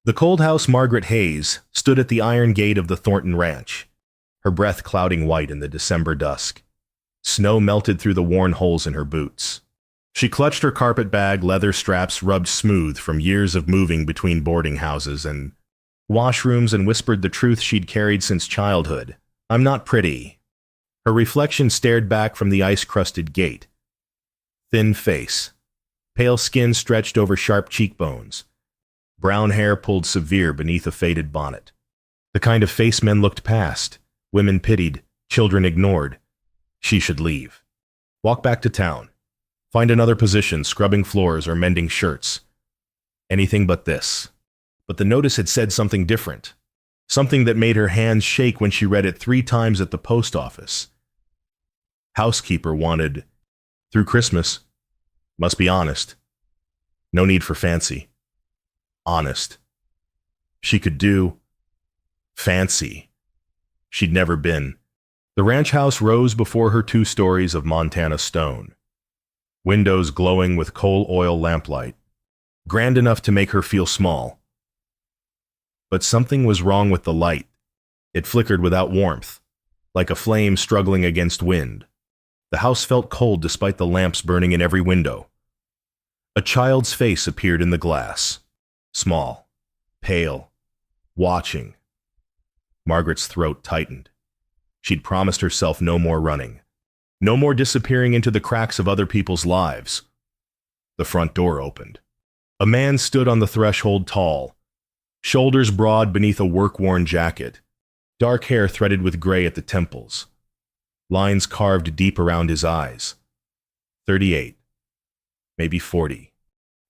The cold house Margaret Hayes stood at the iron gate of the Thornton Ranch, her breath clouding white in the December dusk. Snow melted through the worn holes in her boots. She clutched her carpet bag, leather straps rubbed smooth from years of moving between boarding houses and washrooms, and whispered the truth she'd carried since childhood. I'm not pretty. Her reflection stared back from the ice-crusted gate. Thin face. Pale skin stretched over sharp cheekbones. Brown hair pulled severe beneath a faded bonnet. The kind of face men looked past, women pitied, children ignored. She should leave. Walk back to town. Find another position, scrubbing floors or mending shirts. Anything but this. But the notice had said something different. Something that made her hands shake when she read it 3 times at the post office. Housekeeper wanted, through Christmas. Must be honest. No need for fancy. Honest. She could do fancy. She'd never been. The ranch house rose before her 2 stories of Montana stone. Windows glowing with coal oil lamplight. Grand enough to make her feel small. But something was wrong with the light. It flickered without warmth, like a flame struggling against wind. The house felt cold despite the lamps burning in every window. A child's face appeared in the glass. Small, pale, watching. Margaret's throat tightened. She'd promised herself no more running. No more disappearing into the cracks of other people's lives. The front door opened. A man stood on the threshold, tall, shoulders broad beneath a work-worn jacket, dark hair threaded with gray at the temples, lines carved deep around his eyes. 38, maybe 40.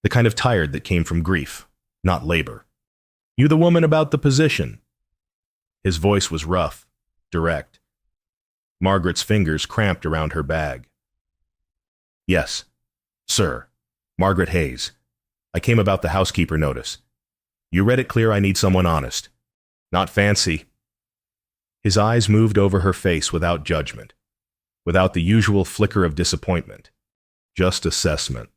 The kind of tired that came from grief, not labor. You the woman about the position? His voice was rough, direct. Margaret's fingers cramped around her bag. Yes, sir. Margaret Hayes. I came about the housekeeper notice. You read it clear I need someone honest. Not fancy. His eyes moved over her face without judgment, without the usual flicker of disappointment. Just assessment.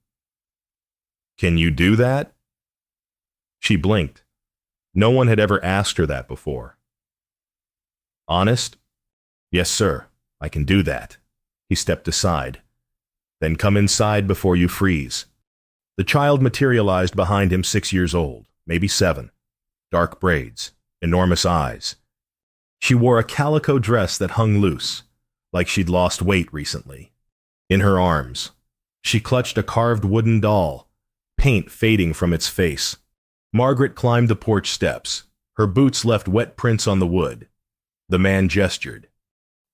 Can you do that? She blinked. No one had ever asked her that before. Honest? Yes, sir. I can do that. He stepped aside. Then come inside before you freeze. The child materialized behind him, 6 years old, maybe 7. Dark braids, enormous eyes. She wore a calico dress that hung loose, like she'd lost weight recently. In her arms, she clutched a carved wooden doll, paint fading from its face. Margaret climbed the porch steps. Her boots left wet prints on the wood. The man gestured.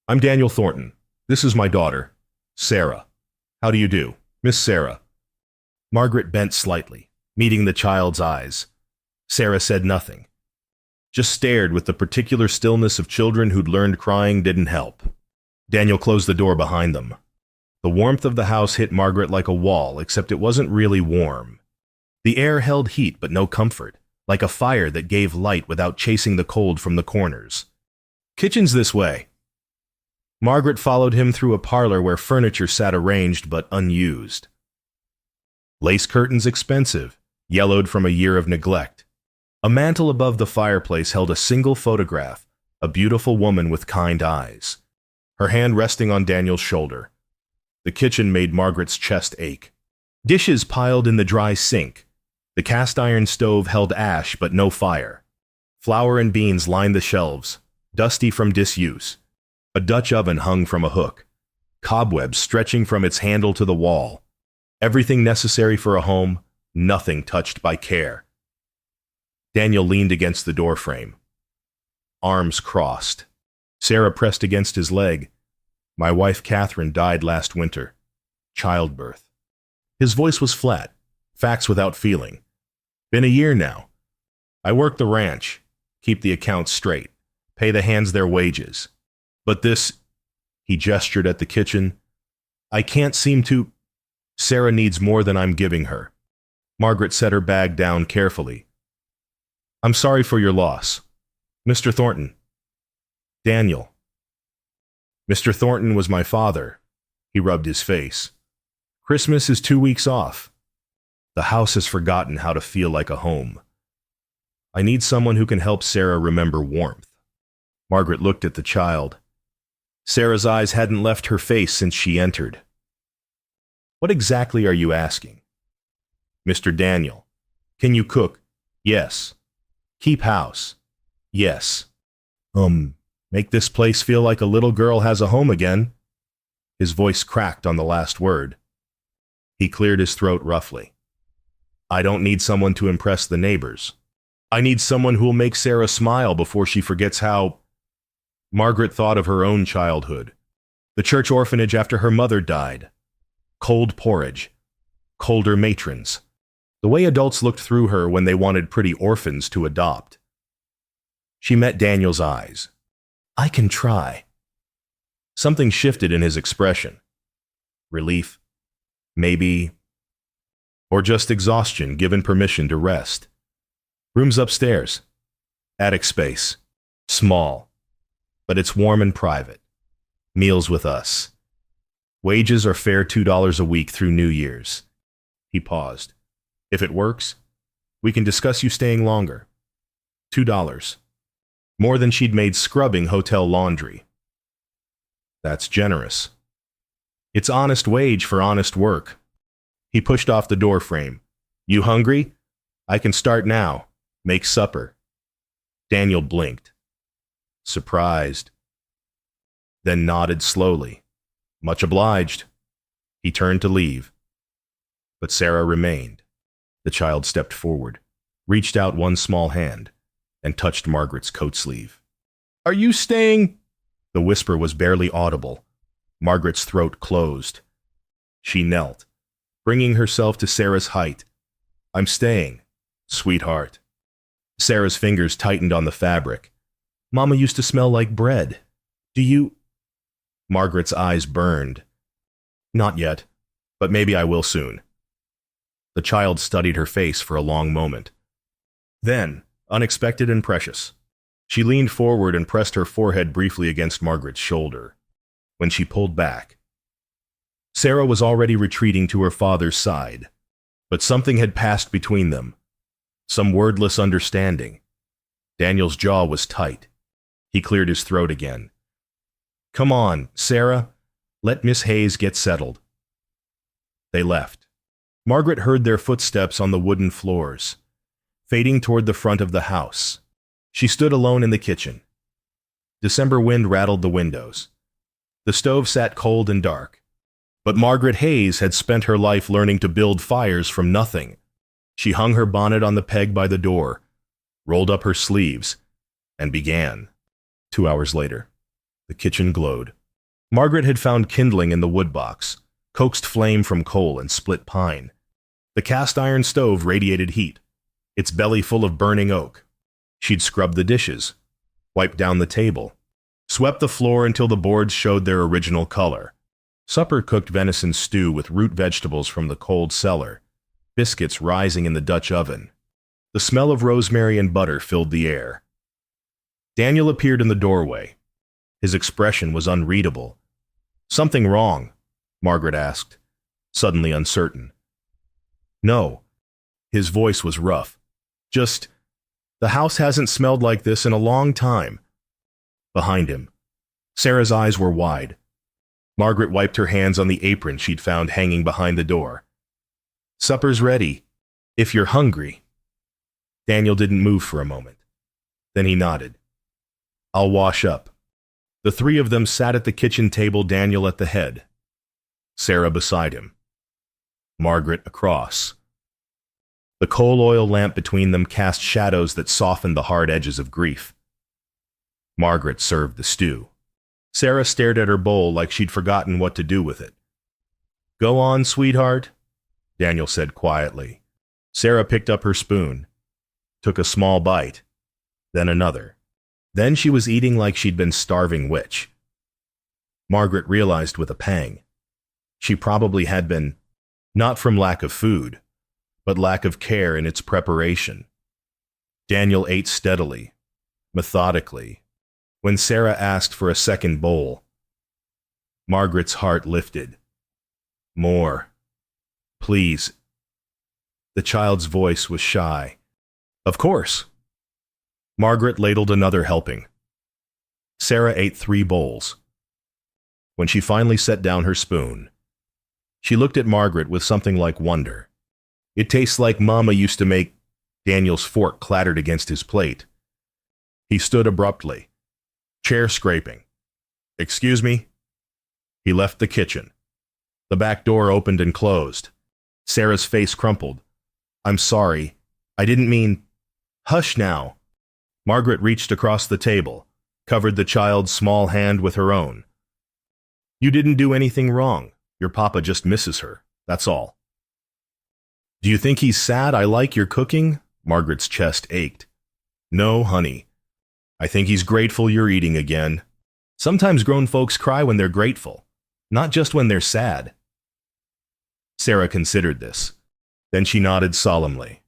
I'm Daniel Thornton. This is my daughter, Sarah. How do you do, Miss Sarah? Margaret bent slightly, meeting the child's eyes. Sarah said nothing, just stared with the particular stillness of children who'd learned crying didn't help. Daniel closed the door behind them. The warmth of the house hit Margaret like a wall, except it wasn't really warm. The air held heat but no comfort, like a fire that gave light without chasing the cold from the corners. Kitchen's this way. Margaret followed him through a parlor where furniture sat arranged but unused. Lace curtains expensive, yellowed from a year of neglect. A mantel above the fireplace held a single photograph, a beautiful woman with kind eyes, her hand resting on Daniel's shoulder. The kitchen made Margaret's chest ache. Dishes piled in the dry sink. The cast-iron stove held ash but no fire. Flour and beans lined the shelves, dusty from disuse. A Dutch oven hung from a hook, cobwebs stretching from its handle to the wall. Everything necessary for a home, nothing touched by care. Daniel leaned against the doorframe. Arms crossed. Sarah pressed against his leg. My wife Catherine died last winter. Childbirth. His voice was flat, facts without feeling. Been a year now. I work the ranch, keep the accounts straight, pay the hands their wages. But this, he gestured at the kitchen, I can't seem to. Sarah needs more than I'm giving her. Margaret set her bag down carefully. I'm sorry for your loss. Mr. Thornton. Daniel. Mr. Thornton was my father. He rubbed his face. Christmas is 2 weeks off. The house has forgotten how to feel like a home. I need someone who can help Sarah remember warmth. Margaret looked at the child. Sarah's eyes hadn't left her face since she entered. What exactly are you asking? Mr. Daniel. Can you cook? Yes. Keep house? Yes. Make this place feel like a little girl has a home again. His voice cracked on the last word. He cleared his throat roughly. I don't need someone to impress the neighbors. I need someone who'll make Sarah smile before she forgets how... Margaret thought of her own childhood. The church orphanage after her mother died. Cold porridge. Colder matrons. The way adults looked through her when they wanted pretty orphans to adopt. She met Daniel's eyes. I can try. Something shifted in his expression. Relief. Maybe. Or just exhaustion given permission to rest. Rooms upstairs. Attic space. Small. But it's warm and private. Meals with us. Wages are fair $2 a week through New Year's. He paused. If it works, we can discuss you staying longer. $2. More than she'd made scrubbing hotel laundry. That's generous. It's honest wage for honest work. He pushed off the door frame. You hungry? I can start now. Make supper. Daniel blinked. Surprised. Then nodded slowly. Much obliged. He turned to leave. But Sarah remained. The child stepped forward, reached out one small hand, and touched Margaret's coat sleeve. Are you staying? The whisper was barely audible. Margaret's throat closed. She knelt, bringing herself to Sarah's height. I'm staying, sweetheart. Sarah's fingers tightened on the fabric. Mama used to smell like bread. Do you... Margaret's eyes burned. Not yet, but maybe I will soon. The child studied her face for a long moment. Then, unexpected and precious, she leaned forward and pressed her forehead briefly against Margaret's shoulder. When she pulled back, Sarah was already retreating to her father's side, but something had passed between them. Some wordless understanding. Daniel's jaw was tight. He cleared his throat again. Come on, Sarah. Let Miss Hayes get settled. They left. Margaret heard their footsteps on the wooden floors, fading toward the front of the house. She stood alone in the kitchen. December wind rattled the windows. The stove sat cold and dark. But Margaret Hayes had spent her life learning to build fires from nothing. She hung her bonnet on the peg by the door, rolled up her sleeves, and began. 2 hours later, the kitchen glowed. Margaret had found kindling in the wood box, coaxed flame from coal and split pine. The cast iron stove radiated heat, its belly full of burning oak. She'd scrubbed the dishes, wiped down the table, swept the floor until the boards showed their original color. Supper cooked venison stew with root vegetables from the cold cellar, biscuits rising in the Dutch oven. The smell of rosemary and butter filled the air. Daniel appeared in the doorway. His expression was unreadable. Something wrong? Margaret asked, suddenly uncertain. No. His voice was rough. Just, the house hasn't smelled like this in a long time. Behind him, Sarah's eyes were wide. Margaret wiped her hands on the apron she'd found hanging behind the door. Supper's ready, if you're hungry. Daniel didn't move for a moment. Then he nodded. I'll wash up. The three of them sat at the kitchen table, Daniel at the head, Sarah beside him, Margaret across. The coal oil lamp between them cast shadows that softened the hard edges of grief. Margaret served the stew. Sarah stared at her bowl like she'd forgotten what to do with it. Go on, sweetheart, Daniel said quietly. Sarah picked up her spoon, took a small bite, then another. Then she was eating like she'd been starving witch. Margaret realized with a pang. She probably had been, not from lack of food, but lack of care in its preparation. Daniel ate steadily, methodically. When Sarah asked for a second bowl, Margaret's heart lifted. More. Please. The child's voice was shy. Of course. Margaret ladled another helping. Sarah ate 3 bowls. When she finally set down her spoon, she looked at Margaret with something like wonder. It tastes like Mama used to make. Daniel's fork clattered against his plate. He stood abruptly, chair scraping. "Excuse me?" He left the kitchen. The back door opened and closed. Sarah's face crumpled. "I'm sorry. I didn't mean—" "Hush now." Margaret reached across the table, covered the child's small hand with her own. "You didn't do anything wrong. Your papa just misses her. That's all." "Do you think he's sad I like your cooking?" Margaret's chest ached. "No, honey. I think he's grateful you're eating again. Sometimes grown folks cry when they're grateful, not just when they're sad." Sarah considered this. Then she nodded solemnly.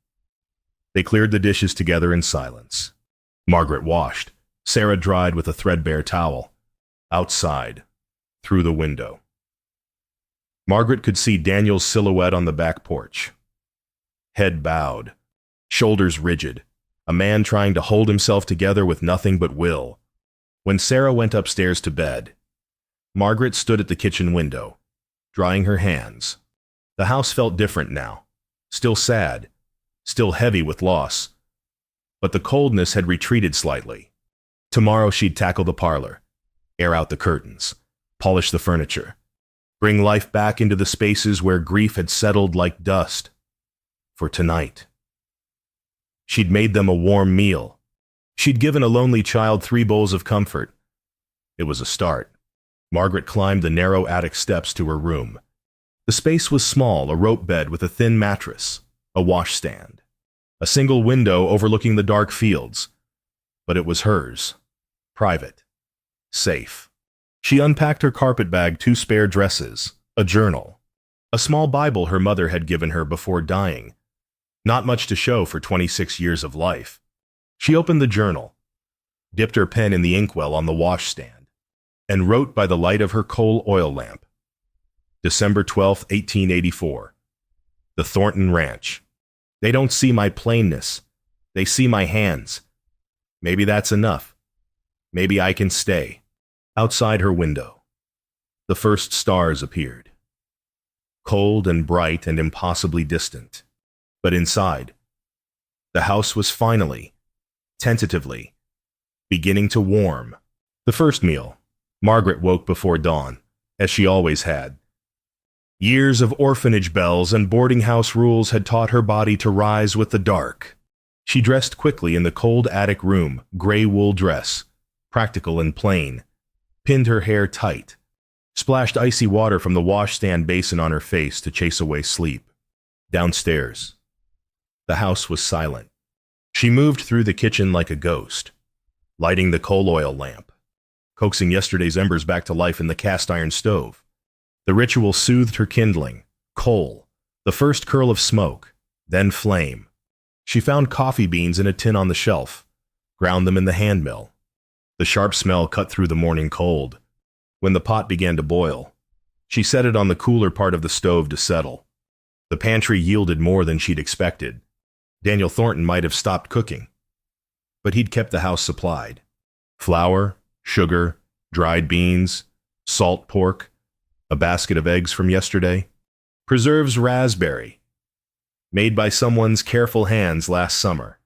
They cleared the dishes together in silence. Margaret washed. Sarah dried with a threadbare towel. Outside, through the window, Margaret could see Daniel's silhouette on the back porch. Head bowed, shoulders rigid, a man trying to hold himself together with nothing but will. When Sarah went upstairs to bed, Margaret stood at the kitchen window, drying her hands. The house felt different now, still sad, still heavy with loss, but the coldness had retreated slightly. Tomorrow she'd tackle the parlor, air out the curtains, polish the furniture, bring life back into the spaces where grief had settled like dust. For tonight, she'd made them a warm meal. She'd given a lonely child 3 bowls of comfort. It was a start. Margaret climbed the narrow attic steps to her room. The space was small, a rope bed with a thin mattress, a washstand, a single window overlooking the dark fields. But it was hers. Private. Safe. She unpacked her carpet bag, 2 spare dresses, a journal, a small Bible her mother had given her before dying. Not much to show for 26 years of life. She opened the journal, dipped her pen in the inkwell on the washstand, and wrote by the light of her coal oil lamp. December 12, 1884. The Thornton Ranch. They don't see my plainness. They see my hands. Maybe that's enough. Maybe I can stay. Outside her window, the first stars appeared. Cold and bright and impossibly distant. But inside, the house was finally, tentatively, beginning to warm. The first meal, Margaret woke before dawn, as she always had. Years of orphanage bells and boarding house rules had taught her body to rise with the dark. She dressed quickly in the cold attic room, gray wool dress, practical and plain, pinned her hair tight, splashed icy water from the washstand basin on her face to chase away sleep. Downstairs, the house was silent. She moved through the kitchen like a ghost, lighting the coal oil lamp, coaxing yesterday's embers back to life in the cast iron stove. The ritual soothed her kindling, coal, the first curl of smoke, then flame. She found coffee beans in a tin on the shelf, ground them in the hand mill. The sharp smell cut through the morning cold. When the pot began to boil, she set it on the cooler part of the stove to settle. The pantry yielded more than she'd expected. Daniel Thornton might have stopped cooking, but he'd kept the house supplied. Flour, sugar, dried beans, salt pork, a basket of eggs from yesterday, preserves raspberry, made by someone's careful hands last summer.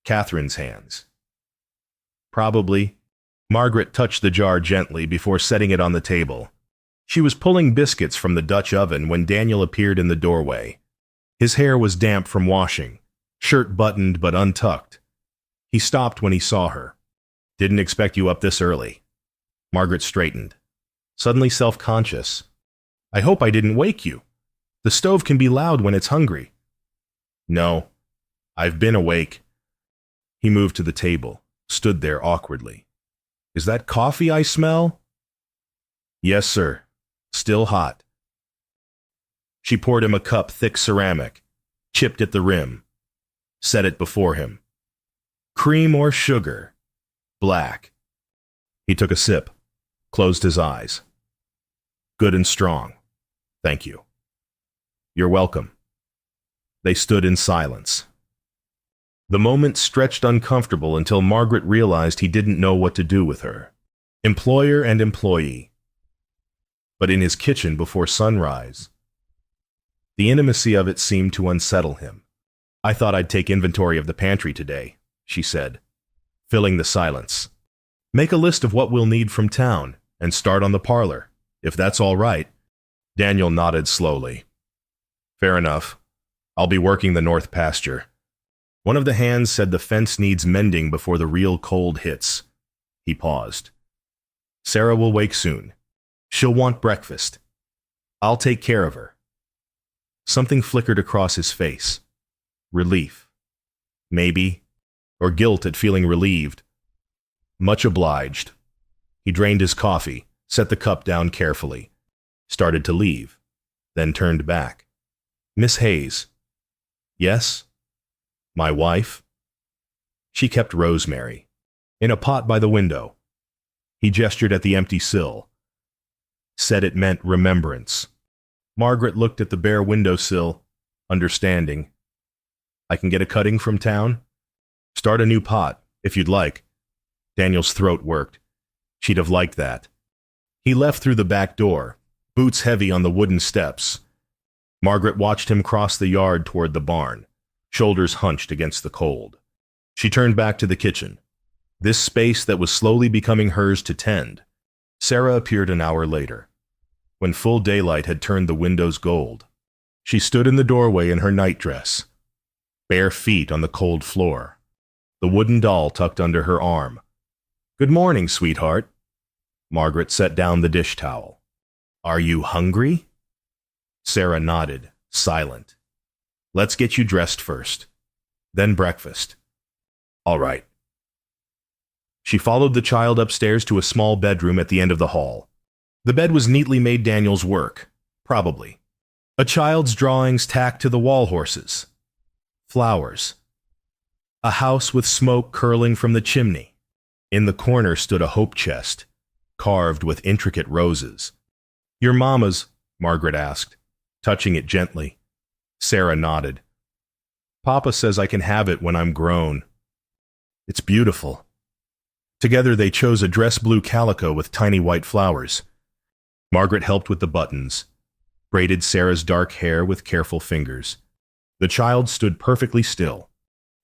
Catherine's hands. Probably. Margaret touched the jar gently before setting it on the table. She was pulling biscuits from the Dutch oven when Daniel appeared in the doorway. His hair was damp from washing, shirt buttoned but untucked. He stopped when he saw her. "Didn't expect you up this early." Margaret straightened, suddenly self-conscious. "I hope I didn't wake you. The stove can be loud when it's hungry." "No, I've been awake." He moved to the table, stood there awkwardly. "Is that coffee I smell?" "Yes, sir. Still hot." She poured him a cup, thick ceramic, chipped at the rim, set it before him. "Cream or sugar?" "Black." He took a sip, closed his eyes. "Good and strong. Thank you." "You're welcome." They stood in silence. The moment stretched uncomfortable until Margaret realized he didn't know what to do with her. Employer and employee. But in his kitchen before sunrise. The intimacy of it seemed to unsettle him. "I thought I'd take inventory of the pantry today," she said, filling the silence. "Make a list of what we'll need from town and start on the parlor, if that's all right." Daniel nodded slowly. "Fair enough. I'll be working the north pasture." One of the hands said the fence needs mending before the real cold hits. He paused. "Sarah will wake soon. She'll want breakfast. I'll take care of her." Something flickered across his face. Relief. Maybe. Or guilt at feeling relieved. "Much obliged." He drained his coffee, set the cup down carefully, started to leave, then turned back. "Miss Hayes." "Yes?" "My wife?" "She kept rosemary. In a pot by the window." He gestured at the empty sill. Said it meant remembrance. Margaret looked at the bare windowsill, understanding. "I can get a cutting from town?" "Start a new pot, if you'd like." Daniel's throat worked. She'd have liked that. He left through the back door, boots heavy on the wooden steps. Margaret watched him cross the yard toward the barn, shoulders hunched against the cold. She turned back to the kitchen, this space that was slowly becoming hers to tend. Sarah appeared an hour later, when full daylight had turned the windows gold. She stood in the doorway in her nightdress, bare feet on the cold floor, the wooden doll tucked under her arm. "Good morning, sweetheart." Margaret set down the dish towel. "Are you hungry?" Sarah nodded, silent. "Let's get you dressed first. Then breakfast." "All right." She followed the child upstairs to a small bedroom at the end of the hall. The bed was neatly made Daniel's work, probably. A child's drawings tacked to the wall horses. Flowers. A house with smoke curling from the chimney. In the corner stood a hope chest, carved with intricate roses. "Your mama's?" Margaret asked, touching it gently. Sarah nodded. "Papa says I can have it when I'm grown." "It's beautiful." Together they chose a dress blue calico with tiny white flowers. Margaret helped with the buttons, braided Sarah's dark hair with careful fingers. The child stood perfectly still,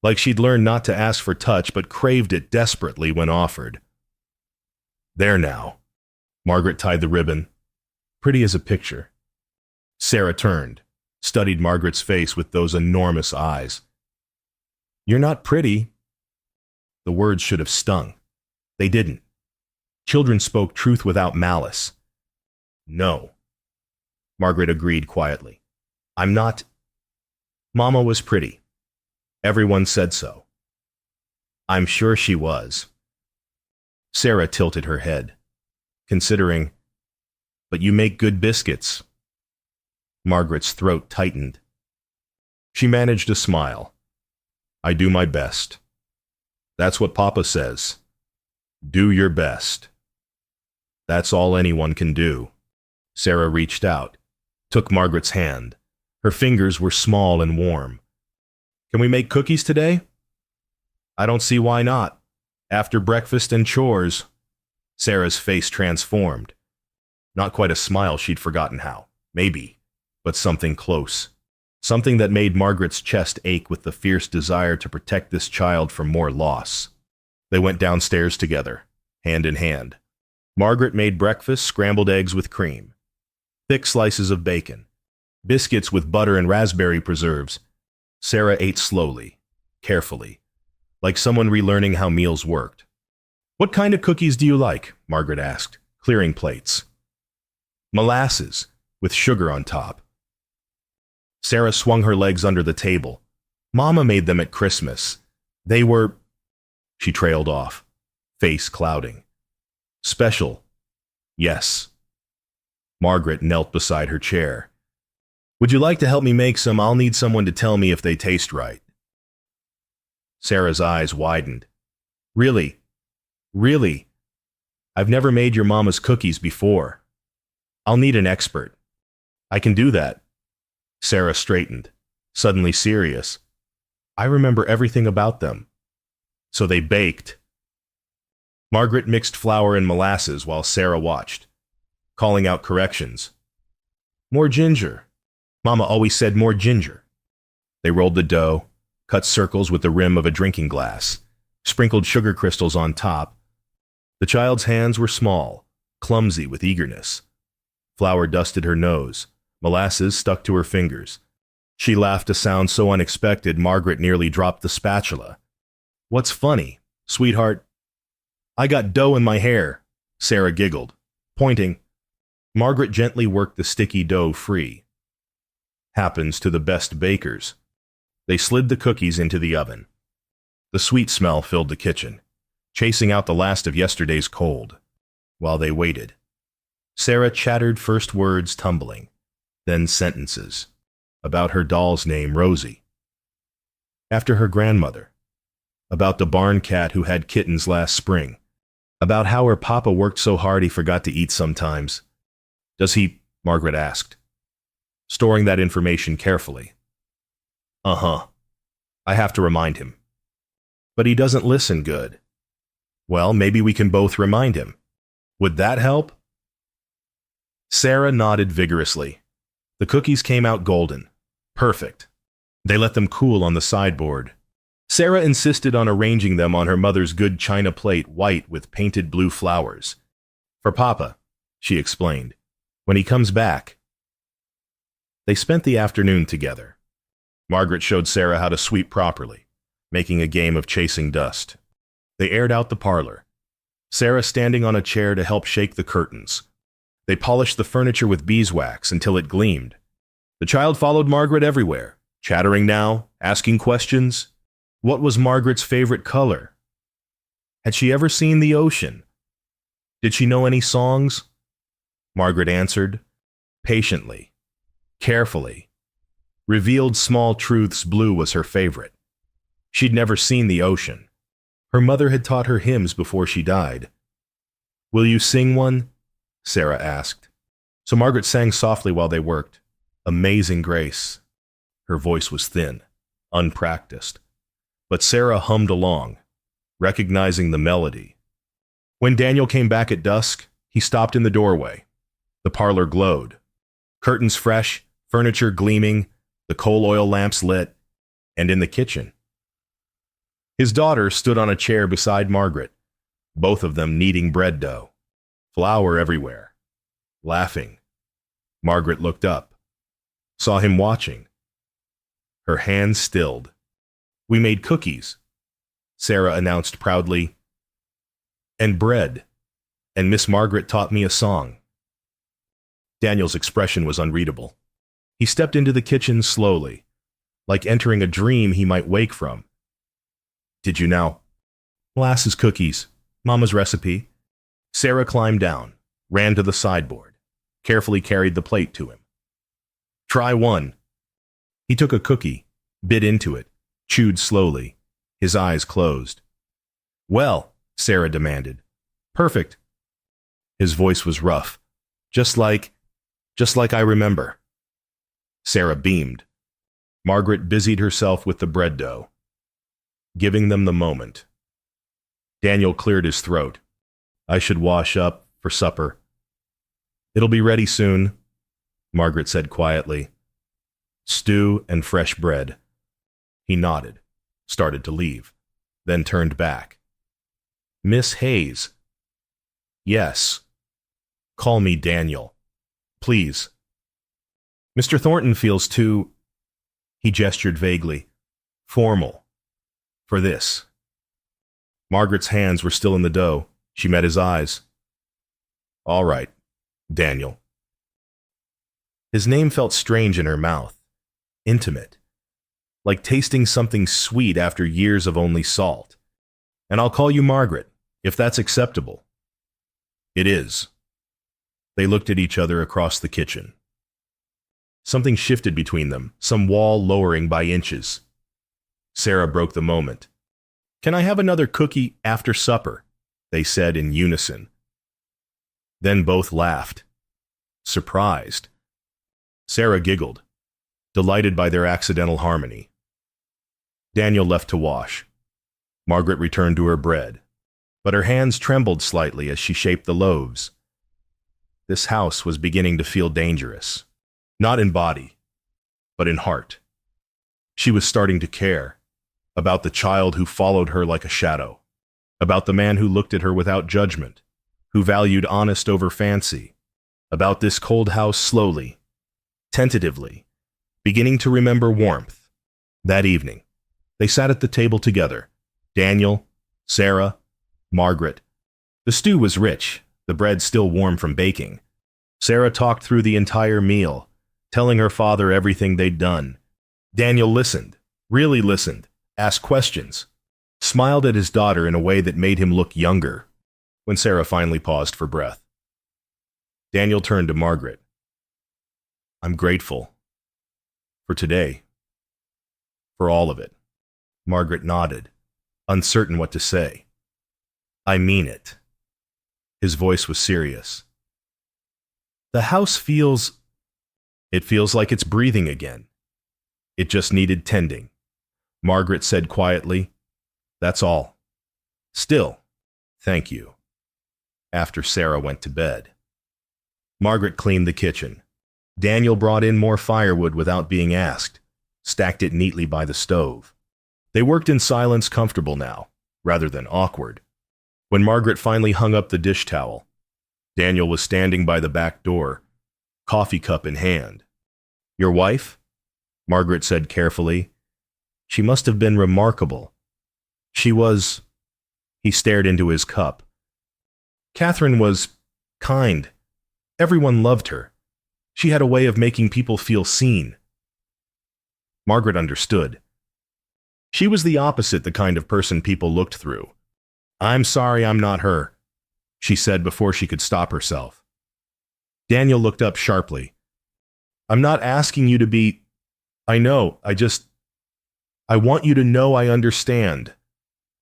like she'd learned not to ask for touch but craved it desperately when offered. "There now." Margaret tied the ribbon. "Pretty as a picture." Sarah turned, studied Margaret's face with those enormous eyes. "You're not pretty." The words should have stung. They didn't. Children spoke truth without malice. "No." Margaret agreed quietly. "I'm not." "Mama was pretty. Everyone said so." "I'm sure she was." Sarah tilted her head, considering. "But you make good biscuits." Margaret's throat tightened. She managed a smile. "I do my best. That's what Papa says. Do your best. That's all anyone can do." Sarah reached out, took Margaret's hand. Her fingers were small and warm. "Can we make cookies today?" "I don't see why not. After breakfast and chores." Sarah's face transformed. Not quite a smile, she'd forgotten how. Maybe, but something close. Something that made Margaret's chest ache with the fierce desire to protect this child from more loss. They went downstairs together, hand in hand. Margaret made breakfast, scrambled eggs with cream, thick slices of bacon, biscuits with butter and raspberry preserves. Sarah ate slowly, carefully, like someone relearning how meals worked. "What kind of cookies do you like?" Margaret asked, clearing plates. "Molasses, with sugar on top." Sarah swung her legs under the table. "Mama made them at Christmas. They were—" She trailed off, face clouding. "Special. Yes." Margaret knelt beside her chair. "Would you like to help me make some? I'll need someone to tell me if they taste right." Sarah's eyes widened. "Really? Really? I've never made your mama's cookies before. I'll need an expert." "I can do that." Sarah straightened, suddenly serious. I remember everything about them. So they baked. Margaret mixed flour and molasses while Sarah watched, calling out corrections. More ginger. Mama always said more ginger. They rolled the dough, cut circles with the rim of a drinking glass, sprinkled sugar crystals on top. The child's hands were small, clumsy with eagerness. Flour dusted her nose. Molasses stuck to her fingers. She laughed a sound so unexpected Margaret nearly dropped the spatula. What's funny, sweetheart? I got dough in my hair, Sarah giggled, pointing. Margaret gently worked the sticky dough free. Happens to the best bakers. They slid the cookies into the oven. The sweet smell filled the kitchen, chasing out the last of yesterday's cold. While they waited, Sarah chattered first words tumbling, then sentences, about her doll's name, Rosie. After her grandmother. About the barn cat who had kittens last spring. About how her papa worked so hard he forgot to eat sometimes. Does he? Margaret asked, storing that information carefully. Uh-huh. I have to remind him. But he doesn't listen good. Well, maybe we can both remind him. Would that help? Sarah nodded vigorously. The cookies came out golden. Perfect. They let them cool on the sideboard. Sarah insisted on arranging them on her mother's good china plate, white with painted blue flowers. For Papa, she explained, when he comes back. They spent the afternoon together. Margaret showed Sarah how to sweep properly, making a game of chasing dust. They aired out the parlor, Sarah standing on a chair to help shake the curtains. They polished the furniture with beeswax until it gleamed. The child followed Margaret everywhere, chattering now, asking questions. What was Margaret's favorite color? Had she ever seen the ocean? Did she know any songs? Margaret answered, patiently, carefully. Revealed small truths blue was her favorite. She'd never seen the ocean. Her mother had taught her hymns before she died. Will you sing one? Sarah asked. So Margaret sang softly while they worked. Amazing Grace. Her voice was thin, unpracticed. But Sarah hummed along, recognizing the melody. When Daniel came back at dusk, he stopped in the doorway. The parlor glowed. Curtains fresh, furniture gleaming, the coal oil lamps lit, and in the kitchen. His daughter stood on a chair beside Margaret, both of them kneading bread dough. Flour everywhere. Laughing. Margaret looked up, saw him watching. Her hands stilled. We made cookies, Sarah announced proudly. And bread. And Miss Margaret taught me a song. Daniel's expression was unreadable. He stepped into the kitchen slowly, like entering a dream he might wake from. Did you now? Molasses cookies, Mama's recipe. Sarah climbed down, ran to the sideboard, carefully carried the plate to him. Try one. He took a cookie, bit into it, chewed slowly, his eyes closed. Well, Sarah demanded. Perfect. His voice was rough, just like I remember. Sarah beamed. Margaret busied herself with the bread dough, giving them the moment. Daniel cleared his throat. I should wash up for supper. It'll be ready soon, Margaret said quietly. Stew and fresh bread. He nodded, started to leave, then turned back. Miss Hayes. Yes. Call me Daniel. Please. Mr. Thornton feels too, he gestured vaguely, formal, for this. Margaret's hands were still in the dough. She met his eyes. All right, Daniel. His name felt strange in her mouth, intimate, like tasting something sweet after years of only salt. And I'll call you Margaret, if that's acceptable. It is. They looked at each other across the kitchen. Something shifted between them, some wall lowering by inches. Sarah broke the moment. Can I have another cookie after supper? They said in unison. Then both laughed, surprised. Sarah giggled, delighted by their accidental harmony. Daniel left to wash. Margaret returned to her bread, but her hands trembled slightly as she shaped the loaves. This house was beginning to feel dangerous, not in body, but in heart. She was starting to care about the child who followed her like a shadow, about the man who looked at her without judgment, who valued honest over fancy, about this cold house slowly, tentatively, beginning to remember warmth. That evening, they sat at the table together, Daniel, Sarah, Margaret. The stew was rich, the bread still warm from baking. Sarah talked through the entire meal, telling her father everything they'd done. Daniel listened, really listened, asked questions, smiled at his daughter in a way that made him look younger. When Sarah finally paused for breath, Daniel turned to Margaret. "I'm grateful for today, for all of it." Margaret nodded, uncertain what to say. "I mean it." His voice was serious. "The house feels like it's breathing again. It just needed tending," Margaret said quietly. "That's all. Still, thank you." After Sarah went to bed, Margaret cleaned the kitchen. Daniel brought in more firewood without being asked, stacked it neatly by the stove. They worked in silence, comfortable now, rather than awkward. When Margaret finally hung up the dish towel, Daniel was standing by the back door, coffee cup in hand. "Your wife?" Margaret said carefully. "She must have been remarkable. She was—" He stared into his cup. "Catherine was kind. Everyone loved her. She had a way of making people feel seen." Margaret understood. She was the opposite, the kind of person people looked through. "I'm sorry I'm not her," she said before she could stop herself. Daniel looked up sharply. "I'm not asking you to be— I know, I want you to know I understand,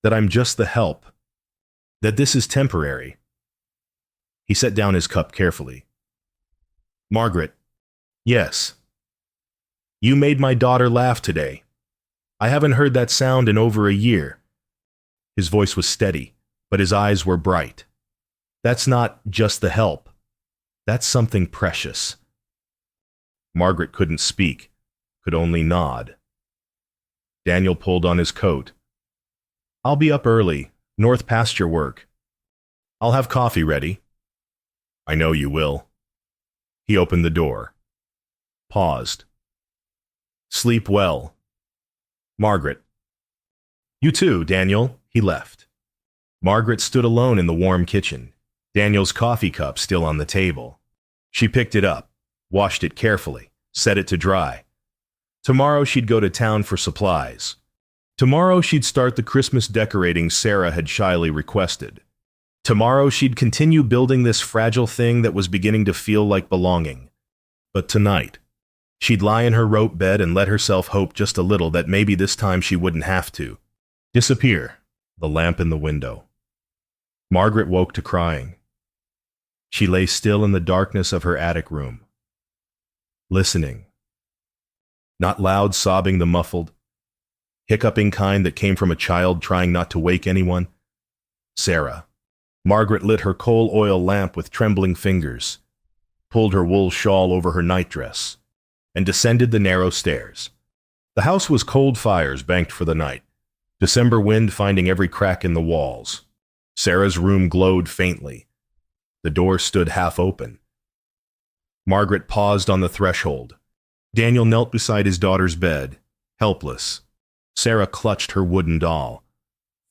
that I'm just the help, that this is temporary." He set down his cup carefully. "Margaret, yes. You made my daughter laugh today. I haven't heard that sound in over a year." His voice was steady, but his eyes were bright. "That's not just the help. That's something precious." Margaret couldn't speak, could only nod. Daniel pulled on his coat. "I'll be up early, north past your work. I'll have coffee ready." "I know you will." He opened the door. Paused. "Sleep well. Margaret." "You too, Daniel." He left. Margaret stood alone in the warm kitchen, Daniel's coffee cup still on the table. She picked it up, washed it carefully, set it to dry. Tomorrow she'd go to town for supplies. Tomorrow she'd start the Christmas decorating Sarah had shyly requested. Tomorrow she'd continue building this fragile thing that was beginning to feel like belonging. But tonight, she'd lie in her rope bed and let herself hope just a little that maybe this time she wouldn't have to. Disappear, the lamp in the window. Margaret woke to crying. She lay still in the darkness of her attic room, listening. Not loud sobbing, the muffled, hiccuping kind that came from a child trying not to wake anyone. Sarah. Margaret lit her coal oil lamp with trembling fingers, pulled her wool shawl over her nightdress, and descended the narrow stairs. The house was cold fires banked for the night, December wind finding every crack in the walls. Sarah's room glowed faintly. The door stood half open. Margaret paused on the threshold. Daniel knelt beside his daughter's bed, helpless. Sarah clutched her wooden doll,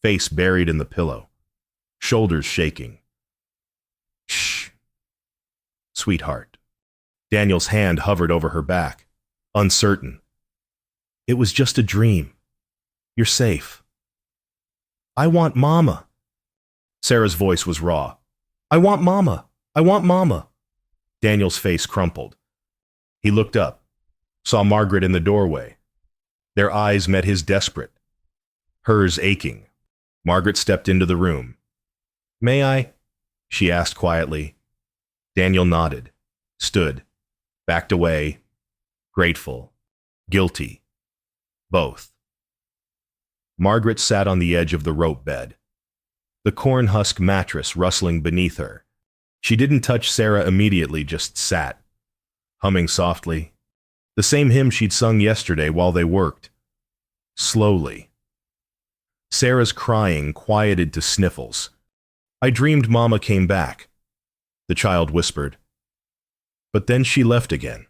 face buried in the pillow, shoulders shaking. "Shh, sweetheart." Daniel's hand hovered over her back, uncertain. "It was just a dream. You're safe." "I want Mama." Sarah's voice was raw. "I want Mama. I want Mama." Daniel's face crumpled. He looked up, saw Margaret in the doorway. Their eyes met his desperate, hers aching. Margaret stepped into the room. "May I?" she asked quietly. Daniel nodded, stood, backed away, grateful, guilty, both. Margaret sat on the edge of the rope bed, the corn husk mattress rustling beneath her. She didn't touch Sarah immediately, just sat, humming softly, the same hymn she'd sung yesterday while they worked. Slowly. Sarah's crying quieted to sniffles. "I dreamed Mama came back," the child whispered. "But then she left again,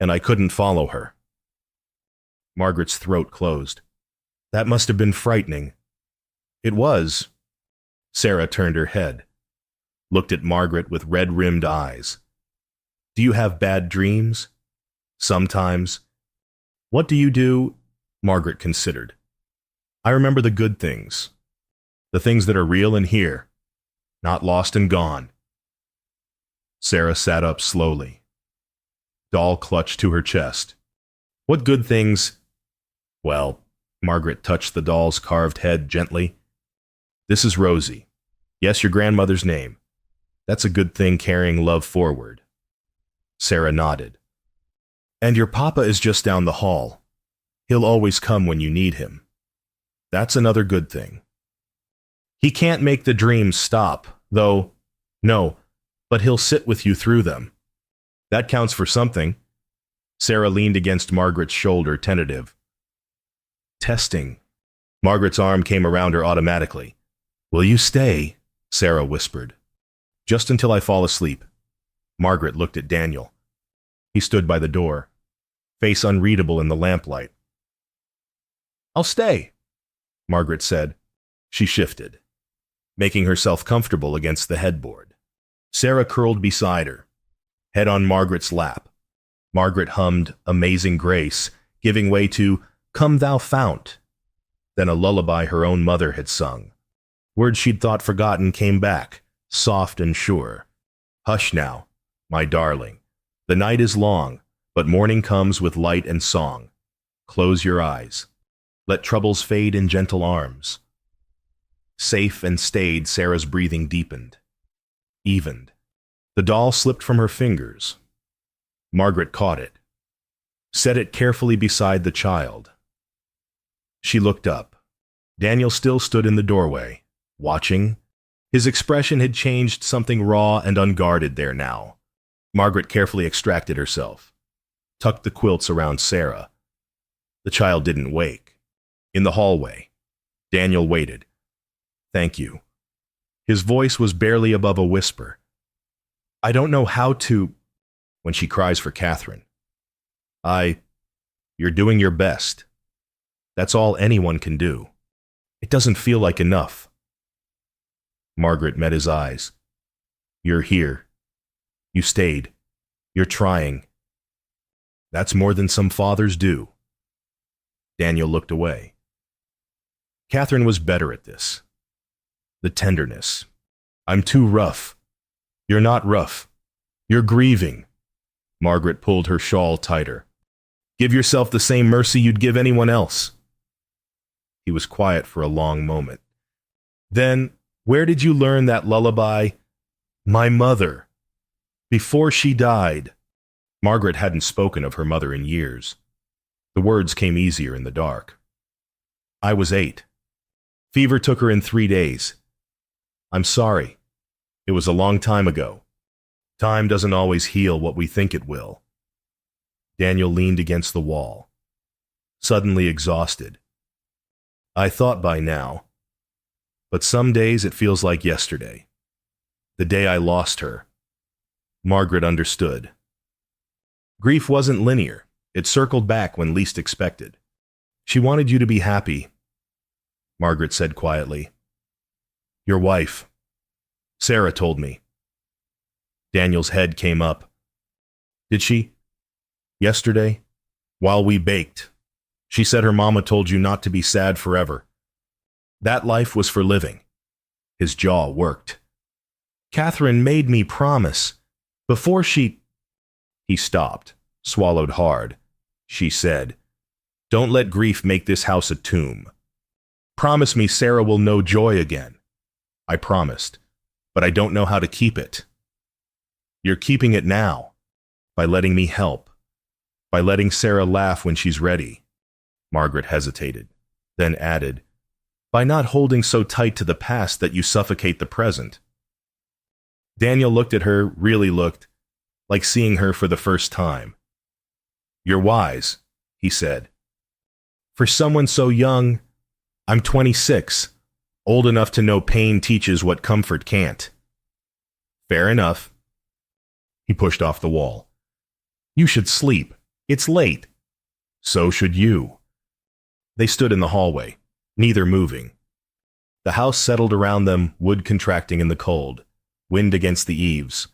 and I couldn't follow her." Margaret's throat closed. "That must have been frightening." "It was." Sarah turned her head, looked at Margaret with red-rimmed eyes. "Do you have bad dreams?" "Sometimes." "What do you do?" Margaret considered. "I remember the good things. The things that are real and here, not lost and gone." Sarah sat up slowly. Doll clutched to her chest. "What good things?" "Well," Margaret touched the doll's carved head gently. "This is Rosie. Yes, your grandmother's name. That's a good thing, carrying love forward." Sarah nodded. "And your papa is just down the hall. He'll always come when you need him. That's another good thing. He can't make the dreams stop, though. No, but he'll sit with you through them. That counts for something." Sarah leaned against Margaret's shoulder, tentative. "Testing." Margaret's arm came around her automatically. "Will you stay?" Sarah whispered. "Just until I fall asleep." Margaret looked at Daniel. He stood by the door, face unreadable in the lamplight. "I'll stay," Margaret said. She shifted, making herself comfortable against the headboard. Sarah curled beside her, head on Margaret's lap. Margaret hummed Amazing Grace, giving way to Come Thou Fount. Then a lullaby her own mother had sung. Words she'd thought forgotten came back, soft and sure. "Hush now, my darling. The night is long, but morning comes with light and song. Close your eyes. Let troubles fade in gentle arms." Safe and staid, Sarah's breathing deepened, evened. The doll slipped from her fingers. Margaret caught it, set it carefully beside the child. She looked up. Daniel still stood in the doorway, watching. His expression had changed, something raw and unguarded there now. Margaret carefully extracted herself, tucked the quilts around Sarah. The child didn't wake. In the hallway, Daniel waited. "Thank you." His voice was barely above a whisper. "I don't know how to—" When she cries for Catherine. You're doing your best. That's all anyone can do. It doesn't feel like enough." Margaret met his eyes. "You're here. You stayed. You're trying. That's more than some fathers do." Daniel looked away. Catherine was better at this. The tenderness. "I'm too rough." "You're not rough. You're grieving." Margaret pulled her shawl tighter. "Give yourself the same mercy you'd give anyone else." He was quiet for a long moment. "Then, where did you learn that lullaby?" "My mother. Before she died." Margaret hadn't spoken of her mother in years. The words came easier in the dark. "I was 8. Fever took her in 3 days. I'm sorry. It was a long time ago. Time doesn't always heal what we think it will." Daniel leaned against the wall, suddenly exhausted. "I thought by now. But some days it feels like yesterday. The day I lost her." Margaret understood. Grief wasn't linear. It circled back when least expected. "She wanted you to be happy," Margaret said quietly. "Your wife. Sarah told me." Daniel's head came up. "Did she?" "Yesterday, while we baked. She said her mama told you not to be sad forever. That life was for living." His jaw worked. "Catherine made me promise. Before she—" He stopped, swallowed hard. She said, "Don't let grief make this house a tomb. Promise me Sarah will know joy again." I promised, but I don't know how to keep it. "You're keeping it now, by letting me help, by letting Sarah laugh when she's ready." Margaret hesitated, then added, By not holding so tight to the past that you suffocate the present. Daniel looked at her, really looked, like seeing her for the first time. You're wise, he said. For someone so young, I'm 26, old enough to know pain teaches what comfort can't. Fair enough. He pushed off the wall. You should sleep. It's late. So should you. They stood in the hallway, neither moving. The house settled around them, wood contracting in the cold, wind against the eaves.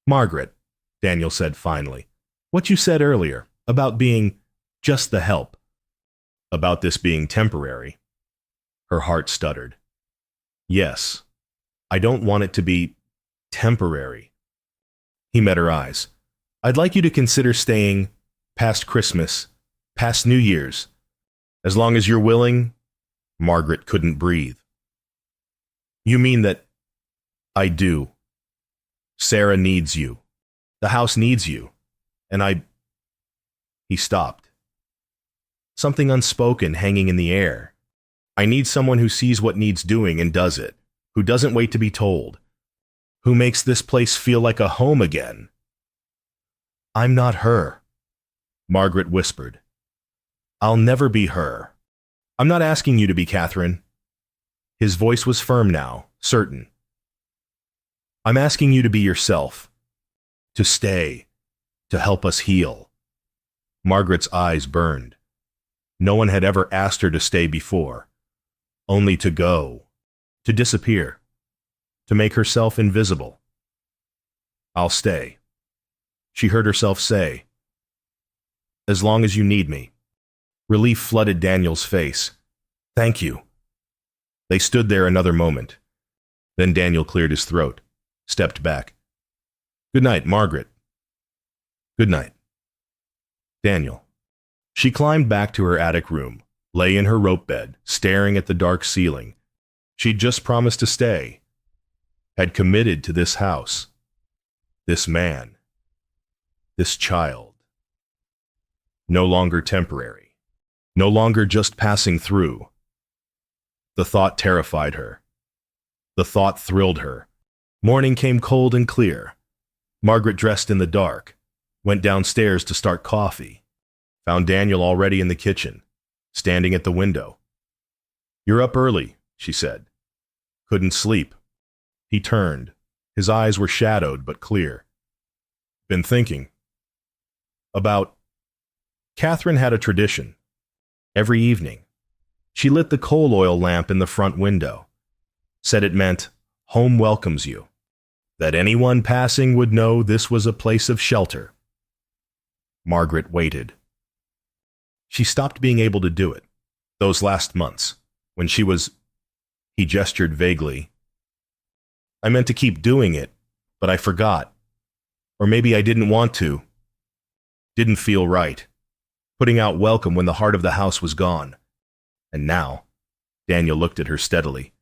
Margaret, Daniel said finally, what you said earlier about being just the help. About this being temporary. Her heart stuttered. Yes, I don't want it to be temporary. He met her eyes. I'd like you to consider staying past Christmas, past New Year's. As long as you're willing. Margaret couldn't breathe. You mean that? I do. Sarah needs you. The house needs you. And He stopped. Something unspoken hanging in the air. I need someone who sees what needs doing and does it, who doesn't wait to be told, who makes this place feel like a home again. I'm not her, Margaret whispered. I'll never be her. I'm not asking you to be, Catherine. His voice was firm now, certain. I'm asking you to be yourself, to stay, to help us heal. Margaret's eyes burned. No one had ever asked her to stay before, only to go, to disappear, to make herself invisible. I'll stay, she heard herself say. As long as you need me. Relief flooded Daniel's face. Thank you. They stood there another moment. Then Daniel cleared his throat, stepped back. Good night, Margaret. Good night. Daniel. She climbed back to her attic room, lay in her rope bed, staring at the dark ceiling. She'd just promised to stay, had committed to this house, this man, this child. No longer temporary, no longer just passing through. The thought terrified her. The thought thrilled her. Morning came cold and clear. Margaret dressed in the dark, went downstairs to start coffee, found Daniel already in the kitchen, standing at the window. You're up early, she said. Couldn't sleep. He turned. His eyes were shadowed but clear. Been thinking. About. Catherine had a tradition. Every evening, she lit the coal oil lamp in the front window, said it meant, home welcomes you, that anyone passing would know this was a place of shelter. Margaret waited. She stopped being able to do it, those last months, when she was. He gestured vaguely. I meant to keep doing it, but I forgot. Or maybe I didn't want to. Didn't feel right. Putting out welcome when the heart of the house was gone. And now, Daniel looked at her steadily.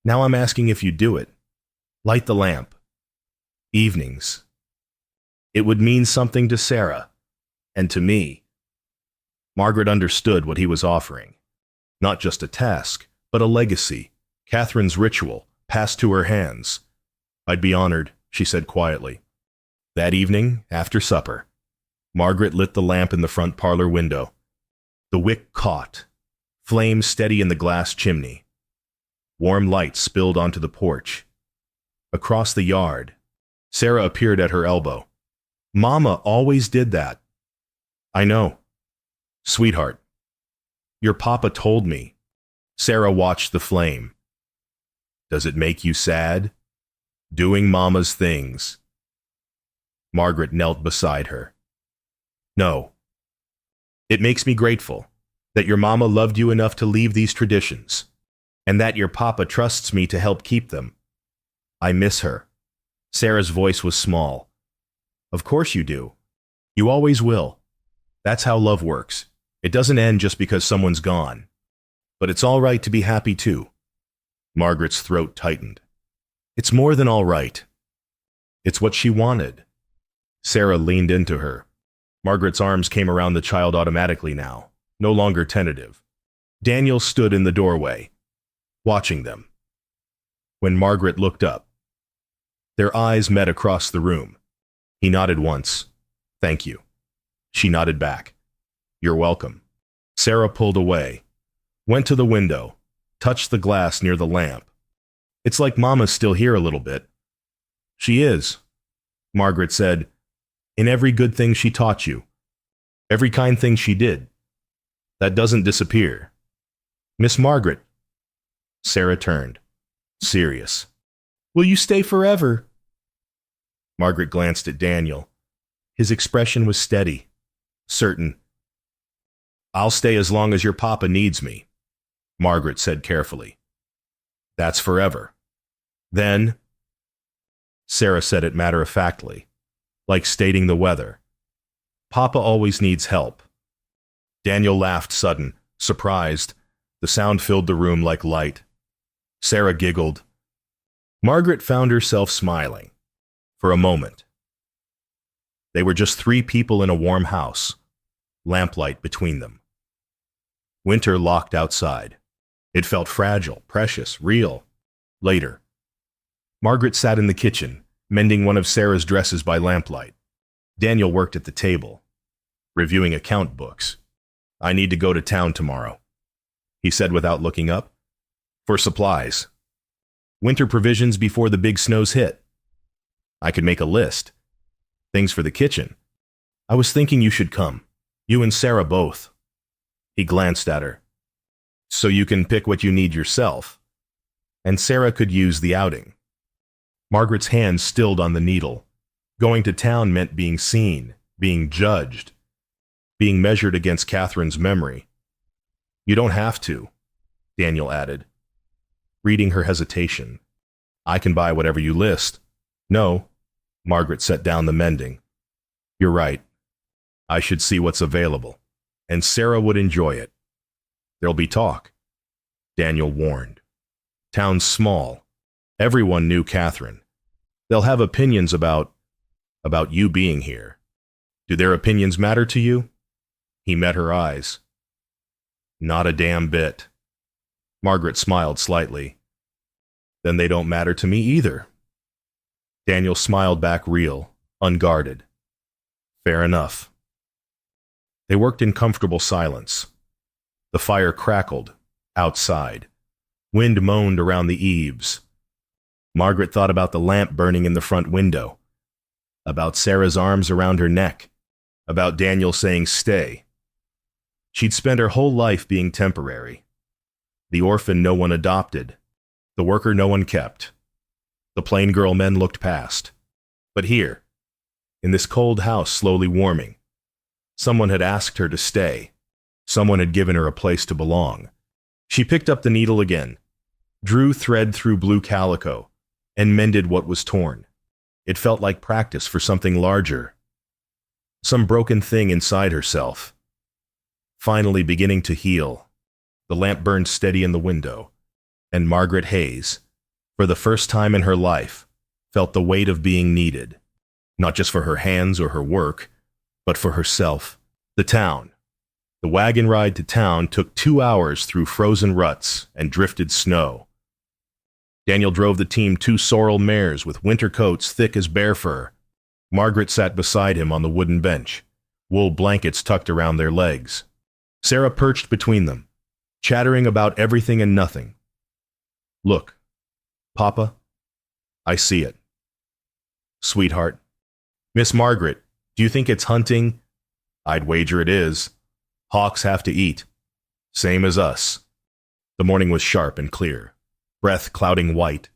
Now I'm asking if you do it. Light the lamp. Evenings. It would mean something to Sarah, and to me. Margaret understood what he was offering. Not just a task, but a legacy, Catherine's ritual, passed to her hands. I'd be honored, she said quietly. That evening, after supper, Margaret lit the lamp in the front parlor window. The wick caught, flame steady in the glass chimney. Warm light spilled onto the porch. Across the yard, Sarah appeared at her elbow. Mama always did that. I know. Sweetheart, your papa told me. Sarah watched the flame. Does it make you sad? Doing Mama's things. Margaret knelt beside her. No. It makes me grateful that your mama loved you enough to leave these traditions, and that your papa trusts me to help keep them. I miss her. Sarah's voice was small. Of course you do. You always will. That's how love works. It doesn't end just because someone's gone. But it's all right to be happy too. Margaret's throat tightened. It's more than all right. It's what she wanted. Sarah leaned into her. Margaret's arms came around the child automatically now, no longer tentative. Daniel stood in the doorway, watching them. When Margaret looked up, their eyes met across the room. He nodded once. "Thank you." She nodded back. "You're welcome." Sarah pulled away, went to the window, touched the glass near the lamp. "It's like Mama's still here a little bit." "She is," Margaret said, "in every good thing she taught you, every kind thing she did. That doesn't disappear." "Miss Margaret." Sarah turned, serious. "Will you stay forever?" Margaret glanced at Daniel. His expression was steady, certain. "I'll stay as long as your papa needs me," Margaret said carefully. "That's forever. Then," Sarah said it matter-of-factly, like stating the weather, "Papa always needs help." Daniel laughed sudden, surprised. The sound filled the room like light. Sarah giggled. Margaret found herself smiling. For a moment. They were just 3 people in a warm house, lamplight between them. Winter locked outside. It felt fragile, precious, real. Later, Margaret sat in the kitchen, mending one of Sarah's dresses by lamplight. Daniel worked at the table, reviewing account books. "I need to go to town tomorrow," he said without looking up. "For supplies. Winter provisions before the big snows hit. I could make a list. Things for the kitchen. I was thinking you should come. You and Sarah both." He glanced at her. "So you can pick what you need yourself. And Sarah could use the outing." Margaret's hand stilled on the needle. Going to town meant being seen, being judged, being measured against Catherine's memory. "You don't have to," Daniel added, reading her hesitation. "I can buy whatever you list." "No." Margaret set down the mending. "You're right. I should see what's available. And Sarah would enjoy it. There'll be talk," Daniel warned. "Town's small. Everyone knew Catherine. They'll have opinions about you being here. Do their opinions matter to you?" He met her eyes. "Not a damn bit." Margaret smiled slightly. "Then they don't matter to me either." Daniel smiled back real, unguarded. "Fair enough." They worked in comfortable silence. The fire crackled, outside. Wind moaned around the eaves. Margaret thought about the lamp burning in the front window, about Sarah's arms around her neck, about Daniel saying stay. She'd spent her whole life being temporary. The orphan no one adopted, the worker no one kept. The plain girl men looked past. But here, in this cold house slowly warming, someone had asked her to stay. Someone had given her a place to belong. She picked up the needle again, drew thread through blue calico, and mended what was torn. It felt like practice for something larger, some broken thing inside herself. Finally beginning to heal, the lamp burned steady in the window, and Margaret Hayes, for the first time in her life, felt the weight of being needed, not just for her hands or her work, but for herself. The town. The wagon ride to town took 2 hours through frozen ruts and drifted snow. Daniel drove the team 2 sorrel mares with winter coats thick as bear fur. Margaret sat beside him on the wooden bench, wool blankets tucked around their legs. Sarah perched between them, chattering about everything and nothing. "Look, Papa, I see it." "Sweetheart." "Miss Margaret, do you think it's hunting?" "I'd wager it is. Hawks have to eat. Same as us." The morning was sharp and clear, breath clouding white.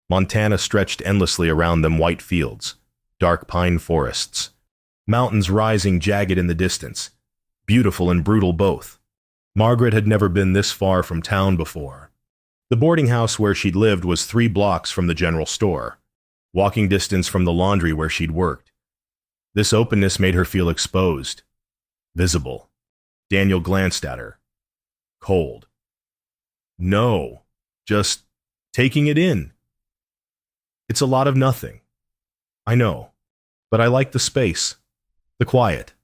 Montana stretched endlessly around them, white fields, dark pine forests, mountains rising jagged in the distance, beautiful and brutal both. Margaret had never been this far from town before. The boarding house where she'd lived was 3 blocks from the general store, walking distance from the laundry where she'd worked. This openness made her feel exposed, visible. Daniel glanced at her. Cold. "No, just taking it in. It's a lot of nothing. I know, but I like the space, the quiet."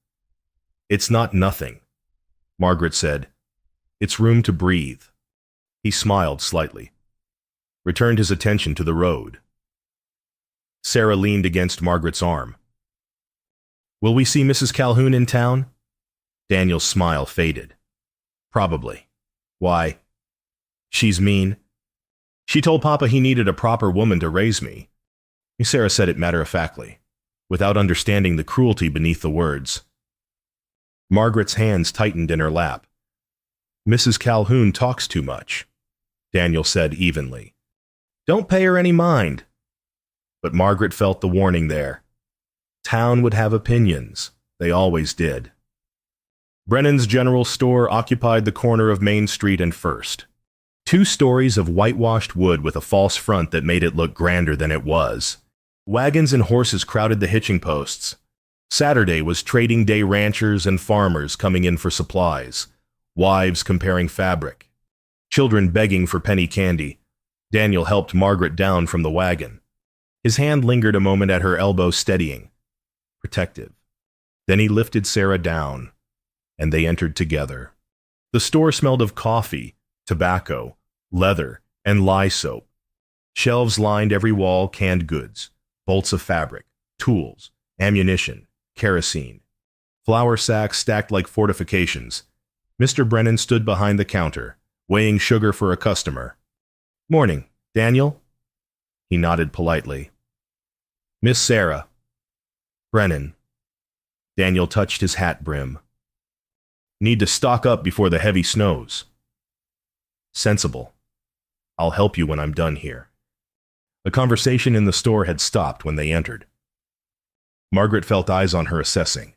"It's not nothing," Margaret said. "It's room to breathe." He smiled slightly, returned his attention to the road. Sarah leaned against Margaret's arm. "Will we see Mrs. Calhoun in town?" Daniel's smile faded. "Probably. Why?" "She's mean. She told Papa he needed a proper woman to raise me." Sarah said it matter-of-factly, without understanding the cruelty beneath the words. Margaret's hands tightened in her lap. "Mrs. Calhoun talks too much," Daniel said evenly. "Don't pay her any mind." But Margaret felt the warning there. Town would have opinions. They always did. Brennan's General Store occupied the corner of Main Street and First. 2 stories of whitewashed wood with a false front that made it look grander than it was. Wagons and horses crowded the hitching posts. Saturday was trading day, ranchers and farmers coming in for supplies, wives comparing fabric, children begging for penny candy. Daniel helped Margaret down from the wagon. His hand lingered a moment at her elbow, steadying, protective. Then he lifted Sarah down, and they entered together. The store smelled of coffee, tobacco, leather, and lye soap. Shelves lined every wall, canned goods, bolts of fabric, tools, ammunition, kerosene. Flour sacks stacked like fortifications. Mr. Brennan stood behind the counter, weighing sugar for a customer. "Morning, Daniel?" He nodded politely. "Miss Sarah." "Brennan." Daniel touched his hat brim. "Need to stock up before the heavy snows." "Sensible. I'll help you when I'm done here." The conversation in the store had stopped when they entered. Margaret felt eyes on her, assessing,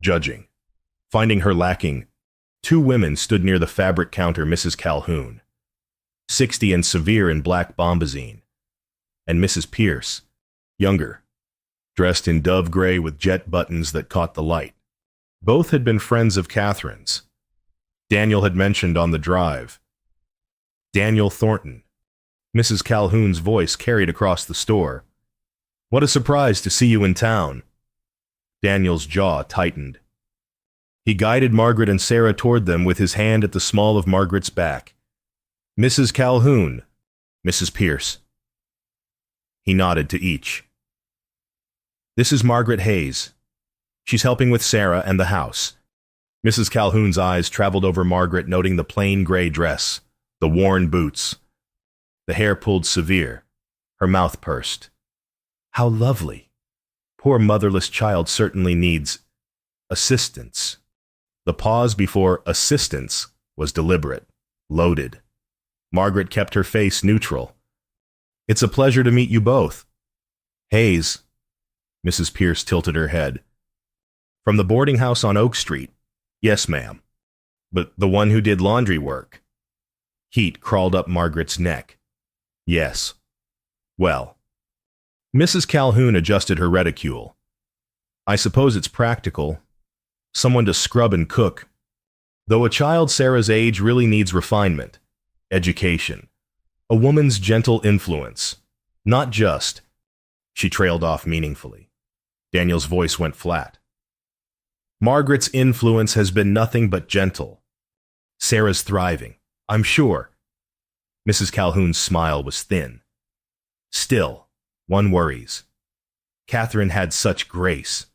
judging. Finding her lacking, 2 women stood near the fabric counter. Mrs. Calhoun, 60 and severe in black bombazine, and Mrs. Pierce, younger, dressed in dove gray with jet buttons that caught the light. Both had been friends of Catherine's. Daniel had mentioned on the drive. Daniel Thornton. Mrs. Calhoun's voice carried across the store. "What a surprise to see you in town." Daniel's jaw tightened. He guided Margaret and Sarah toward them with his hand at the small of Margaret's back. "Mrs. Calhoun, Mrs. Pierce." He nodded to each. "This is Margaret Hayes. She's helping with Sarah and the house." Mrs. Calhoun's eyes traveled over Margaret, noting the plain gray dress, the worn boots. The hair pulled severe, her mouth pursed. "How lovely. Poor motherless child certainly needs assistance." The pause before assistance was deliberate, loaded. Margaret kept her face neutral. "It's a pleasure to meet you both." "Hayes." Mrs. Pierce tilted her head. "From the boarding house on Oak Street." "Yes, ma'am." "But the one who did laundry work?" Heat crawled up Margaret's neck. "Yes." "Well." Mrs. Calhoun adjusted her reticule. "I suppose it's practical. Someone to scrub and cook. Though a child Sarah's age really needs refinement, education, a woman's gentle influence. Not just—" She trailed off meaningfully. Daniel's voice went flat. "Margaret's influence has been nothing but gentle. Sarah's thriving, I'm sure." Mrs. Calhoun's smile was thin. "Still, one worries. Catherine had such grace,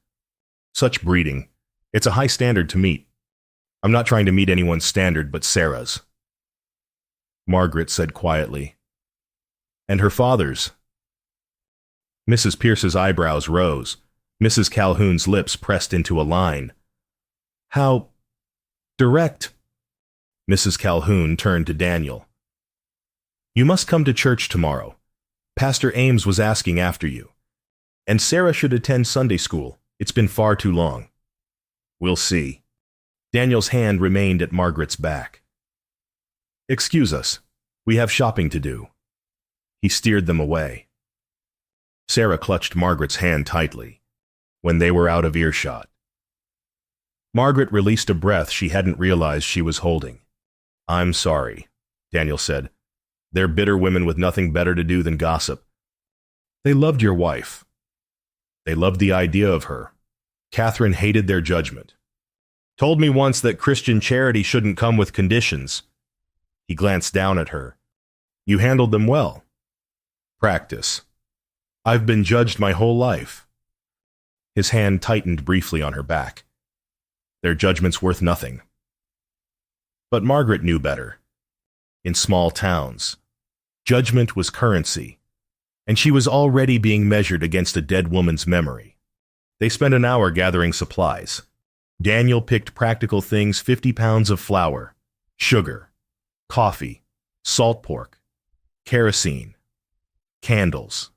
such breeding. It's a high standard to meet. I'm not trying to meet anyone's standard but Sarah's." Margaret said quietly. "And her father's." Mrs. Pierce's eyebrows rose. Mrs. Calhoun's lips pressed into a line. "How direct." Mrs. Calhoun turned to Daniel. "You must come to church tomorrow. Pastor Ames was asking after you. And Sarah should attend Sunday school. It's been far too long." "We'll see." Daniel's hand remained at Margaret's back. "Excuse us. We have shopping to do." He steered them away. Sarah clutched Margaret's hand tightly when they were out of earshot. Margaret released a breath she hadn't realized she was holding. "I'm sorry," Daniel said. "They're bitter women with nothing better to do than gossip. They loved your wife. They loved the idea of her. Catherine hated their judgment. Told me once that Christian charity shouldn't come with conditions." He glanced down at her. You handled them well. Practice. I've been judged my whole life. His hand tightened briefly on her back. Their judgment's worth nothing. But Margaret knew better. In small towns, judgment was currency, and she was already being measured against a dead woman's memory. They spent an hour gathering supplies. Daniel picked practical things: 50 pounds of flour, sugar, coffee, salt pork, kerosene, candles.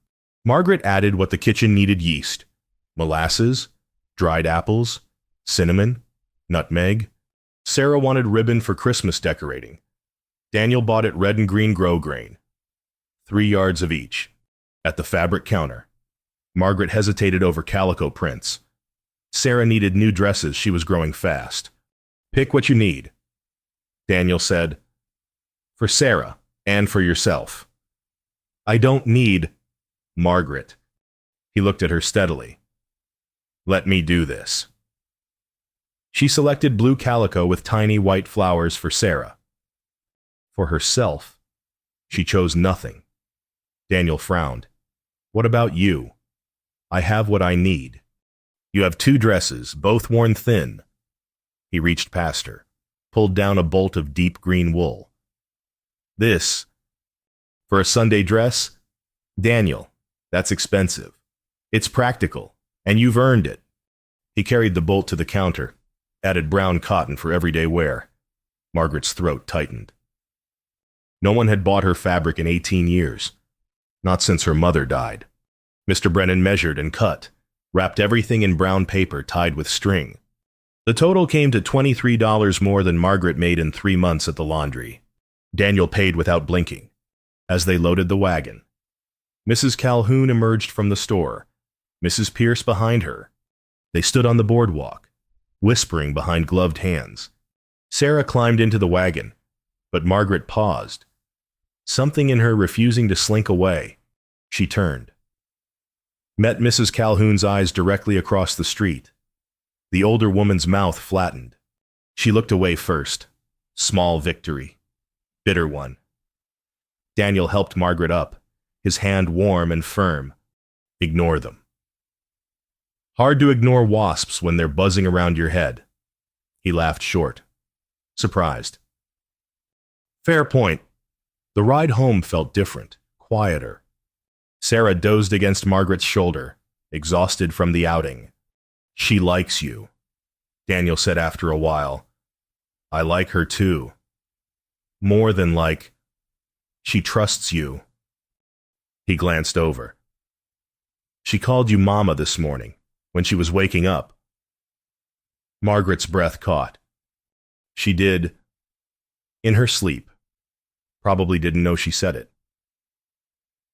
Margaret added what the kitchen needed: yeast, molasses, dried apples, cinnamon, nutmeg. Sarah wanted ribbon for Christmas decorating. Daniel bought it red and green grosgrain, 3 yards of each. At the fabric counter, Margaret hesitated over calico prints. Sarah needed new dresses. She was growing fast. Pick what you need, Daniel said. For Sarah and for yourself. I don't need Margaret. He looked at her steadily. Let me do this. She selected blue calico with tiny white flowers for Sarah. For herself, she chose nothing. Daniel frowned. What about you? I have what I need. You have 2 dresses, both worn thin. He reached past her, pulled down a bolt of deep green wool. This, for a Sunday dress? Daniel, that's expensive. It's practical, and you've earned it. He carried the bolt to the counter, added brown cotton for everyday wear. Margaret's throat tightened. No one had bought her fabric in 18 years, not since her mother died. Mr. Brennan measured and cut, wrapped everything in brown paper tied with string. The total came to $23 more than Margaret made in 3 months at the laundry. Daniel paid without blinking. As they loaded the wagon, Mrs. Calhoun emerged from the store, Mrs. Pierce behind her. They stood on the boardwalk, whispering behind gloved hands. Sarah climbed into the wagon, but Margaret paused, something in her refusing to slink away. She turned, met Mrs. Calhoun's eyes directly across the street. The older woman's mouth flattened. She looked away first. Small victory. Bitter one. Daniel helped Margaret up, his hand warm and firm. Ignore them. Hard to ignore wasps when they're buzzing around your head. He laughed short, surprised. Fair point. The ride home felt different, quieter. Sarah dozed against Margaret's shoulder, exhausted from the outing. She likes you, Daniel said after a while. I like her too. More than like. She trusts you. He glanced over. She called you Mama this morning, when she was waking up. Margaret's breath caught. She did, in her sleep. Probably didn't know she said it.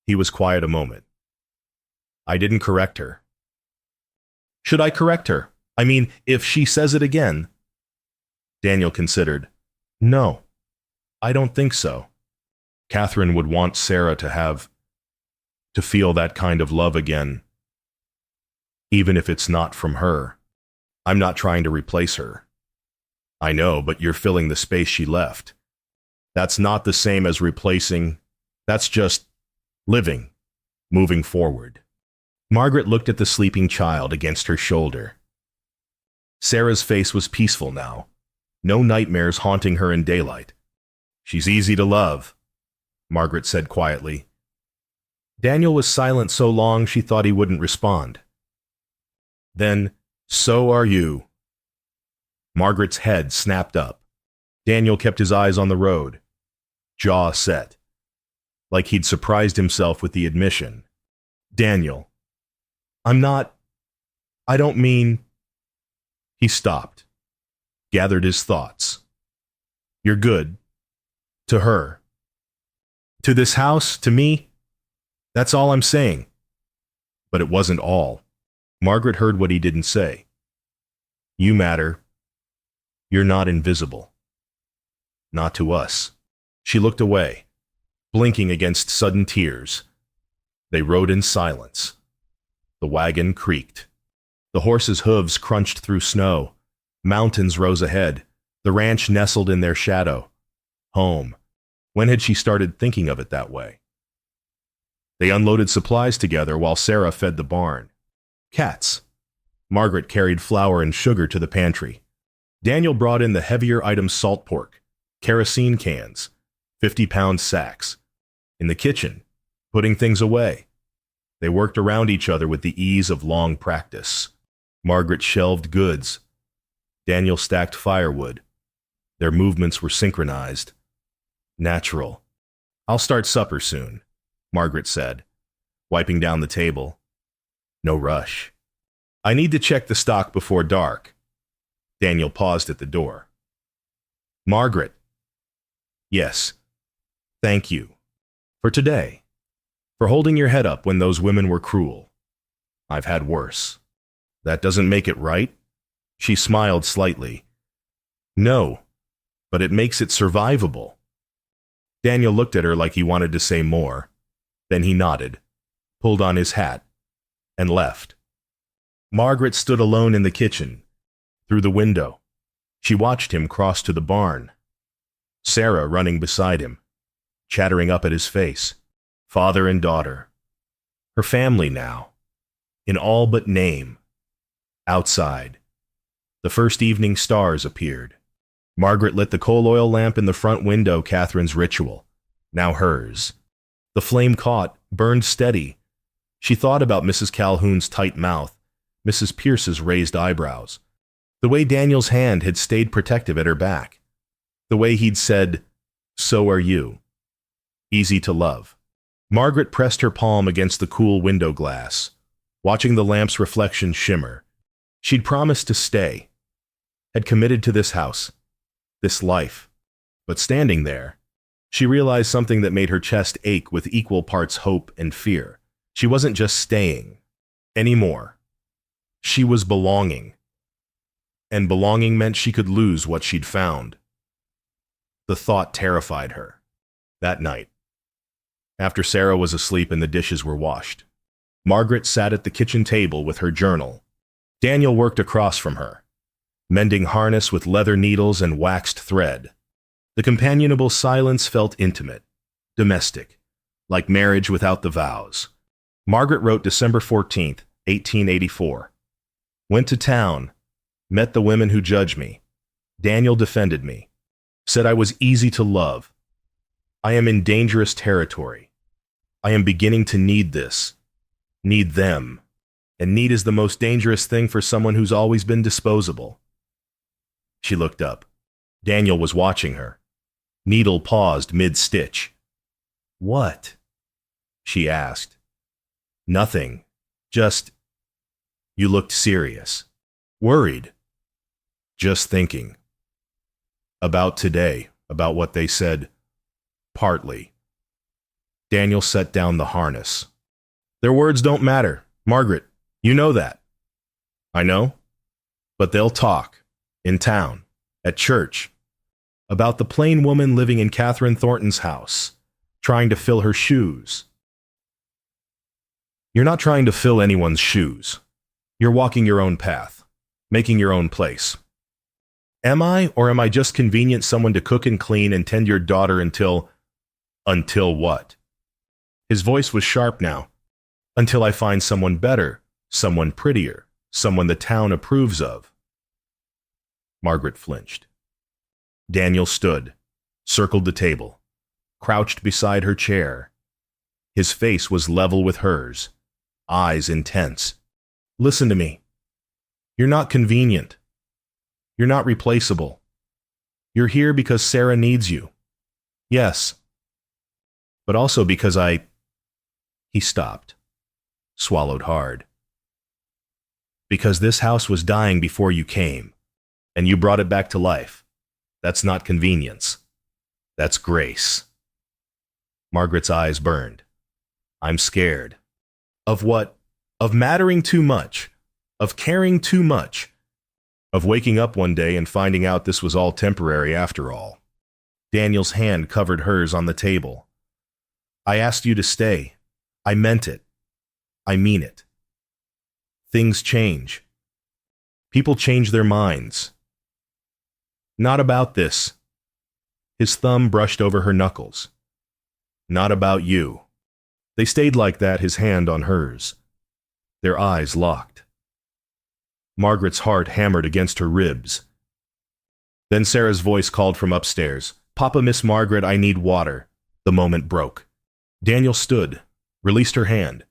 He was quiet a moment. I didn't correct her. Should I correct her? I mean, if she says it again. Daniel considered. No, I don't think so. Catherine would want Sarah to feel that kind of love again, even if it's not from her. I'm not trying to replace her. I know, but you're filling the space she left. That's not the same as replacing. That's just living, moving forward. Margaret looked at the sleeping child against her shoulder. Sarah's face was peaceful now. No nightmares haunting her in daylight. She's easy to love, Margaret said quietly. Daniel was silent so long she thought he wouldn't respond. Then, so are you. Margaret's head snapped up. Daniel kept his eyes on the road, jaw set, like he'd surprised himself with the admission. Daniel, I don't mean. He stopped, gathered his thoughts. You're good. To her. To this house, to me. That's all I'm saying. But it wasn't all. Margaret heard what he didn't say. You matter. You're not invisible. Not to us. She looked away, blinking against sudden tears. They rode in silence. The wagon creaked. The horses' hooves crunched through snow. Mountains rose ahead. The ranch nestled in their shadow. Home. When had she started thinking of it that way? They unloaded supplies together while Sarah fed the barn. Cats. Margaret carried flour and sugar to the pantry. Daniel brought in the heavier items: salt pork, kerosene cans, 50-pound sacks. In the kitchen, putting things away. They worked around each other with the ease of long practice. Margaret shelved goods. Daniel stacked firewood. Their movements were synchronized. Natural. "I'll start supper soon," Margaret said, wiping down the table. "No rush. I need to check the stock before dark." Daniel paused at the door. "Margaret." "Yes. Thank you. For today. For holding your head up when those women were cruel. I've had worse." "That doesn't make it right?" She smiled slightly. "No, but it makes it survivable." Daniel looked at her like he wanted to say more. Then he nodded, pulled on his hat, and left. Margaret stood alone in the kitchen. Through the window, she watched him cross to the barn. Sarah running beside him, chattering up at his face. Father and daughter. Her family now, in all but name. Outside, the first evening stars appeared. Margaret lit the coal oil lamp in the front window, Catherine's ritual, now hers. The flame caught, burned steady. She thought about Mrs. Calhoun's tight mouth, Mrs. Pierce's raised eyebrows, the way Daniel's hand had stayed protective at her back, the way he'd said, "So are you." Easy to love. Margaret pressed her palm against the cool window glass, watching the lamp's reflection shimmer. She'd promised to stay, had committed to this house, this life. But standing there, she realized something that made her chest ache with equal parts hope and fear. She wasn't just staying anymore. She was belonging. And belonging meant she could lose what she'd found. The thought terrified her. That night, after Sarah was asleep and the dishes were washed, Margaret sat at the kitchen table with her journal. Daniel worked across from her, mending harness with leather needles and waxed thread. The companionable silence felt intimate, domestic, like marriage without the vows. Margaret wrote December 14th, 1884. "Went to town, met the women who judge me. Daniel defended me, said I was easy to love. I am in dangerous territory. I am beginning to need this, need them. And need is the most dangerous thing for someone who's always been disposable." She looked up. Daniel was watching her. Needle paused mid-stitch. "What?" she asked. "Nothing. Just—" "You looked serious. Worried." "Just thinking. About today, about what they said. Partly." Daniel set down the harness. "Their words don't matter, Margaret. You know that." "I know. But they'll talk. In town. At church. About the plain woman living in Catherine Thornton's house, trying to fill her shoes." "You're not trying to fill anyone's shoes. You're walking your own path, making your own place." "Am I, or am I just convenient someone to cook and clean and tend your daughter until—" "Until what?" His voice was sharp now. "Until I find someone better, someone prettier, someone the town approves of." Margaret flinched. Daniel stood, circled the table, crouched beside her chair. His face was level with hers, eyes intense. "Listen to me. You're not convenient. You're not replaceable. You're here because Sarah needs you. Yes. But also because I—" He stopped, swallowed hard. "Because this house was dying before you came, and you brought it back to life. That's not convenience. That's grace." Margaret's eyes burned. "I'm scared." "Of what?" "Of mattering too much. Of caring too much. Of waking up one day and finding out this was all temporary after all." Daniel's hand covered hers on the table. "I asked you to stay. I meant it. I mean it. Things change. People change their minds. Not about this." His thumb brushed over her knuckles. Not about you. They stayed like that, his hand on hers. Their eyes locked. Margaret's heart hammered against her ribs. Then Sarah's voice called from upstairs. Papa, Miss Margaret, I need water. The moment broke. Daniel stood, released her hand,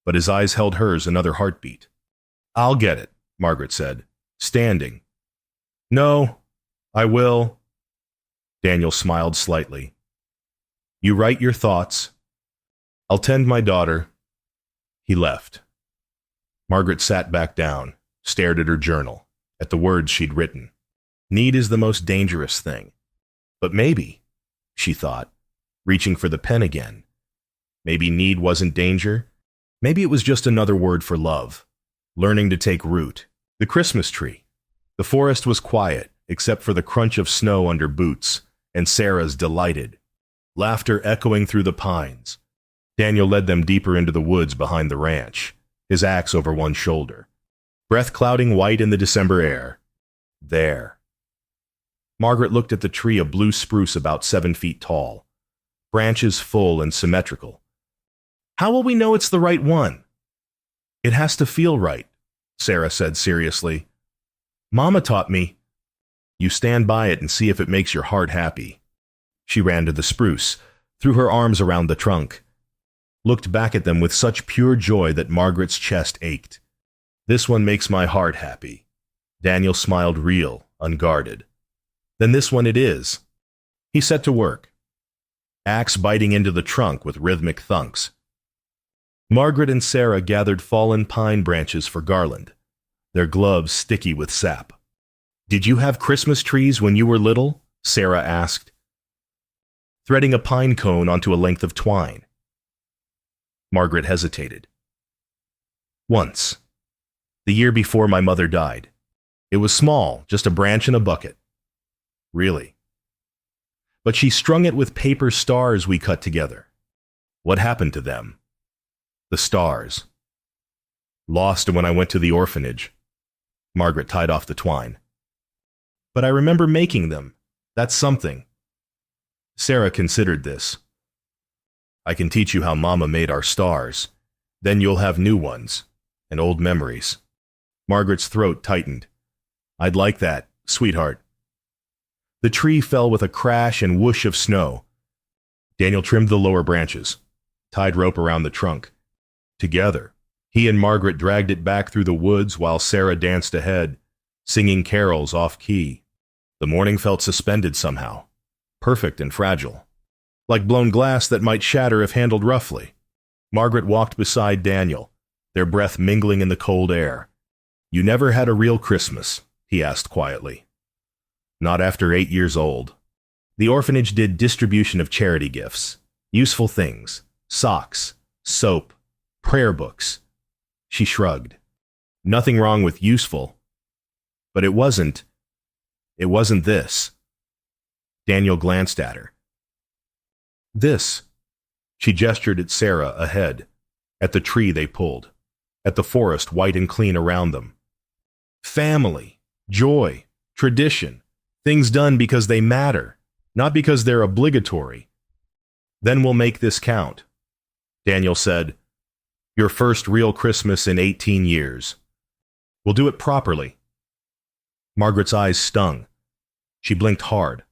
but his eyes held hers another heartbeat. I'll get it, Margaret said, standing. No, I will. Daniel smiled slightly. You write your thoughts. I'll tend my daughter. He left. Margaret sat back down, stared at her journal, at the words she'd written. Need is the most dangerous thing. But maybe, she thought, reaching for the pen again, maybe need wasn't danger. Maybe it was just another word for love, learning to take root. The Christmas tree. The forest was quiet, except for the crunch of snow under boots, and Sarah's delighted. Laughter echoing through the pines. Daniel led them deeper into the woods behind the ranch, his axe over one shoulder. Breath clouding white in the December air. There. Margaret looked at the tree, a blue spruce about 7 feet tall, branches full and symmetrical. How will we know it's the right one? It has to feel right, Sarah said seriously. Mama taught me. You stand by it and see if it makes your heart happy. She ran to the spruce, threw her arms around the trunk, looked back at them with such pure joy that Margaret's chest ached. This one makes my heart happy. Daniel smiled real, unguarded. Then this one it is. He set to work, axe biting into the trunk with rhythmic thunks. Margaret and Sarah gathered fallen pine branches for garland, their gloves sticky with sap. Did you have Christmas trees when you were little? Sarah asked, threading a pine cone onto a length of twine. Margaret hesitated. Once. The year before my mother died. It was small, just a branch in a bucket. Really. But she strung it with paper stars we cut together. What happened to them? The stars. Lost when I went to the orphanage. Margaret tied off the twine. But I remember making them. That's something. Sarah considered this. I can teach you how Mama made our stars. Then you'll have new ones, and old memories. Margaret's throat tightened. I'd like that, sweetheart. The tree fell with a crash and whoosh of snow. Daniel trimmed the lower branches, tied rope around the trunk. Together, he and Margaret dragged it back through the woods while Sarah danced ahead, singing carols off-key. The morning felt suspended somehow, perfect and fragile, like blown glass that might shatter if handled roughly. Margaret walked beside Daniel, their breath mingling in the cold air. You never had a real Christmas, he asked quietly. Not after 8 years old. The orphanage did distribution of charity gifts, useful things, socks, soap, prayer books. She shrugged. Nothing wrong with useful. But it wasn't this. Daniel glanced at her. This. She gestured at Sarah ahead, at the tree they pulled, at the forest white and clean around them. Family, joy, tradition, things done because they matter, not because they're obligatory. Then we'll make this count. Daniel said, your first real Christmas in 18 years. We'll do it properly. Margaret's eyes stung. She blinked hard,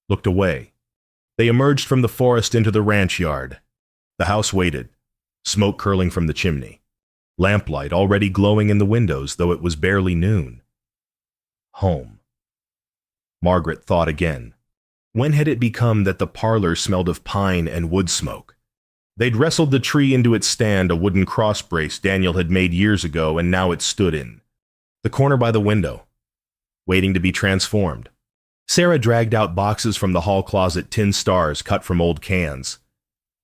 looked away. They emerged from the forest into the ranch yard. The house waited, smoke curling from the chimney, lamplight already glowing in the windows, though it was barely noon. Home. Margaret thought again. When had it become that the parlor smelled of pine and wood smoke? They'd wrestled the tree into its stand, a wooden cross brace Daniel had made years ago, and now it stood in the corner by the window, waiting to be transformed. Sarah dragged out boxes from the hall closet, tin stars cut from old cans,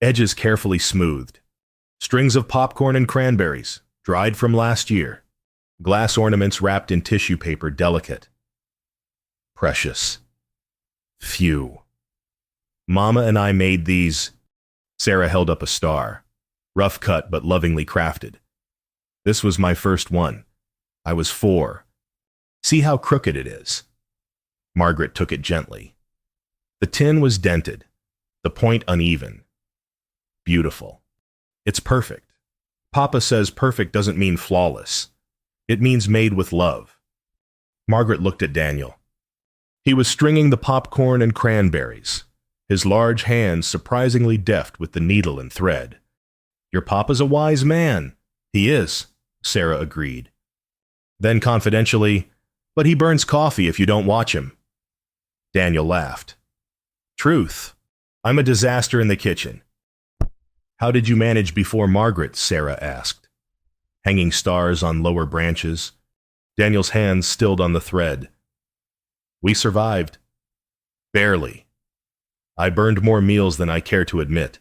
edges carefully smoothed, strings of popcorn and cranberries, dried from last year, glass ornaments wrapped in tissue paper, delicate. Precious. Few. Mama and I made these. Sarah held up a star, rough cut but lovingly crafted. This was my first one. I was 4. See how crooked it is. Margaret took it gently. The tin was dented, the point uneven. Beautiful. It's perfect. Papa says perfect doesn't mean flawless. It means made with love. Margaret looked at Daniel. He was stringing the popcorn and cranberries, his large hands surprisingly deft with the needle and thread. Your papa's a wise man. He is, Sarah agreed. Then confidentially, but he burns coffee if you don't watch him. Daniel laughed. Truth. I'm a disaster in the kitchen. How did you manage before Margaret? Sarah asked. Hanging stars on lower branches. Daniel's hands stilled on the thread. We survived. Barely. I burned more meals than I care to admit.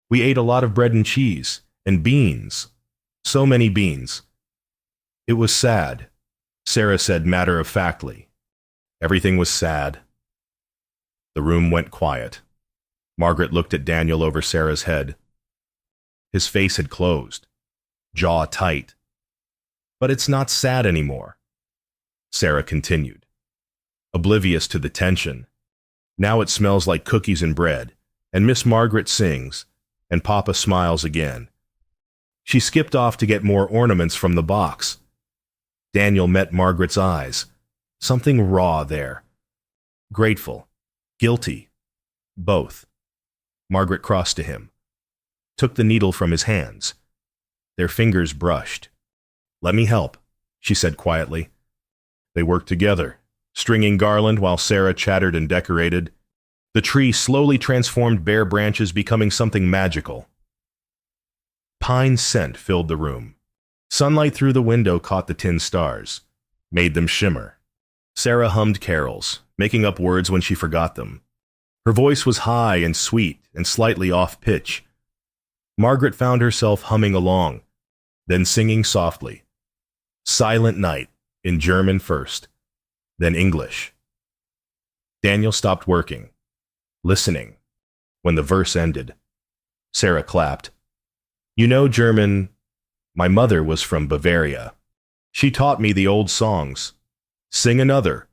We ate a lot of bread and cheese, and beans. So many beans. It was sad, Sarah said matter-of-factly. Everything was sad. The room went quiet. Margaret looked at Daniel over Sarah's head. His face had closed, jaw tight. But it's not sad anymore, Sarah continued, oblivious to the tension. Now it smells like cookies and bread, and Miss Margaret sings, and Papa smiles again. She skipped off to get more ornaments from the box. Daniel met Margaret's eyes. Something raw there. Grateful. Guilty. Both. Margaret crossed to him, took the needle from his hands. Their fingers brushed. Let me help, she said quietly. They worked together, stringing garland while Sarah chattered and decorated. The tree slowly transformed bare branches, becoming something magical. Pine scent filled the room. Sunlight through the window caught the tin stars, made them shimmer. Sarah hummed carols, making up words when she forgot them. Her voice was high and sweet and slightly off-pitch. Margaret found herself humming along, then singing softly. Silent Night, in German first, then English. Daniel stopped working, listening. When the verse ended, Sarah clapped. You know German. My mother was from Bavaria. She taught me the old songs. Sing another.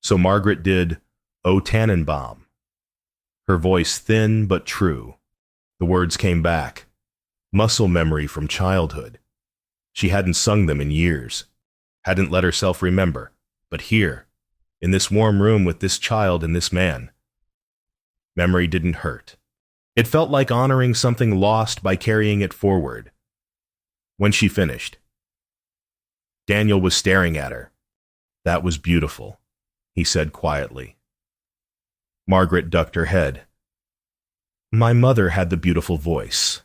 So Margaret did O Tannenbaum. Her voice thin but true. The words came back. Muscle memory from childhood. She hadn't sung them in years. Hadn't let herself remember. But here, in this warm room with this child and this man, memory didn't hurt. It felt like honoring something lost by carrying it forward. When she finished, Daniel was staring at her. That was beautiful, he said quietly. Margaret ducked her head. My mother had the beautiful voice.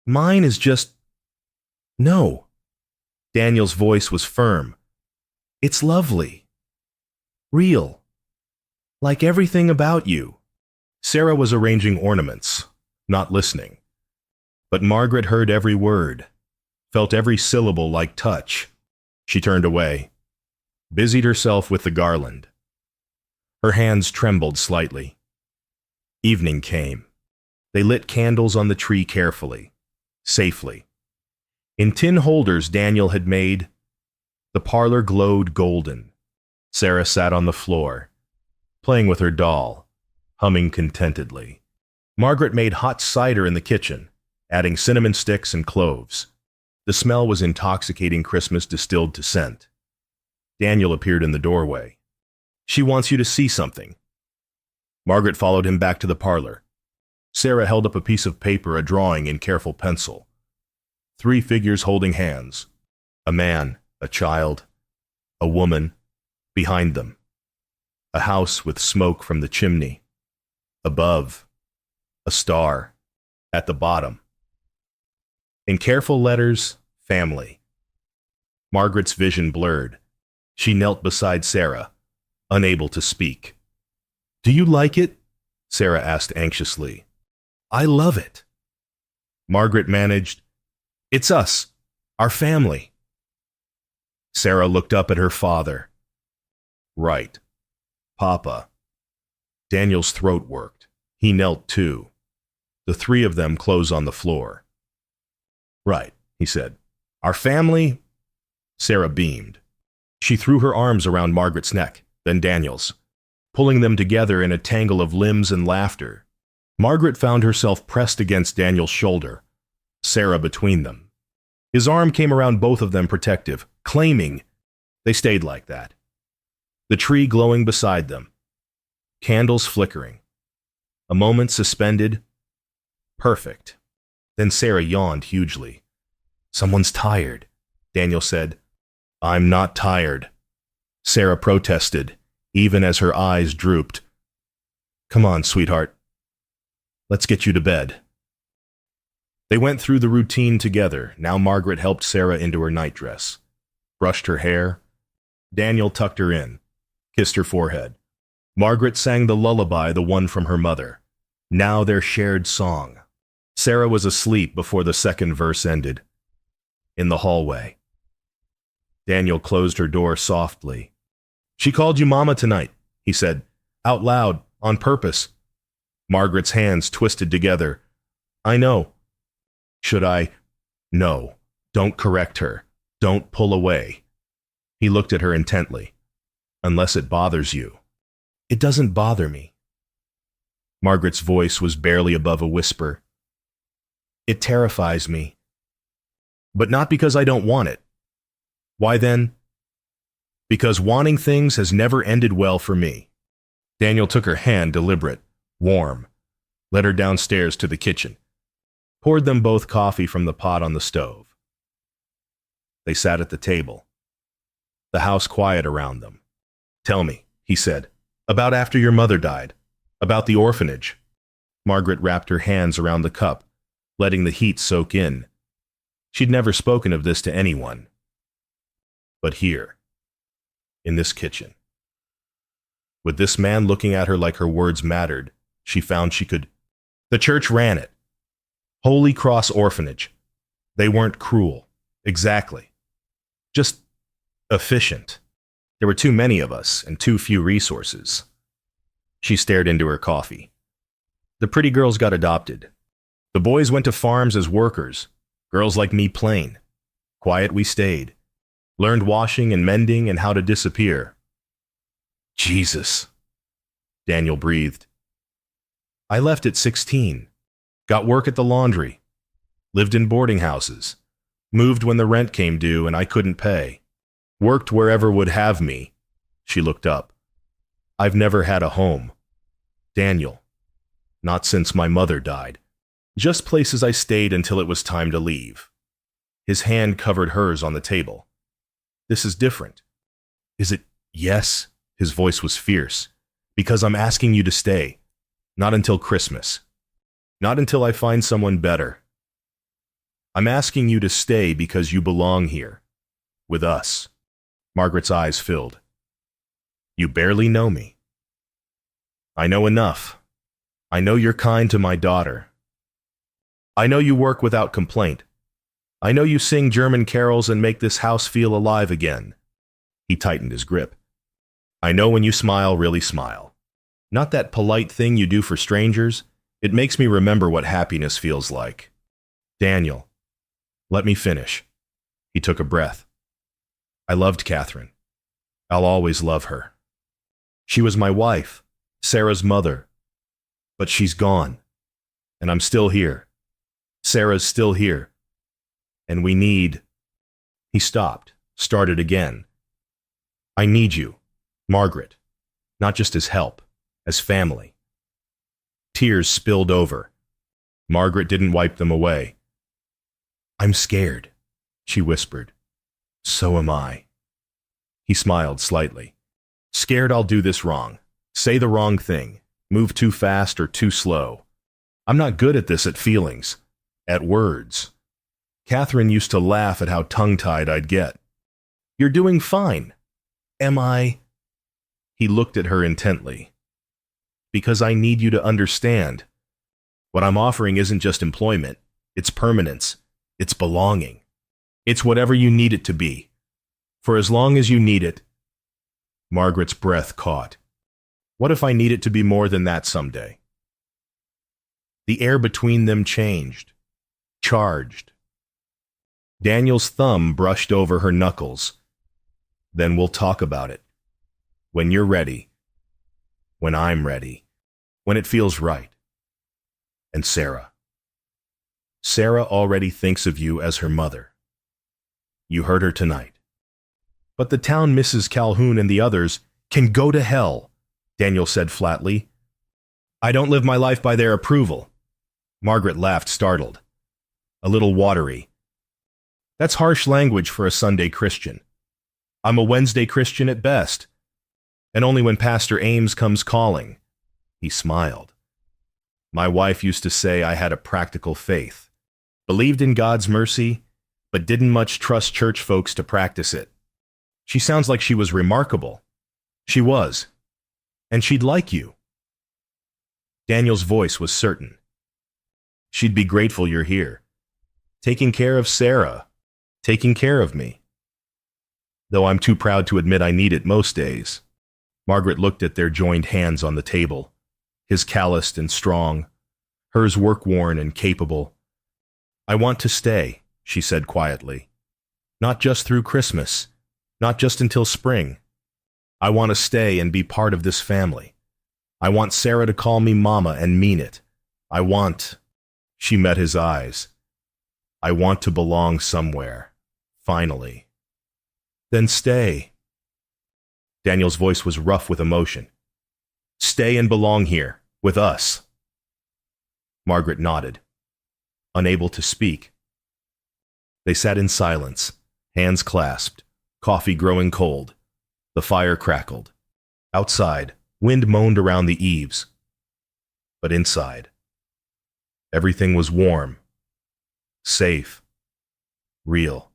Mine is just... No. Daniel's voice was firm. It's lovely. Real. Like everything about you. Sarah was arranging ornaments, not listening. But Margaret heard every word, felt every syllable like touch. She turned away, busied herself with the garland. Her hands trembled slightly. Evening came. They lit candles on the tree carefully, safely. In tin holders Daniel had made, the parlor glowed golden. Sarah sat on the floor, playing with her doll, humming contentedly. Margaret made hot cider in the kitchen, adding cinnamon sticks and cloves. The smell was intoxicating Christmas distilled to scent. Daniel appeared in the doorway. She wants you to see something. Margaret followed him back to the parlor. Sarah held up a piece of paper, a drawing in careful pencil. 3 figures holding hands. A man, a child, a woman, behind them. A house with smoke from the chimney. Above, a star. At the bottom, in careful letters, family. Margaret's vision blurred. She knelt beside Sarah, unable to speak. Do you like it? Sarah asked anxiously. I love it. Margaret managed. It's us, our family. Sarah looked up at her father. Right. Papa. Daniel's throat worked. He knelt too. The 3 of them close on the floor. Right, he said. Our family? Sarah beamed. She threw her arms around Margaret's neck, then Daniel's. pulling them together in a tangle of limbs and laughter. Margaret found herself pressed against Daniel's shoulder, Sarah between them. His arm came around both of them protective, claiming. They stayed like that. The tree glowing beside them. Candles flickering. A moment suspended. Perfect. Then Sarah yawned hugely. "Someone's tired," Daniel said. "I'm not tired," Sarah protested, even as her eyes drooped. "Come on, sweetheart. Let's get you to bed." They went through the routine together. Now Margaret helped Sarah into her nightdress, brushed her hair. Daniel tucked her in, kissed her forehead. Margaret sang the lullaby, the one from her mother. Now their shared song. Sarah was asleep before the second verse ended. In the hallway. Daniel closed her door softly. "She called you Mama tonight," he said, out loud, on purpose. Margaret's hands twisted together. "I know." "Should I?" "No. Don't correct her. Don't pull away." He looked at her intently. "Unless it bothers you." "It doesn't bother me." Margaret's voice was barely above a whisper. "It terrifies me. But not because I don't want it." "Why then?" "Because wanting things has never ended well for me." Daniel took her hand, deliberate, warm, led her downstairs to the kitchen, poured them both coffee from the pot on the stove. They sat at the table, the house quiet around them. "Tell me," he said, "about after your mother died, about the orphanage." Margaret wrapped her hands around the cup, letting the heat soak in. She'd never spoken of this to anyone. But here, in this kitchen, with this man looking at her like her words mattered, she found she could. The church ran it. Holy Cross Orphanage. They weren't cruel. Exactly. Just efficient. There were too many of us and too few resources. She stared into her coffee. The pretty girls got adopted. The boys went to farms as workers. Girls like me plain. Quiet we stayed. Learned washing and mending and how to disappear. Jesus, Daniel breathed. I left at 16. Got work at the laundry. Lived in boarding houses. Moved when the rent came due and I couldn't pay. Worked wherever would have me. She looked up. I've never had a home. Daniel. Not since my mother died. Just places I stayed until it was time to leave. His hand covered hers on the table. This is different. Is it yes? His voice was fierce. Because I'm asking you to stay. Not until Christmas. Not until I find someone better. I'm asking you to stay because you belong here. With us. Margaret's eyes filled. You barely know me. I know enough. I know you're kind to my daughter. I know you work without complaint. I know you sing German carols and make this house feel alive again. He tightened his grip. I know when you smile, really smile. Not that polite thing you do for strangers. It makes me remember what happiness feels like. Daniel, let me finish. He took a breath. I loved Catherine. I'll always love her. She was my wife, Sarah's mother. But she's gone. And I'm still here. Sarah's still here. And we need... He stopped, started again. I need you, Margaret. Not just as help, as family. Tears spilled over. Margaret didn't wipe them away. I'm scared, she whispered. So am I. He smiled slightly. Scared I'll do this wrong. Say the wrong thing. Move too fast or too slow. I'm not good at this, at feelings. At words. Catherine used to laugh at how tongue-tied I'd get. You're doing fine. Am I? He looked at her intently. Because I need you to understand. What I'm offering isn't just employment. It's permanence. It's belonging. It's whatever you need it to be. For as long as you need it. Margaret's breath caught. What if I need it to be more than that someday? The air between them changed. Charged. Daniel's thumb brushed over her knuckles. Then we'll talk about it. When you're ready. when I'm ready, when it feels right. And Sarah. Sarah already thinks of you as her mother. You heard her tonight. But the town Mrs. Calhoun and the others can go to hell, Daniel said flatly. I don't live my life by their approval. Margaret laughed, startled. A little watery. That's harsh language for a Sunday Christian. I'm a Wednesday Christian at best. And only when Pastor Ames comes calling. He smiled. My wife used to say I had a practical faith. Believed in God's mercy, but didn't much trust church folks to practice it. She sounds like she was remarkable. She was. And she'd like you. Daniel's voice was certain. She'd be grateful you're here. Taking care of Sarah. Taking care of me. Though I'm too proud to admit I need it most days. Margaret looked at their joined hands on the table. His calloused and strong. Hers work-worn and capable. I want to stay, she said quietly. Not just through Christmas. Not just until spring. I want to stay and be part of this family. I want Sarah to call me Mama and mean it. I want... She met his eyes. I want to belong somewhere. Finally. Then stay. Daniel's voice was rough with emotion. Stay and belong here, with us. Margaret nodded, unable to speak. They sat in silence, hands clasped, coffee growing cold. The fire crackled. Outside, wind moaned around the eaves. But inside, everything was warm, safe, real.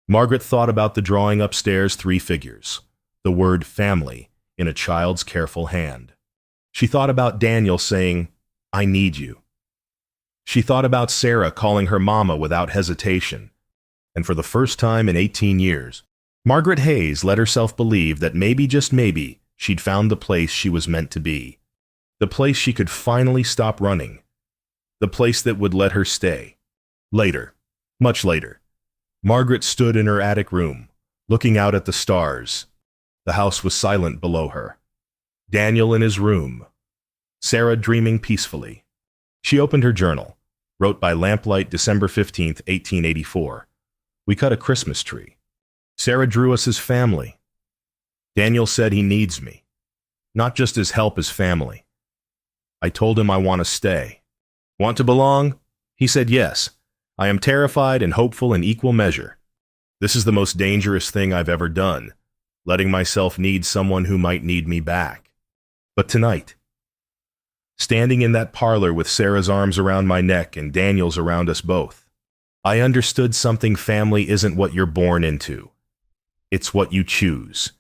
Margaret thought about the drawing upstairs 3 figures, the word family in a child's careful hand. She thought about Daniel saying, I need you. She thought about Sarah calling her Mama without hesitation. And for the first time in 18 years, Margaret Hayes let herself believe that maybe, just maybe, she'd found the place she was meant to be. The place she could finally stop running. The place that would let her stay. Later, much later, Margaret stood in her attic room, looking out at the stars. The house was silent below her. Daniel in his room. Sarah dreaming peacefully. She opened her journal, wrote by lamplight December 15th, 1884. We cut a Christmas tree. Sarah drew us as family. Daniel said he needs me. Not just as help, as family. I told him I want to stay. Want to belong? He said yes. I am terrified and hopeful in equal measure. This is the most dangerous thing I've ever done, letting myself need someone who might need me back. But tonight, standing in that parlor with Sarah's arms around my neck and Daniel's around us both, I understood something. Family isn't what you're born into. It's what you choose.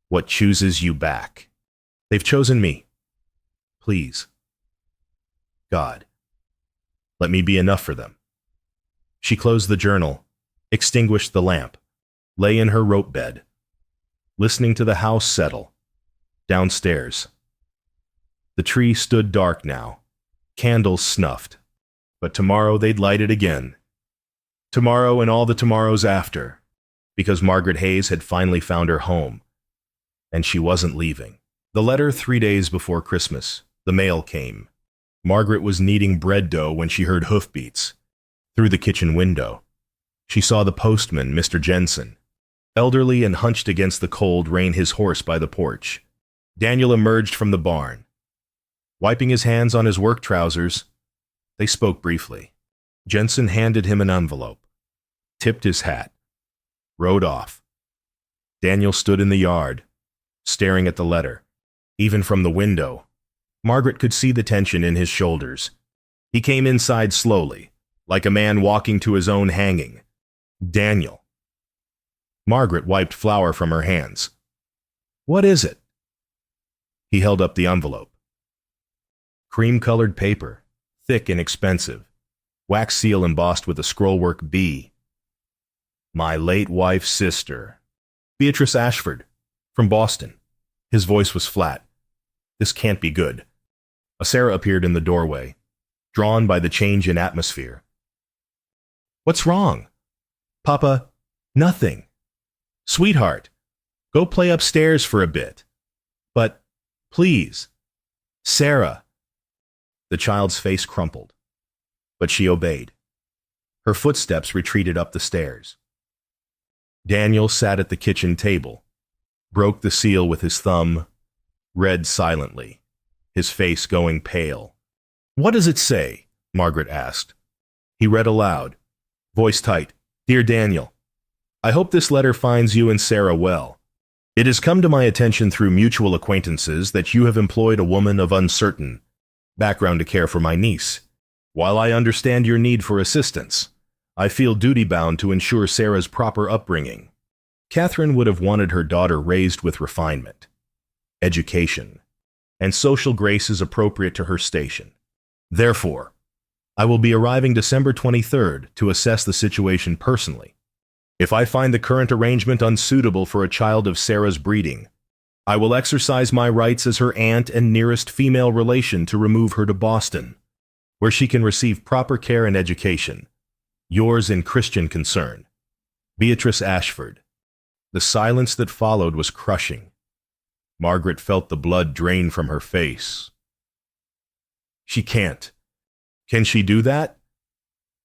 What chooses you back. They've chosen me. Please. God, let me be enough for them. She closed the journal, extinguished the lamp, lay in her rope bed, listening to the house settle. Downstairs. The tree stood dark now, candles snuffed. But tomorrow they'd light it again. Tomorrow and all the tomorrows after, because Margaret Hayes had finally found her home. And she wasn't leaving. The letter 3 days before Christmas. The mail came. Margaret was kneading bread dough when she heard hoofbeats. Through the kitchen window, she saw the postman, Mr. Jensen, elderly and hunched against the cold, rein his horse by the porch. Daniel emerged from the barn. Wiping his hands on his work trousers, they spoke briefly. Jensen handed him an envelope, tipped his hat, rode off. Daniel stood in the yard, staring at the letter. Even from the window, Margaret could see the tension in his shoulders. He came inside slowly, like a man walking to his own hanging. Daniel. Margaret wiped flour from her hands. What is it? He held up the envelope. Cream-colored paper, thick and expensive, wax seal embossed with a scrollwork B. My late wife's sister, Beatrice Ashford, from Boston. His voice was flat. This can't be good. Sarah appeared in the doorway, drawn by the change in atmosphere. What's wrong? Papa, nothing. Sweetheart, go play upstairs for a bit. But, please, Sarah! The child's face crumpled, but she obeyed. Her footsteps retreated up the stairs. Daniel sat at the kitchen table, broke the seal with his thumb, read silently, his face going pale. "What does it say?" Margaret asked. He read aloud, voice tight. "Dear Daniel, I hope this letter finds you and Sarah well. It has come to my attention through mutual acquaintances that you have employed a woman of uncertain background to care for my niece. While I understand your need for assistance, I feel duty-bound to ensure Sarah's proper upbringing. Catherine would have wanted her daughter raised with refinement, education, and social graces appropriate to her station. Therefore, I will be arriving December 23rd to assess the situation personally. If I find the current arrangement unsuitable for a child of Sarah's breeding, I will exercise my rights as her aunt and nearest female relation to remove her to Boston, where she can receive proper care and education. Yours in Christian concern, Beatrice Ashford." The silence that followed was crushing. Margaret felt the blood drain from her face. She can't. Can she do that?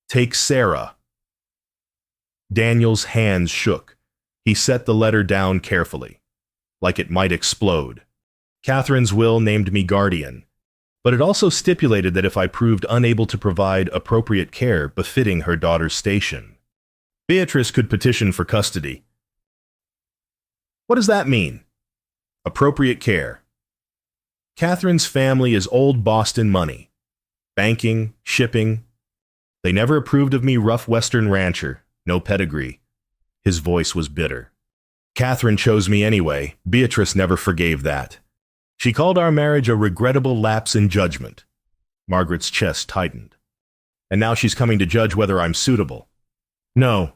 Take Sarah. Daniel's hands shook. He set the letter down carefully, like it might explode. Catherine's will named me guardian, but it also stipulated that if I proved unable to provide appropriate care befitting her daughter's station, Beatrice could petition for custody. What does that mean? Appropriate care. Catherine's family is old Boston money. Banking, shipping. They never approved of me rough Western rancher, no pedigree. His voice was bitter. Catherine chose me anyway. Beatrice never forgave that. She called our marriage a regrettable lapse in judgment. Margaret's chest tightened. And now she's coming to judge whether I'm suitable. No.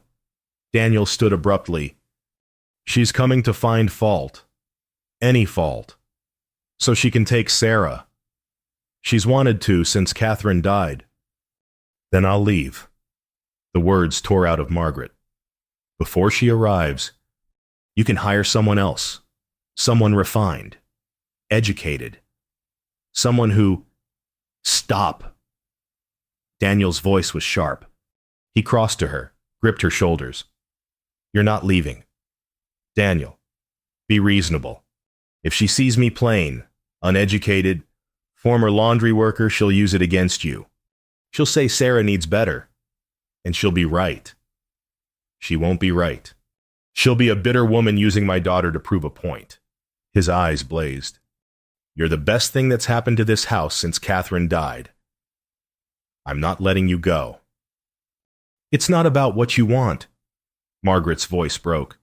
Daniel stood abruptly. She's coming to find fault. Any fault. So she can take Sarah. She's wanted to since Catherine died. Then I'll leave. The words tore out of Margaret. Before she arrives, you can hire someone else. Someone refined. Educated. Someone who... Stop. Daniel's voice was sharp. He crossed to her, gripped her shoulders. You're not leaving. Daniel, be reasonable. If she sees me plain, uneducated, former laundry worker, she'll use it against you. She'll say Sarah needs better. And she'll be right. She won't be right. She'll be a bitter woman using my daughter to prove a point. His eyes blazed. You're the best thing that's happened to this house since Catherine died. I'm not letting you go. It's not about what you want. Margaret's voice broke.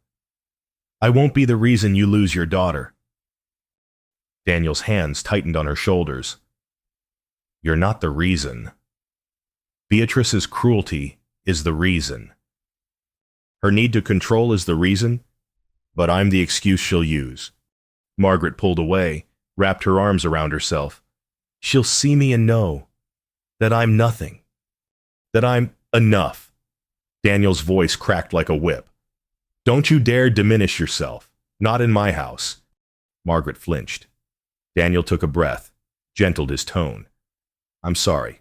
I won't be the reason you lose your daughter. Daniel's hands tightened on her shoulders. You're not the reason. Beatrice's cruelty is the reason. Her need to control is the reason, but I'm the excuse she'll use. Margaret pulled away, wrapped her arms around herself. She'll see me and know that I'm nothing, that I'm enough. Daniel's voice cracked like a whip. Don't you dare diminish yourself, not in my house. Margaret flinched. Daniel took a breath, gentled his tone. I'm sorry,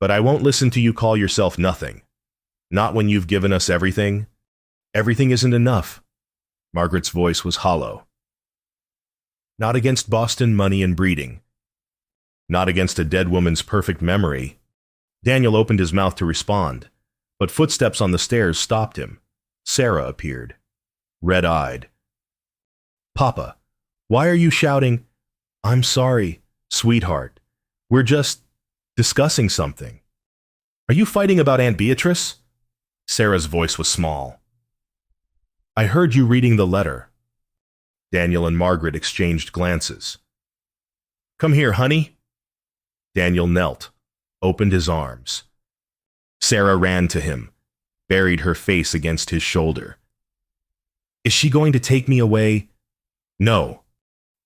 but I won't listen to you call yourself nothing. Not when you've given us everything. Everything isn't enough. Margaret's voice was hollow. Not against Boston money and breeding. Not against a dead woman's perfect memory. Daniel opened his mouth to respond, but footsteps on the stairs stopped him. Sarah appeared, red-eyed. Papa, why are you shouting, I'm sorry, sweetheart. We're just discussing something. Are you fighting about Aunt Beatrice? Sarah's voice was small. I heard you reading the letter. Daniel and Margaret exchanged glances. Come here, honey. Daniel knelt, opened his arms. Sarah ran to him, buried her face against his shoulder. Is she going to take me away? No.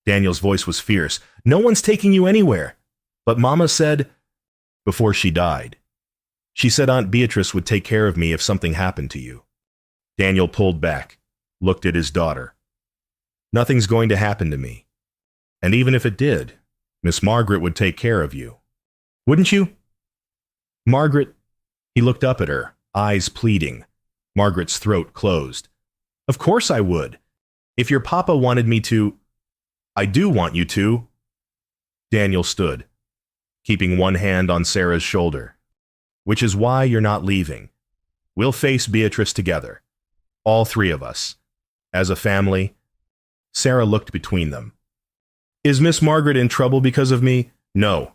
Daniel's voice was fierce. No one's taking you anywhere. But Mama said, before she died, she said Aunt Beatrice would take care of me if something happened to you. Daniel pulled back, looked at his daughter. Nothing's going to happen to me. And even if it did, Miss Margaret would take care of you. Wouldn't you? Margaret, he looked up at her, eyes pleading. Margaret's throat closed. Of course I would. If your papa wanted me to, I do want you to. Daniel stood, keeping one hand on Sarah's shoulder. Which is why you're not leaving. We'll face Beatrice together. All three of us. As a family. Sarah looked between them. Is Miss Margaret in trouble because of me? No,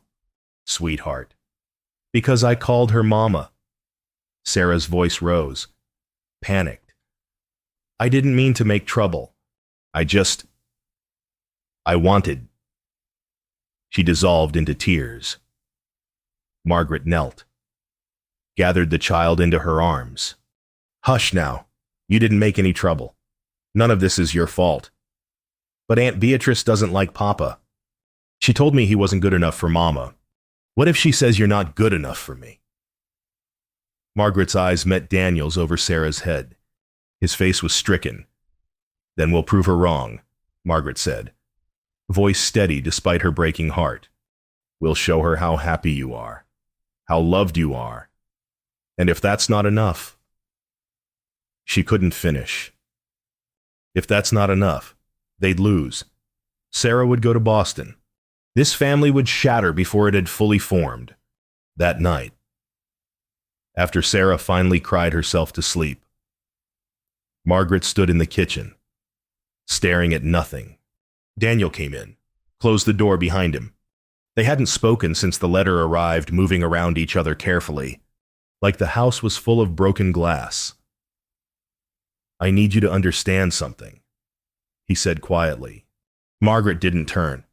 sweetheart. Because I called her mama. Sarah's voice rose, panicked. I didn't mean to make trouble. I wanted. She dissolved into tears. Margaret knelt, gathered the child into her arms. Hush now. You didn't make any trouble. None of this is your fault. But Aunt Beatrice doesn't like Papa. She told me he wasn't good enough for Mama. What if she says you're not good enough for me? Margaret's eyes met Daniel's over Sarah's head. His face was stricken. Then we'll prove her wrong, Margaret said, voice steady despite her breaking heart. We'll show her how happy you are, how loved you are. And if that's not enough... She couldn't finish. If that's not enough, they'd lose. Sarah would go to Boston. This family would shatter before it had fully formed. That night, after Sarah finally cried herself to sleep, Margaret stood in the kitchen, staring at nothing. Daniel came in, closed the door behind him. They hadn't spoken since the letter arrived, moving around each other carefully, like the house was full of broken glass. I need you to understand something, he said quietly. Margaret didn't turn.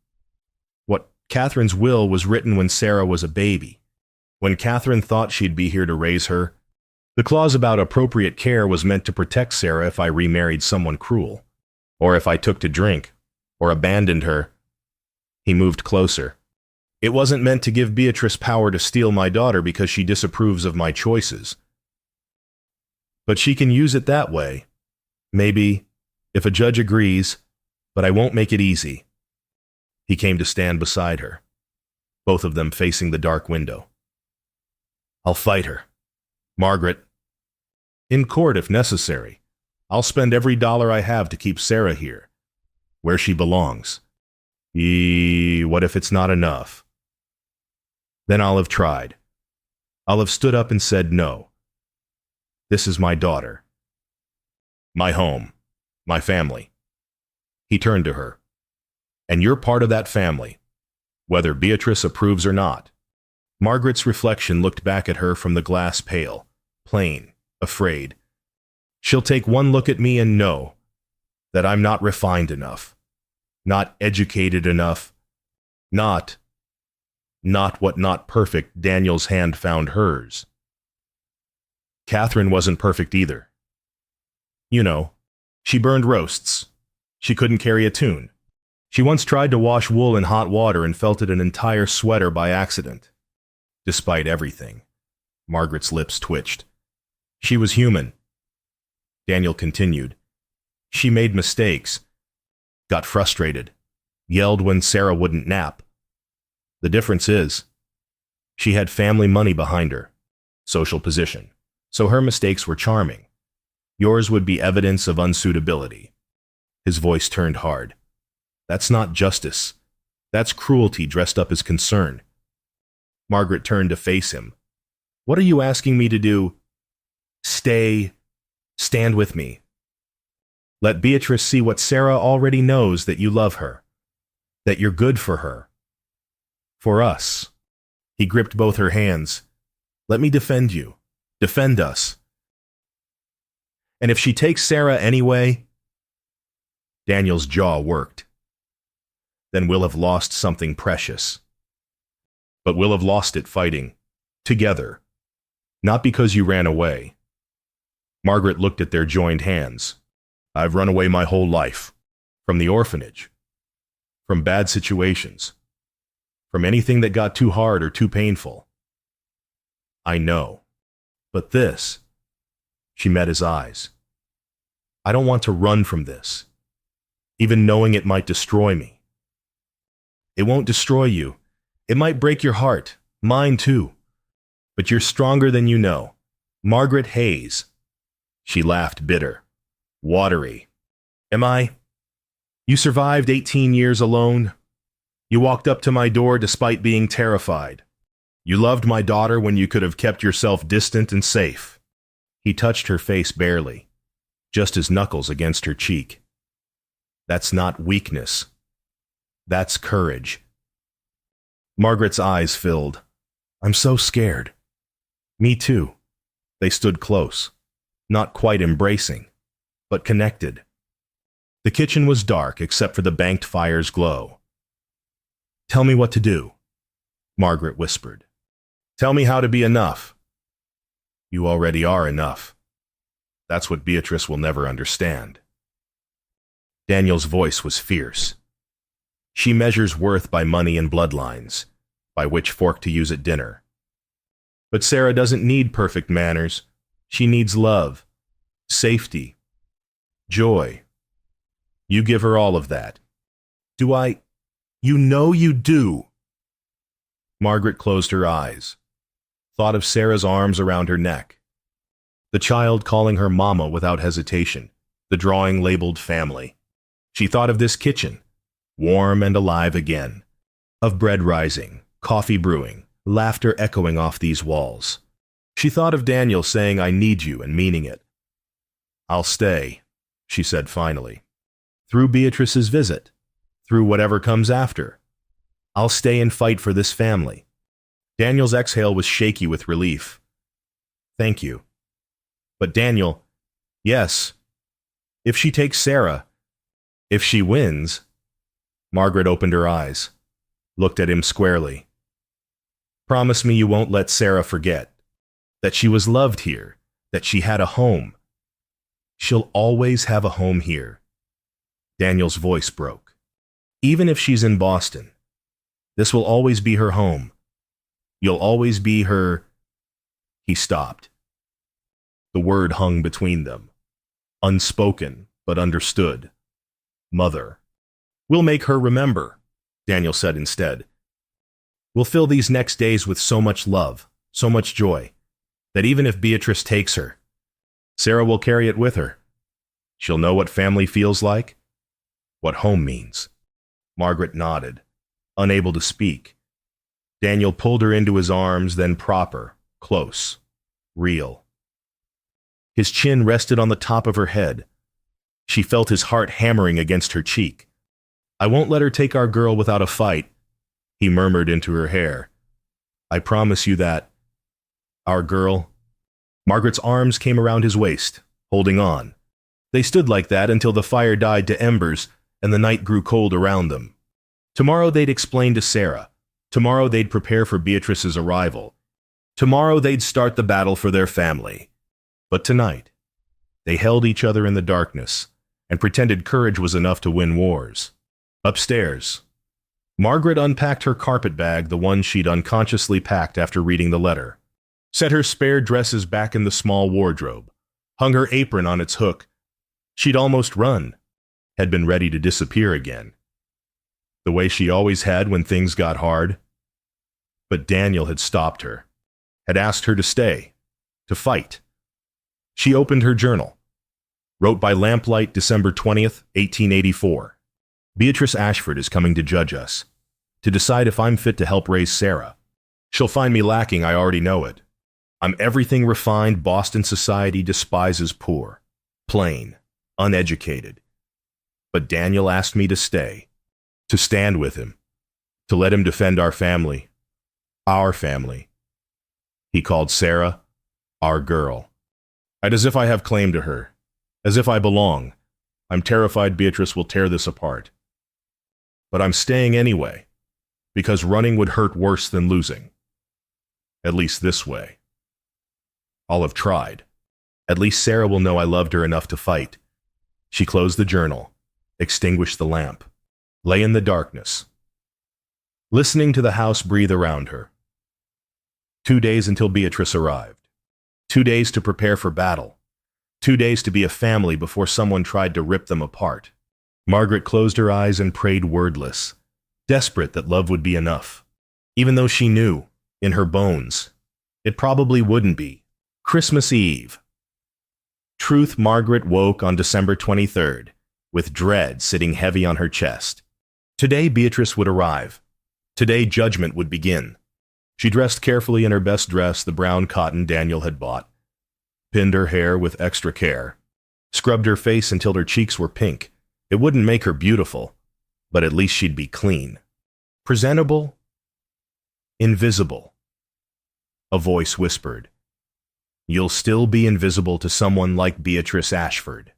What Catherine's will was written when Sarah was a baby. When Catherine thought she'd be here to raise her, the clause about appropriate care was meant to protect Sarah if I remarried someone cruel, or if I took to drink, or abandoned her. He moved closer. It wasn't meant to give Beatrice power to steal my daughter because she disapproves of my choices. But she can use it that way. Maybe, if a judge agrees, but I won't make it easy. He came to stand beside her, both of them facing the dark window. I'll fight her. Margaret. In court if necessary. I'll spend every dollar I have to keep Sarah here, where she belongs. What if it's not enough? Then I'll have tried. I'll have stood up and said no. This is my daughter. My home. My family. He turned to her. And you're part of that family, whether Beatrice approves or not. Margaret's reflection looked back at her from the glass pail, plain, afraid. She'll take one look at me and know that I'm not refined enough, not educated enough, not what not perfect Daniel's hand found hers. Catherine wasn't perfect either. You know, she burned roasts. She couldn't carry a tune. She once tried to wash wool in hot water and felted an entire sweater by accident. Despite everything, Margaret's lips twitched. She was human. Daniel continued. She made mistakes, got frustrated, yelled when Sarah wouldn't nap. The difference is, she had family money behind her, social position, so her mistakes were charming. Yours would be evidence of unsuitability. His voice turned hard. That's not justice. That's cruelty dressed up as concern. Margaret turned to face him. What are you asking me to do? Stand with me. Let Beatrice see what Sarah already knows, that you love her, that you're good for her. For us. He gripped both her hands. Let me defend you. Defend us. And if she takes Sarah anyway... Daniel's jaw worked. Then we'll have lost something precious. But we'll have lost it fighting. Together. Not because you ran away. Margaret looked at their joined hands. I've run away my whole life. From the orphanage. From bad situations. From anything that got too hard or too painful. I know. But this... She met his eyes. I don't want to run from this, even knowing it might destroy me. It won't destroy you. It might break your heart. Mine too. But you're stronger than you know. Margaret Hayes. She laughed bitter. Watery. Am I? You survived 18 years alone. You walked up to my door despite being terrified. You loved my daughter when you could have kept yourself distant and safe. He touched her face barely, just his knuckles against her cheek. That's not weakness. That's courage. Margaret's eyes filled. I'm so scared. Me too. They stood close, not quite embracing, but connected. The kitchen was dark except for the banked fire's glow. Tell me what to do, Margaret whispered. Tell me how to be enough. You already are enough. That's what Beatrice will never understand. Daniel's voice was fierce. She measures worth by money and bloodlines, by which fork to use at dinner. But Sarah doesn't need perfect manners. She needs love, safety, joy. You give her all of that. Do I? You know you do. Margaret closed her eyes, thought of Sarah's arms around her neck, the child calling her mama without hesitation, the drawing labeled family. She thought of this kitchen, warm and alive again, of bread rising, coffee brewing, laughter echoing off these walls. She thought of Daniel saying, I need you, and meaning it. I'll stay, she said finally. Through Beatrice's visit, through whatever comes after. I'll stay and fight for this family. Daniel's exhale was shaky with relief. Thank you. But Daniel, yes, if she takes Sarah, if she wins. Margaret opened her eyes, looked at him squarely. Promise me you won't let Sarah forget that she was loved here, that she had a home. She'll always have a home here. Daniel's voice broke. Even if she's in Boston, this will always be her home. You'll always be her. He stopped. The word hung between them, unspoken but understood. Mother. We'll make her remember, Daniel said instead. We'll fill these next days with so much love, so much joy, that even if Beatrice takes her, Sarah will carry it with her. She'll know what family feels like, what home means. Margaret nodded, unable to speak. Daniel pulled her into his arms, then proper, close, real. His chin rested on the top of her head. She felt his heart hammering against her cheek. I won't let her take our girl without a fight, he murmured into her hair. I promise you that. Our girl. Margaret's arms came around his waist, holding on. They stood like that until the fire died to embers and the night grew cold around them. Tomorrow they'd explain to Sarah. Tomorrow they'd prepare for Beatrice's arrival. Tomorrow they'd start the battle for their family. But tonight, they held each other in the darkness and pretended courage was enough to win wars. Upstairs, Margaret unpacked her carpet bag, the one she'd unconsciously packed after reading the letter, set her spare dresses back in the small wardrobe, hung her apron on its hook. She'd almost run, had been ready to disappear again, the way she always had when things got hard. But Daniel had stopped her, had asked her to stay, to fight. She opened her journal, wrote by lamplight December 20th, 1884. Beatrice Ashford is coming to judge us, to decide if I'm fit to help raise Sarah. She'll find me lacking, I already know it. I'm everything refined Boston society despises poor, plain, uneducated. But Daniel asked me to stay, to stand with him, to let him defend our family, our family. He called Sarah our girl. I'd as if I have claim to her, as if I belong. I'm terrified Beatrice will tear this apart. But I'm staying anyway, because running would hurt worse than losing. At least this way. I'll have tried. At least Sarah will know I loved her enough to fight. She closed the journal, extinguished the lamp, lay in the darkness, listening to the house breathe around her. 2 days until Beatrice arrived. 2 days to prepare for battle. 2 days to be a family before someone tried to rip them apart. Margaret closed her eyes and prayed wordless, desperate that love would be enough, even though she knew, in her bones, it probably wouldn't be. Christmas Eve. Truth Margaret woke on December 23rd, with dread sitting heavy on her chest. Today Beatrice would arrive. Today judgment would begin. She dressed carefully in her best dress, the brown cotton Daniel had bought, pinned her hair with extra care, scrubbed her face until her cheeks were pink. It wouldn't make her beautiful, but at least she'd be clean. Presentable? Invisible. A voice whispered, "You'll still be invisible to someone like Beatrice Ashford."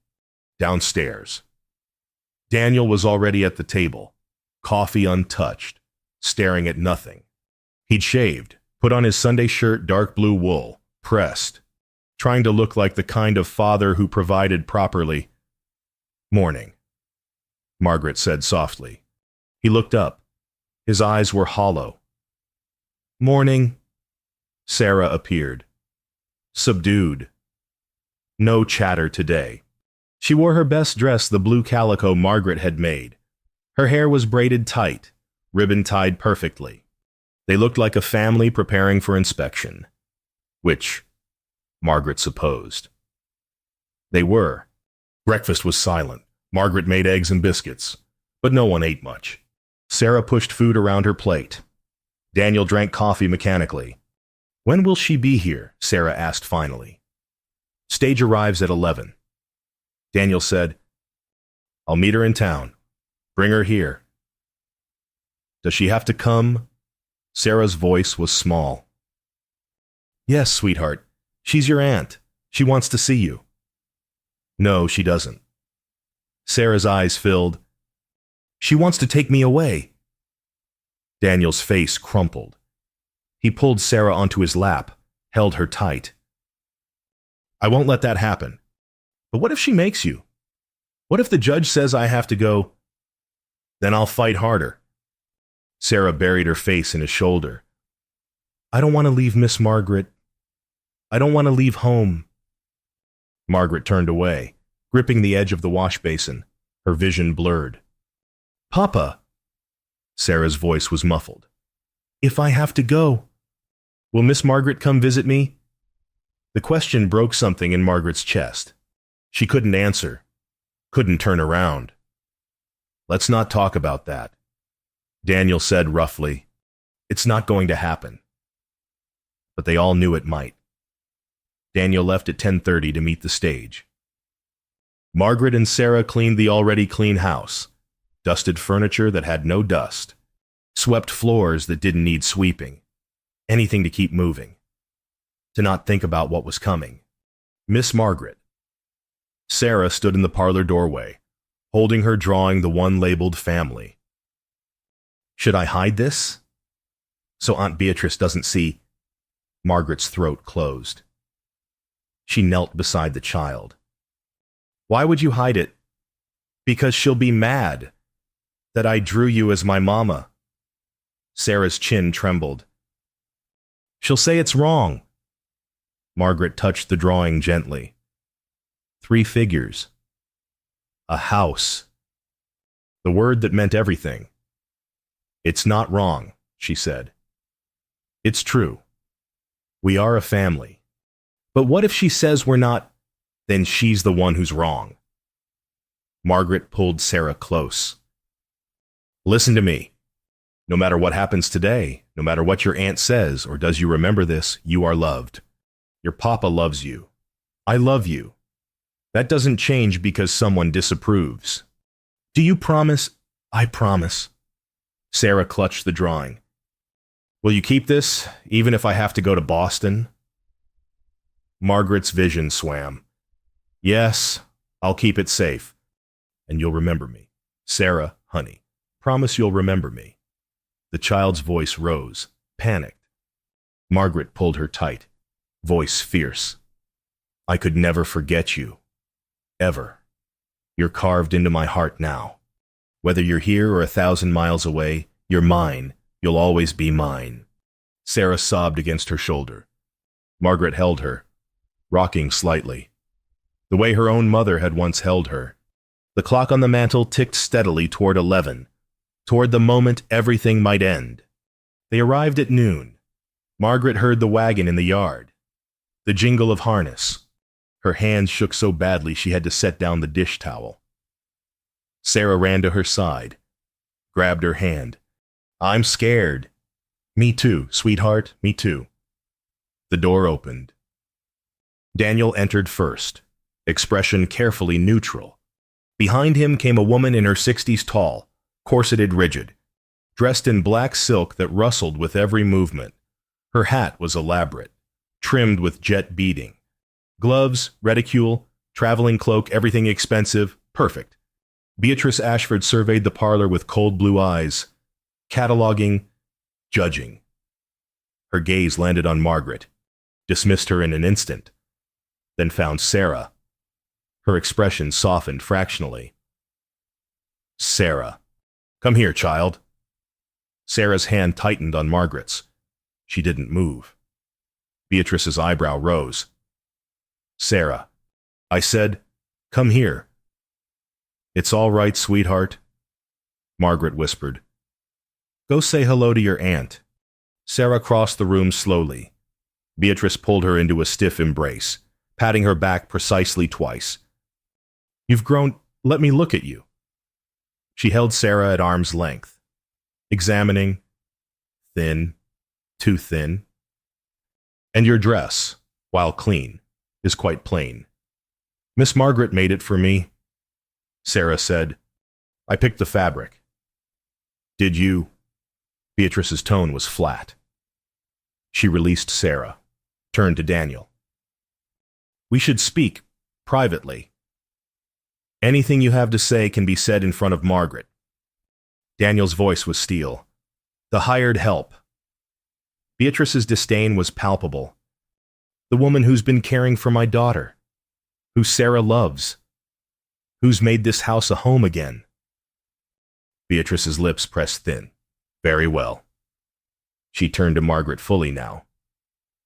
Downstairs. Daniel was already at the table, coffee untouched, staring at nothing. He'd shaved, put on his Sunday shirt, dark blue wool, pressed, trying to look like the kind of father who provided properly. "Morning," Margaret said softly. He looked up. His eyes were hollow. "Morning." Sarah appeared. Subdued. No chatter today. She wore her best dress, the blue calico Margaret had made. Her hair was braided tight, ribbon tied perfectly. They looked like a family preparing for inspection. Which, Margaret supposed. They were. Breakfast was silent. Margaret made eggs and biscuits, but no one ate much. Sarah pushed food around her plate. Daniel drank coffee mechanically. "When will she be here?" Sarah asked finally. "Stage arrives at 11. Daniel said, "I'll meet her in town. Bring her here." "Does she have to come?" Sarah's voice was small. "Yes, sweetheart. She's your aunt. She wants to see you." "No, she doesn't." Sarah's eyes filled. "She wants to take me away." Daniel's face crumpled. He pulled Sarah onto his lap, held her tight. "I won't let that happen. But what if she makes you? What if the judge says I have to go? Then I'll fight harder." Sarah buried her face in his shoulder. "I don't want to leave Miss Margaret. I don't want to leave home." Margaret turned away, gripping the edge of the wash basin, her vision blurred. "Papa," Sarah's voice was muffled. "If I have to go, will Miss Margaret come visit me?" The question broke something in Margaret's chest. She couldn't answer, couldn't turn around. "Let's not talk about that," Daniel said roughly. "It's not going to happen." But they all knew it might. Daniel left at 10:30 to meet the stage. Margaret and Sarah cleaned the already clean house, dusted furniture that had no dust, swept floors that didn't need sweeping, anything to keep moving, to not think about what was coming. Miss Margaret. Sarah stood in the parlor doorway, holding her drawing, the one labeled family. "Should I hide this? So Aunt Beatrice doesn't see?" Margaret's throat closed. She knelt beside the child. "Why would you hide it?" "Because she'll be mad that I drew you as my mama." Sarah's chin trembled. "She'll say it's wrong." Margaret touched the drawing gently. 3 figures. A house. The word that meant everything. "It's not wrong," she said. "It's true. We are a family. But what if she says we're not? Then she's the one who's wrong." Margaret pulled Sarah close. "Listen to me. No matter what happens today, no matter what your aunt says or does you remember this, you are loved. Your papa loves you. I love you. That doesn't change because someone disapproves. Do you promise?" "I promise." Sarah clutched the drawing. "Will you keep this, even if I have to go to Boston?" Margaret's vision swam. "Yes, I'll keep it safe. And you'll remember me. Sarah, honey, promise you'll remember me." The child's voice rose, panicked. Margaret pulled her tight, voice fierce. "I could never forget you. Ever. You're carved into my heart now. Whether you're here or 1,000 miles away, you're mine. You'll always be mine." Sarah sobbed against her shoulder. Margaret held her, rocking slightly, the way her own mother had once held her. The clock on the mantel ticked steadily toward 11, toward the moment everything might end. They arrived at noon. Margaret heard the wagon in the yard, the jingle of harness. Her hands shook so badly she had to set down the dish towel. Sarah ran to her side, grabbed her hand. "I'm scared." "Me too, sweetheart, me too." The door opened. Daniel entered first, expression carefully neutral. Behind him came a woman in her 60s, tall, corseted rigid, dressed in black silk that rustled with every movement. Her hat was elaborate, trimmed with jet beading. Gloves, reticule, traveling cloak, everything expensive, perfect. Beatrice Ashford surveyed the parlor with cold blue eyes, cataloging, judging. Her gaze landed on Margaret, dismissed her in an instant, then found Sarah. Her expression softened fractionally. "Sarah. Come here, child." Sarah's hand tightened on Margaret's. She didn't move. Beatrice's eyebrow rose. "Sarah, I said, come here." "It's all right, sweetheart," Margaret whispered. "Go say hello to your aunt." Sarah crossed the room slowly. Beatrice pulled her into a stiff embrace, patting her back precisely twice. "You've grown. Let me look at you." She held Sarah at arm's length, examining. Thin, too thin. "And your dress, while clean, is quite plain. Miss Margaret made it for me," Sarah said. "I picked the fabric." "Did you?" Beatrice's tone was flat. She released Sarah, turned to Daniel. "We should speak privately. Anything you have to say can be said in front of Margaret." Daniel's voice was steel. "The hired help." Beatrice's disdain was palpable. "The woman who's been caring for my daughter, who Sarah loves, who's made this house a home again." Beatrice's lips pressed thin. "Very well." She turned to Margaret fully now.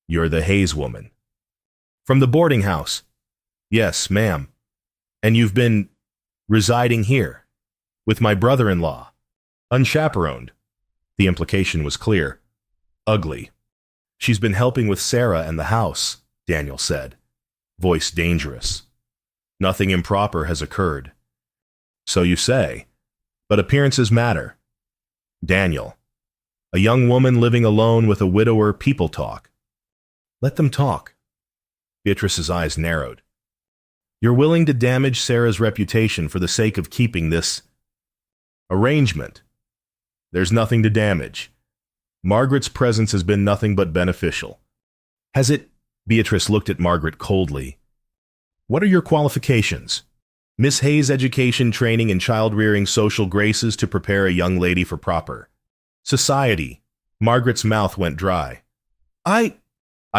"You're the Hayes woman." "From the boarding house." "Yes, ma'am. And you've been residing here with my brother-in-law, unchaperoned." The implication was clear. "Ugly." "She's been helping with Sarah and the house," Daniel said, voice dangerous. "Nothing improper has occurred." "So you say, but appearances matter." "Daniel, a young woman living alone with a widower, people talk." "Let them talk." Beatrice's eyes narrowed. "You're willing to damage Sarah's reputation for the sake of keeping this arrangement." "There's nothing to damage. Margaret's presence has been nothing but beneficial." "Has it?" Beatrice looked at Margaret coldly. "What are your qualifications? Miss Hayes' education, training in child-rearing, social graces to prepare a young lady for proper society." Margaret's mouth went dry. I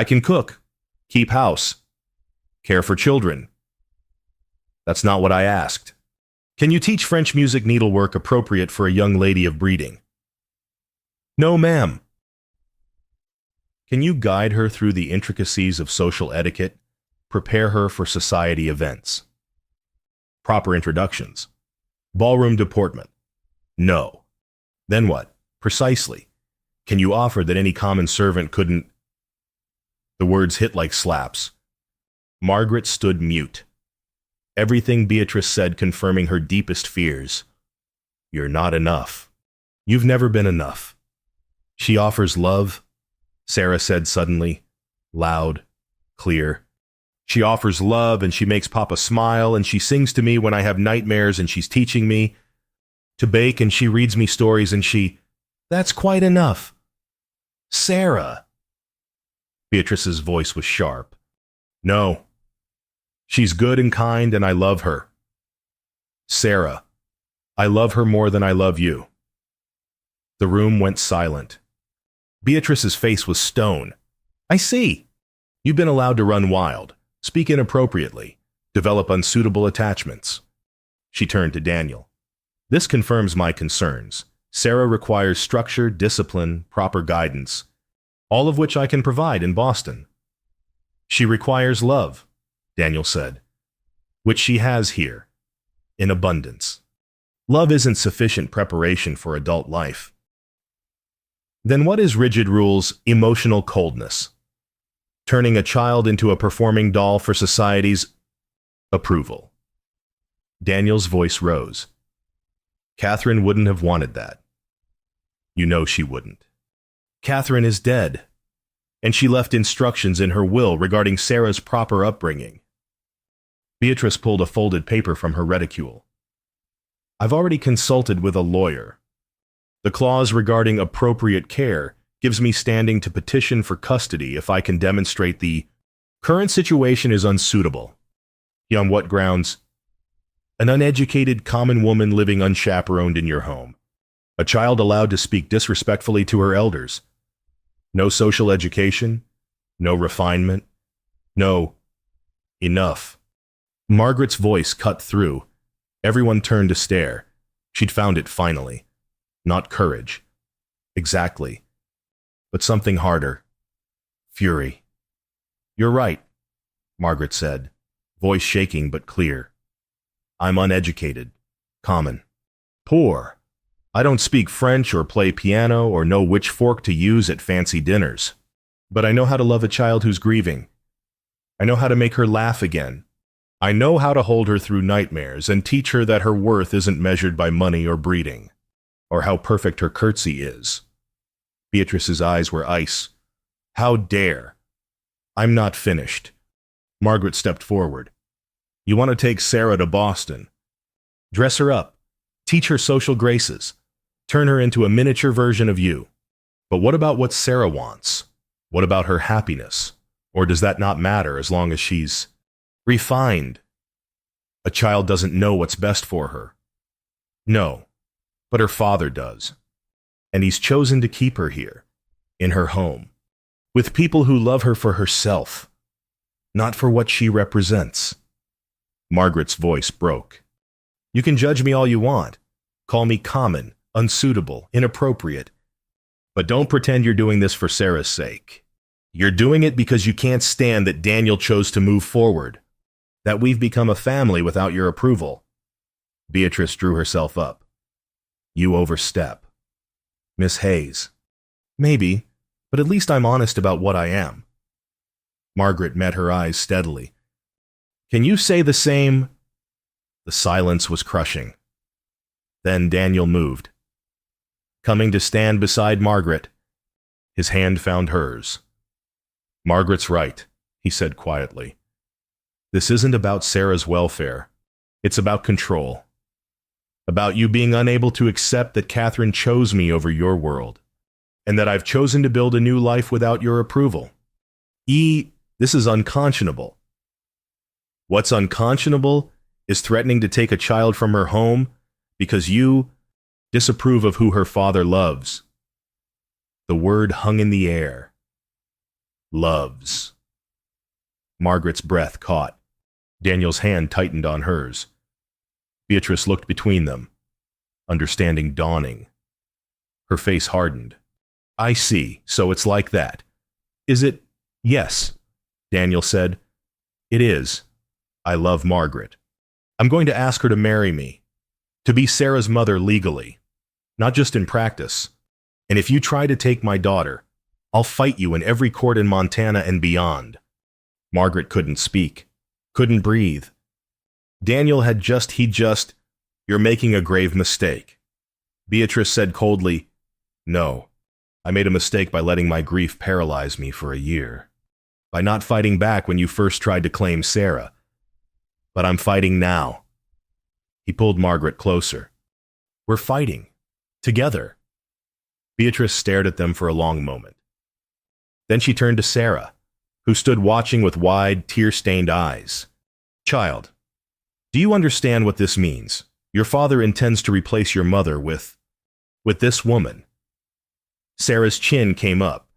can cook, keep house, care for children." "That's not what I asked." "Can you teach French music needlework appropriate for a young lady of breeding?" "No, ma'am." "Can you guide her through the intricacies of social etiquette, prepare her for society events?" "Proper introductions, ballroom deportment." "No." "Then what, precisely, can you offer that any common servant couldn't?" The words hit like slaps. Margaret stood mute. Everything Beatrice said confirming her deepest fears. "You're not enough. You've never been enough." "She offers love," Sarah said suddenly, loud, clear. "She offers love, and she makes Papa smile, and she sings to me when I have nightmares, and she's teaching me to bake, and she reads me stories, and she—" "That's quite enough." "Sarah!" Beatrice's voice was sharp. "No. She's good and kind, and I love her." "Sarah, I love her more than I love you." The room went silent. Beatrice's face was stone. "I see. You've been allowed to run wild, speak inappropriately, develop unsuitable attachments." She turned to Daniel. "This confirms my concerns. Sarah requires structure, discipline, proper guidance, all of which I can provide in Boston." "She requires love," Daniel said, "which she has here, in abundance." Love isn't sufficient preparation for adult life. Then what is rigid rules' emotional coldness? Turning a child into a performing doll for society's approval. Daniel's voice rose. Catherine wouldn't have wanted that. You know she wouldn't. Catherine is dead, and she left instructions in her will regarding Sarah's proper upbringing. Beatrice pulled a folded paper from her reticule. I've already consulted with a lawyer. The clause regarding appropriate care gives me standing to petition for custody if I can demonstrate the current situation is unsuitable. On what grounds? An uneducated common woman living unchaperoned in your home. A child allowed to speak disrespectfully to her elders. No social education. No refinement. No. Enough. Margaret's voice cut through. Everyone turned to stare. She'd found it finally. Not courage. Exactly. But something harder. Fury. You're right, Margaret said, voice shaking but clear. I'm uneducated. Common. Poor. I don't speak French or play piano or know which fork to use at fancy dinners. But I know how to love a child who's grieving. I know how to make her laugh again. I know how to hold her through nightmares and teach her that her worth isn't measured by money or breeding, or how perfect her curtsy is. Beatrice's eyes were ice. How dare! I'm not finished. Margaret stepped forward. You want to take Sarah to Boston. Dress her up. Teach her social graces. Turn her into a miniature version of you. But what about what Sarah wants? What about her happiness? Or does that not matter as long as she's refined? A child doesn't know what's best for her. No, but her father does. And he's chosen to keep her here, in her home, with people who love her for herself, not for what she represents. Margaret's voice broke. You can judge me all you want. Call me common, unsuitable, inappropriate. But don't pretend you're doing this for Sarah's sake. You're doing it because you can't stand that Daniel chose to move forward, that we've become a family without your approval. Beatrice drew herself up. You overstep. Miss Hayes. Maybe, but at least I'm honest about what I am. Margaret met her eyes steadily. Can you say the same? The silence was crushing. Then Daniel moved. Coming to stand beside Margaret, his hand found hers. Margaret's right, he said quietly. This isn't about Sarah's welfare. It's about control. About you being unable to accept that Catherine chose me over your world, and that I've chosen to build a new life without your approval. This is unconscionable. What's unconscionable is threatening to take a child from her home because you disapprove of who her father loves. The word hung in the air. Loves. Margaret's breath caught. Daniel's hand tightened on hers. Beatrice looked between them, understanding dawning. Her face hardened. I see, so it's like that. Is it? Yes, Daniel said. It is. I love Margaret. I'm going to ask her to marry me, to be Sarah's mother legally, not just in practice. And if you try to take my daughter, I'll fight you in every court in Montana and beyond. Margaret couldn't speak, couldn't breathe. Daniel you're making a grave mistake. Beatrice said coldly, no, I made a mistake by letting my grief paralyze me for a year, by not fighting back when you first tried to claim Sarah. But I'm fighting now. He pulled Margaret closer. We're fighting. Together. Beatrice stared at them for a long moment. Then she turned to Sarah, who stood watching with wide, tear-stained eyes. Child, do you understand what this means? Your father intends to replace your mother with this woman. Sarah's chin came up.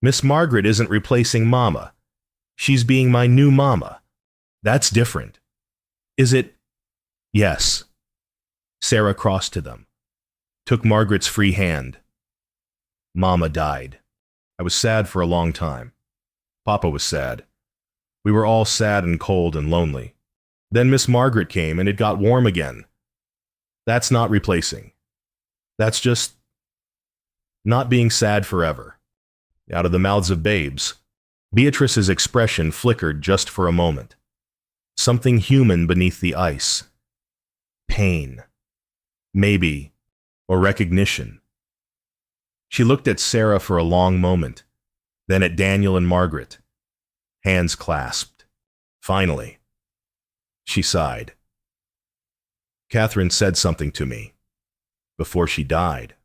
Miss Margaret isn't replacing Mama. She's being my new Mama. That's different. Is it? Yes. Sarah crossed to them, took Margaret's free hand. Mama died. I was sad for a long time. Papa was sad. We were all sad and cold and lonely. Then Miss Margaret came and it got warm again. That's not replacing. That's just not being sad forever. Out of the mouths of babes, Beatrice's expression flickered just for a moment. Something human beneath the ice. Pain. Maybe. Or recognition. She looked at Sarah for a long moment, then at Daniel and Margaret. Hands clasped. Finally. She sighed. Catherine said something to me. Before she died.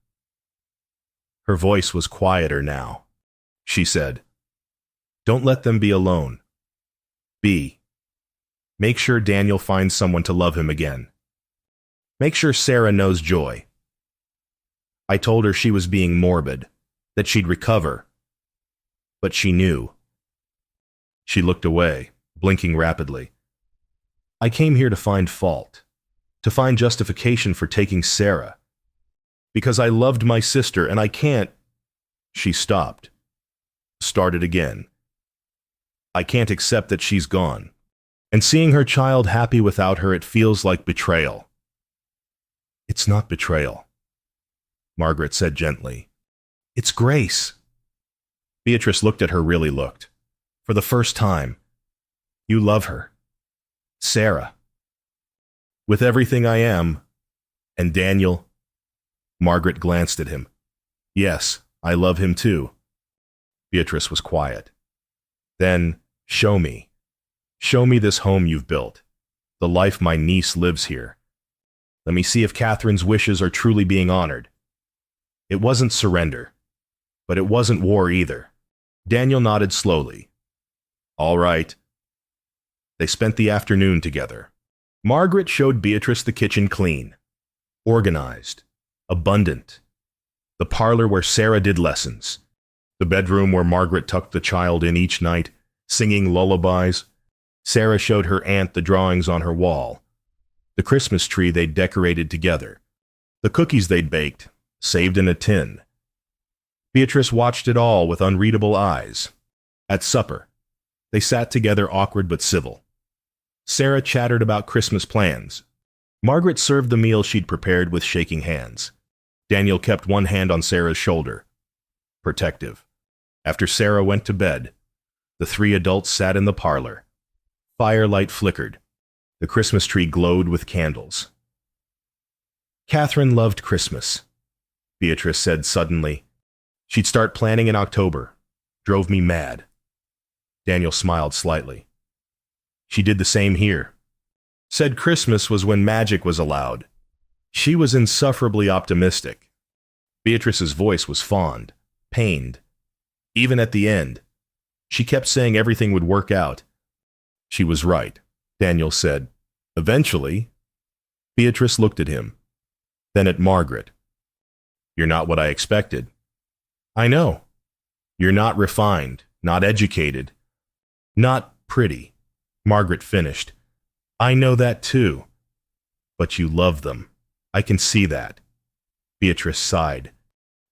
Her voice was quieter now. She said, "Don't let them be alone. Make sure Daniel finds someone to love him again. Make sure Sarah knows joy." I told her she was being morbid, that she'd recover. But she knew. She looked away, blinking rapidly. I came here to find fault, to find justification for taking Sarah. Because I loved my sister and I can't. She stopped. Started again. I can't accept that she's gone. And seeing her child happy without her, it feels like betrayal. It's not betrayal, Margaret said gently. It's grace. Beatrice looked at her, really looked. For the first time. You love her. Sarah. With everything I am. And Daniel. Margaret glanced at him. Yes, I love him too. Beatrice was quiet. Then, show me. Show me this home you've built. The life my niece lives here. Let me see if Catherine's wishes are truly being honored. It wasn't surrender. But it wasn't war either. Daniel nodded slowly. All right. They spent the afternoon together. Margaret showed Beatrice the kitchen clean. Organized. Abundant. The parlor where Sarah did lessons. The bedroom where Margaret tucked the child in each night, singing lullabies. Sarah showed her aunt the drawings on her wall. The Christmas tree they'd decorated together. The cookies they'd baked, saved in a tin. Beatrice watched it all with unreadable eyes. At supper, they sat together, awkward but civil. Sarah chattered about Christmas plans. Margaret served the meal she'd prepared with shaking hands. Daniel kept one hand on Sarah's shoulder. Protective. After Sarah went to bed, the three adults sat in the parlor. Firelight flickered. The Christmas tree glowed with candles. Catherine loved Christmas, Beatrice said suddenly. She'd start planning in October. Drove me mad. Daniel smiled slightly. She did the same here. Said Christmas was when magic was allowed. She was insufferably optimistic. Beatrice's voice was fond, pained. Even at the end, she kept saying everything would work out. She was right, Daniel said. Eventually, Beatrice looked at him, then at Margaret. You're not what I expected. I know. You're not refined, not educated, not pretty, Margaret finished. I know that too. But you love them. I can see that. Beatrice sighed.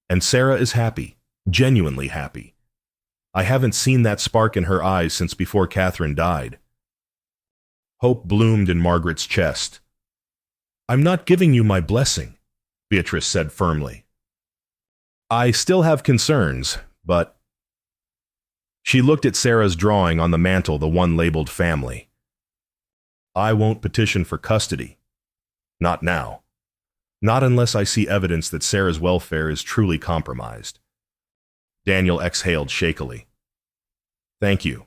And Sarah is happy, genuinely happy. I haven't seen that spark in her eyes since before Catherine died. Hope bloomed in Margaret's chest. I'm not giving you my blessing, Beatrice said firmly. I still have concerns, but... She looked at Sarah's drawing on the mantel, the one labeled family. I won't petition for custody. Not now. Not unless I see evidence that Sarah's welfare is truly compromised. Daniel exhaled shakily. Thank you.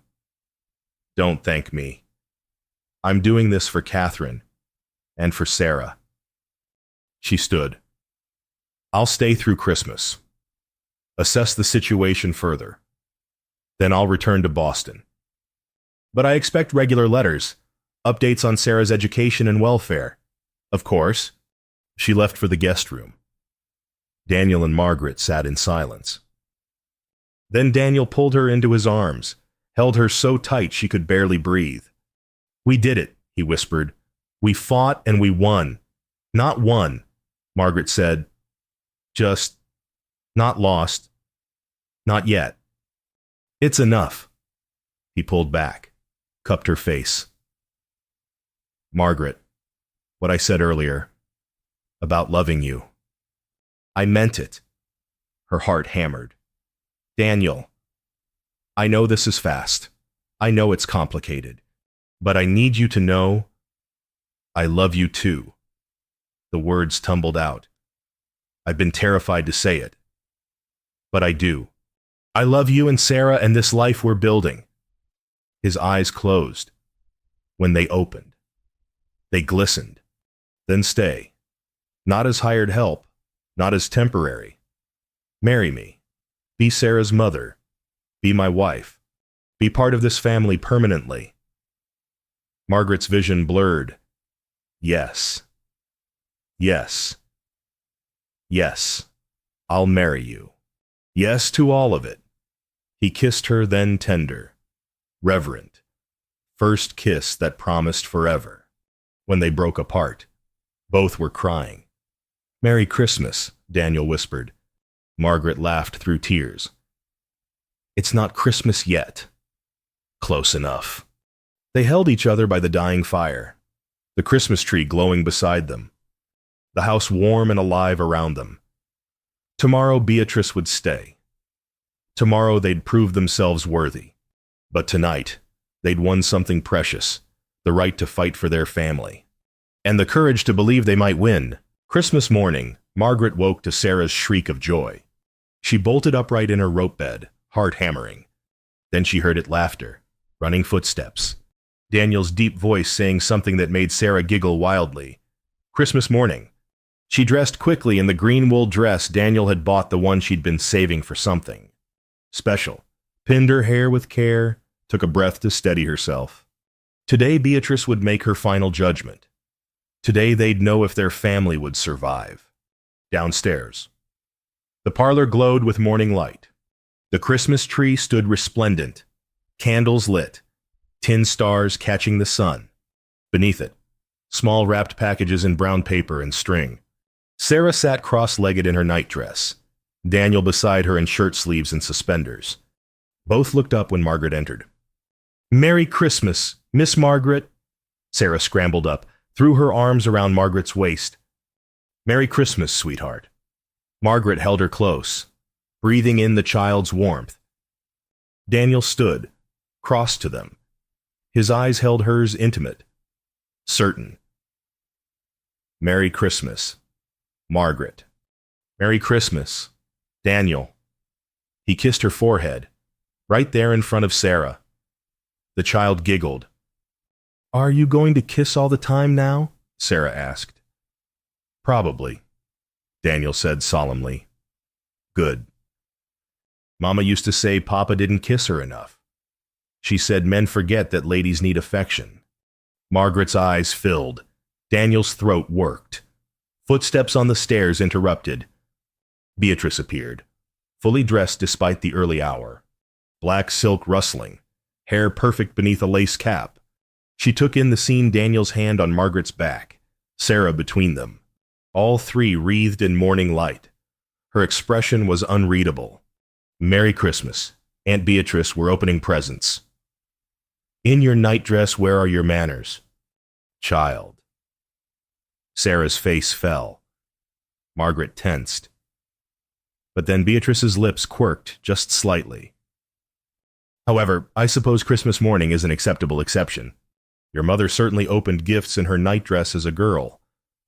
Don't thank me. I'm doing this for Catherine and for Sarah. She stood. I'll stay through Christmas. Assess the situation further. Then I'll return to Boston. But I expect regular letters, updates on Sarah's education and welfare. Of course. She left for the guest room. Daniel and Margaret sat in silence. Then Daniel pulled her into his arms, held her so tight she could barely breathe. We did it, he whispered. We fought and we won. Not won, Margaret said. Just not lost. Not yet. It's enough. He pulled back, cupped her face. Margaret, what I said earlier, about loving you. I meant it. Her heart hammered. Daniel, I know this is fast. I know it's complicated. But I need you to know I love you too. The words tumbled out. I've been terrified to say it. But I do. I love you and Sarah and this life we're building. His eyes closed. When they opened, they glistened. Then stay. Not as hired help, not as temporary. Marry me. Be Sarah's mother. Be my wife. Be part of this family permanently. Margaret's vision blurred. Yes. Yes. Yes. I'll marry you. Yes to all of it. He kissed her then tender, reverent. First kiss that promised forever. When they broke apart, both were crying. Merry Christmas, Daniel whispered. Margaret laughed through tears. It's not Christmas yet. Close enough. They held each other by the dying fire, the Christmas tree glowing beside them, the house warm and alive around them. Tomorrow Beatrice would stay. Tomorrow they'd prove themselves worthy. But tonight, they'd won something precious, the right to fight for their family, and the courage to believe they might win. Christmas morning, Margaret woke to Sarah's shriek of joy. She bolted upright in her rope bed, heart hammering. Then she heard it laughter, running footsteps. Daniel's deep voice saying something that made Sarah giggle wildly. Christmas morning. She dressed quickly in the green wool dress Daniel had bought, the one she'd been saving for something special. Pinned her hair with care, took a breath to steady herself. Today Beatrice would make her final judgment. Today they'd know if their family would survive. Downstairs. The parlor glowed with morning light. The Christmas tree stood resplendent, candles lit, tin stars catching the sun. Beneath it, small wrapped packages in brown paper and string. Sarah sat cross-legged in her nightdress, Daniel beside her in shirt sleeves and suspenders. Both looked up when Margaret entered. Merry Christmas, Miss Margaret. Sarah scrambled up, threw her arms around Margaret's waist. Merry Christmas, sweetheart. Margaret held her close, breathing in the child's warmth. Daniel stood, crossed to them. His eyes held hers intimate, certain. Merry Christmas, Margaret. Merry Christmas, Daniel. He kissed her forehead, right there in front of Sarah. The child giggled. Are you going to kiss all the time now? Sarah asked. Probably, Daniel said solemnly. Good. Mama used to say Papa didn't kiss her enough. She said men forget that ladies need affection. Margaret's eyes filled. Daniel's throat worked. Footsteps on the stairs interrupted. Beatrice appeared, fully dressed despite the early hour. Black silk rustling, hair perfect beneath a lace cap. She took in the scene, Daniel's hand on Margaret's back, Sarah between them. All three wreathed in morning light. Her expression was unreadable. Merry Christmas. Aunt Beatrice were opening presents. In your nightdress, where are your manners? Child. Sarah's face fell. Margaret tensed. But then Beatrice's lips quirked just slightly. However, I suppose Christmas morning is an acceptable exception. Your mother certainly opened gifts in her nightdress as a girl,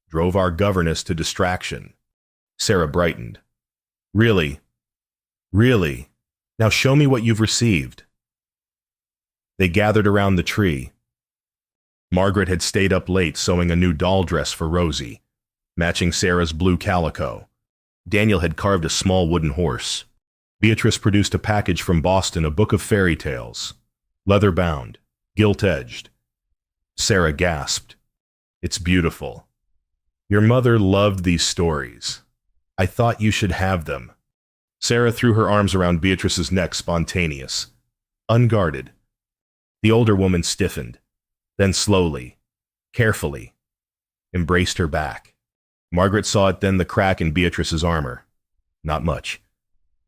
drove our governess to distraction. Sarah brightened. Really? Really? Now show me what you've received. They gathered around the tree. Margaret had stayed up late sewing a new doll dress for Rosie, matching Sarah's blue calico. Daniel had carved a small wooden horse. Beatrice produced a package from Boston, a book of fairy tales, leather-bound, gilt-edged. Sarah gasped. It's beautiful. Your mother loved these stories. I thought you should have them. Sarah threw her arms around Beatrice's neck, spontaneous, unguarded. The older woman stiffened, then slowly, carefully, embraced her back. Margaret saw it then, the crack in Beatrice's armor. Not much,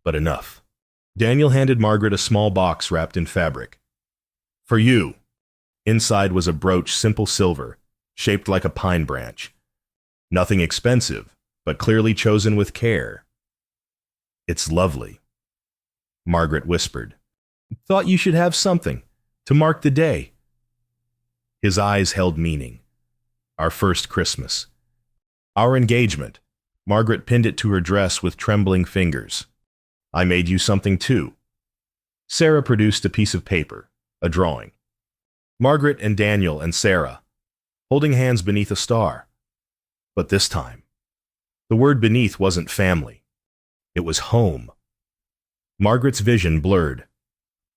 but enough. Daniel handed Margaret a small box wrapped in fabric. For you. Inside was a brooch, simple silver, shaped like a pine branch. Nothing expensive, but clearly chosen with care. It's lovely, Margaret whispered. Thought you should have something to mark the day. His eyes held meaning. Our first Christmas. Our engagement. Margaret pinned it to her dress with trembling fingers. I made you something too. Sarah produced a piece of paper, a drawing. Margaret and Daniel and Sarah, holding hands beneath a star. But this time, the word beneath wasn't family. It was home. Margaret's vision blurred.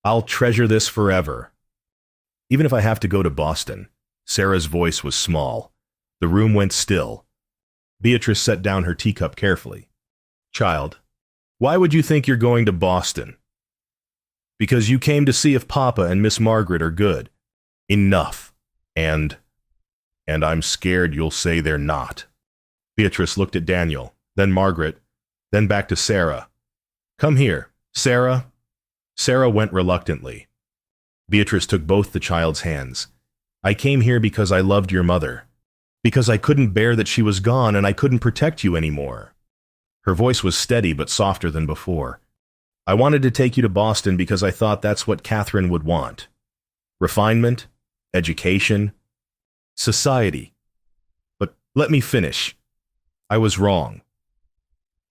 I'll treasure this forever. Even if I have to go to Boston. Sarah's voice was small. The room went still. Beatrice set down her teacup carefully. Child, why would you think you're going to Boston? Because you came to see if Papa and Miss Margaret are good. Enough. And I'm scared you'll say they're not. Beatrice looked at Daniel, then Margaret, then back to Sarah. Come here, Sarah. Sarah went reluctantly. Beatrice took both the child's hands. I came here because I loved your mother. Because I couldn't bear that she was gone and I couldn't protect you anymore. Her voice was steady but softer than before. I wanted to take you to Boston because I thought that's what Catherine would want. Refinement, education, society. But let me finish. I was wrong.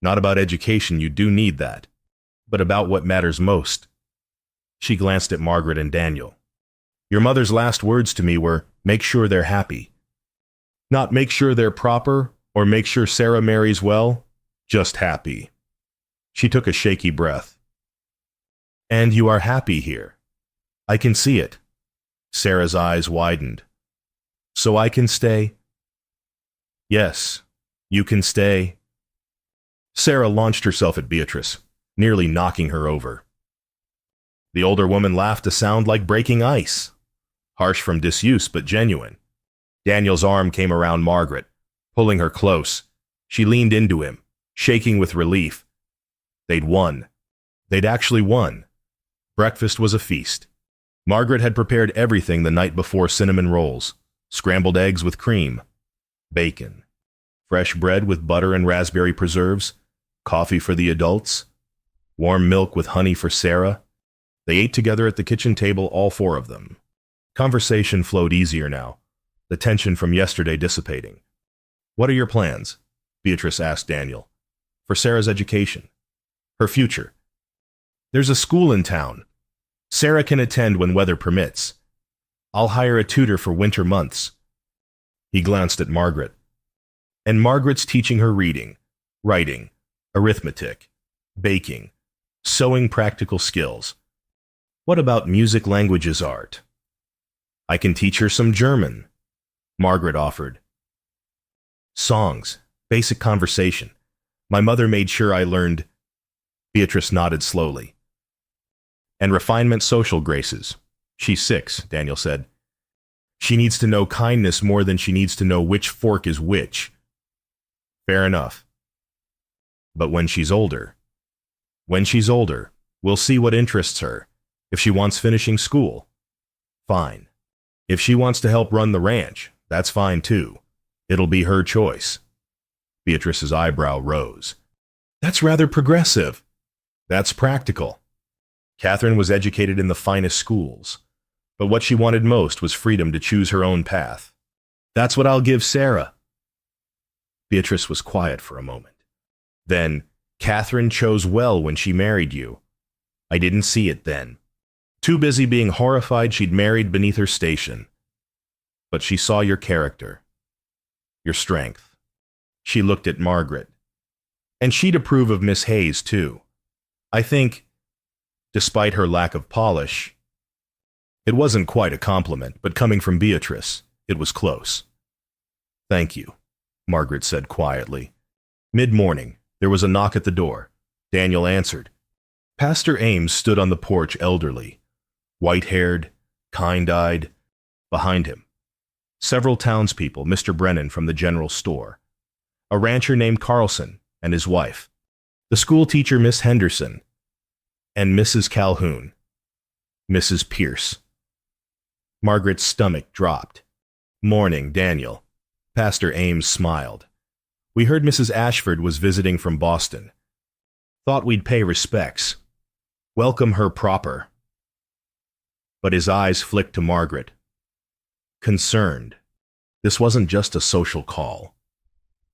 Not about education, you do need that, but about what matters most. She glanced at Margaret and Daniel. Your mother's last words to me were, make sure they're happy. Not make sure they're proper, or make sure Sarah marries well, just happy. She took a shaky breath. And you are happy here. I can see it. Sarah's eyes widened. So I can stay? Yes, you can stay. Sarah launched herself at Beatrice, nearly knocking her over. The older woman laughed a sound like breaking ice, harsh from disuse but genuine. Daniel's arm came around Margaret, pulling her close. She leaned into him, shaking with relief. They'd won. They'd actually won. Breakfast was a feast. Margaret had prepared everything the night before: cinnamon rolls, scrambled eggs with cream, bacon, fresh bread with butter and raspberry preserves, coffee for the adults, warm milk with honey for Sarah. They ate together at the kitchen table, all four of them. Conversation flowed easier now, the tension from yesterday dissipating. What are your plans? Beatrice asked Daniel. For Sarah's education. Her future. There's a school in town. Sarah can attend when weather permits. I'll hire a tutor for winter months. He glanced at Margaret. And Margaret's teaching her reading, writing, arithmetic, baking, sewing, practical skills. What about music, languages, art? I can teach her some German, Margaret offered. Songs, basic conversation. My mother made sure I learned. Beatrice nodded slowly. And refinement, social graces. She's 6, Daniel said. She needs to know kindness more than she needs to know which fork is which. Fair enough. But when she's older, we'll see what interests her. If she wants finishing school, fine. If she wants to help run the ranch, that's fine too. It'll be her choice. Beatrice's eyebrow rose. That's rather progressive. That's practical. Catherine was educated in the finest schools, but what she wanted most was freedom to choose her own path. That's what I'll give Sarah. Beatrice was quiet for a moment. Then, Catherine chose well when she married you. I didn't see it then. Too busy being horrified she'd married beneath her station. But she saw your character, your strength. She looked at Margaret. And she'd approve of Miss Hayes, too. I think, despite her lack of polish, it wasn't quite a compliment, but coming from Beatrice, it was close. Thank you, Margaret said quietly. Mid-morning, there was a knock at the door. Daniel answered. Pastor Ames stood on the porch, elderly, white-haired, kind-eyed. Behind him, several townspeople, Mr. Brennan from the general store, a rancher named Carlson and his wife, the school teacher Miss Henderson, and Mrs. Calhoun, Mrs. Pierce. Margaret's stomach dropped. Morning, Daniel. Pastor Ames smiled. We heard Mrs. Ashford was visiting from Boston. Thought we'd pay respects. Welcome her proper. But his eyes flicked to Margaret. Concerned. This wasn't just a social call.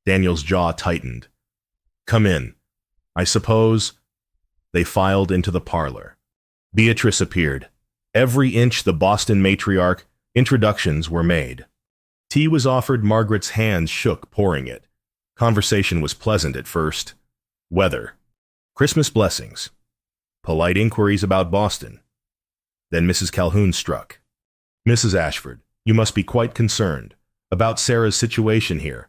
Daniel's jaw tightened. Come in. I suppose. They filed into the parlor. Beatrice appeared. Every inch the Boston matriarch, introductions were made. Tea was offered. Margaret's hands shook pouring it. Conversation was pleasant at first. Weather. Christmas blessings. Polite inquiries about Boston. Then Mrs. Calhoun struck. Mrs. Ashford, you must be quite concerned about Sarah's situation here,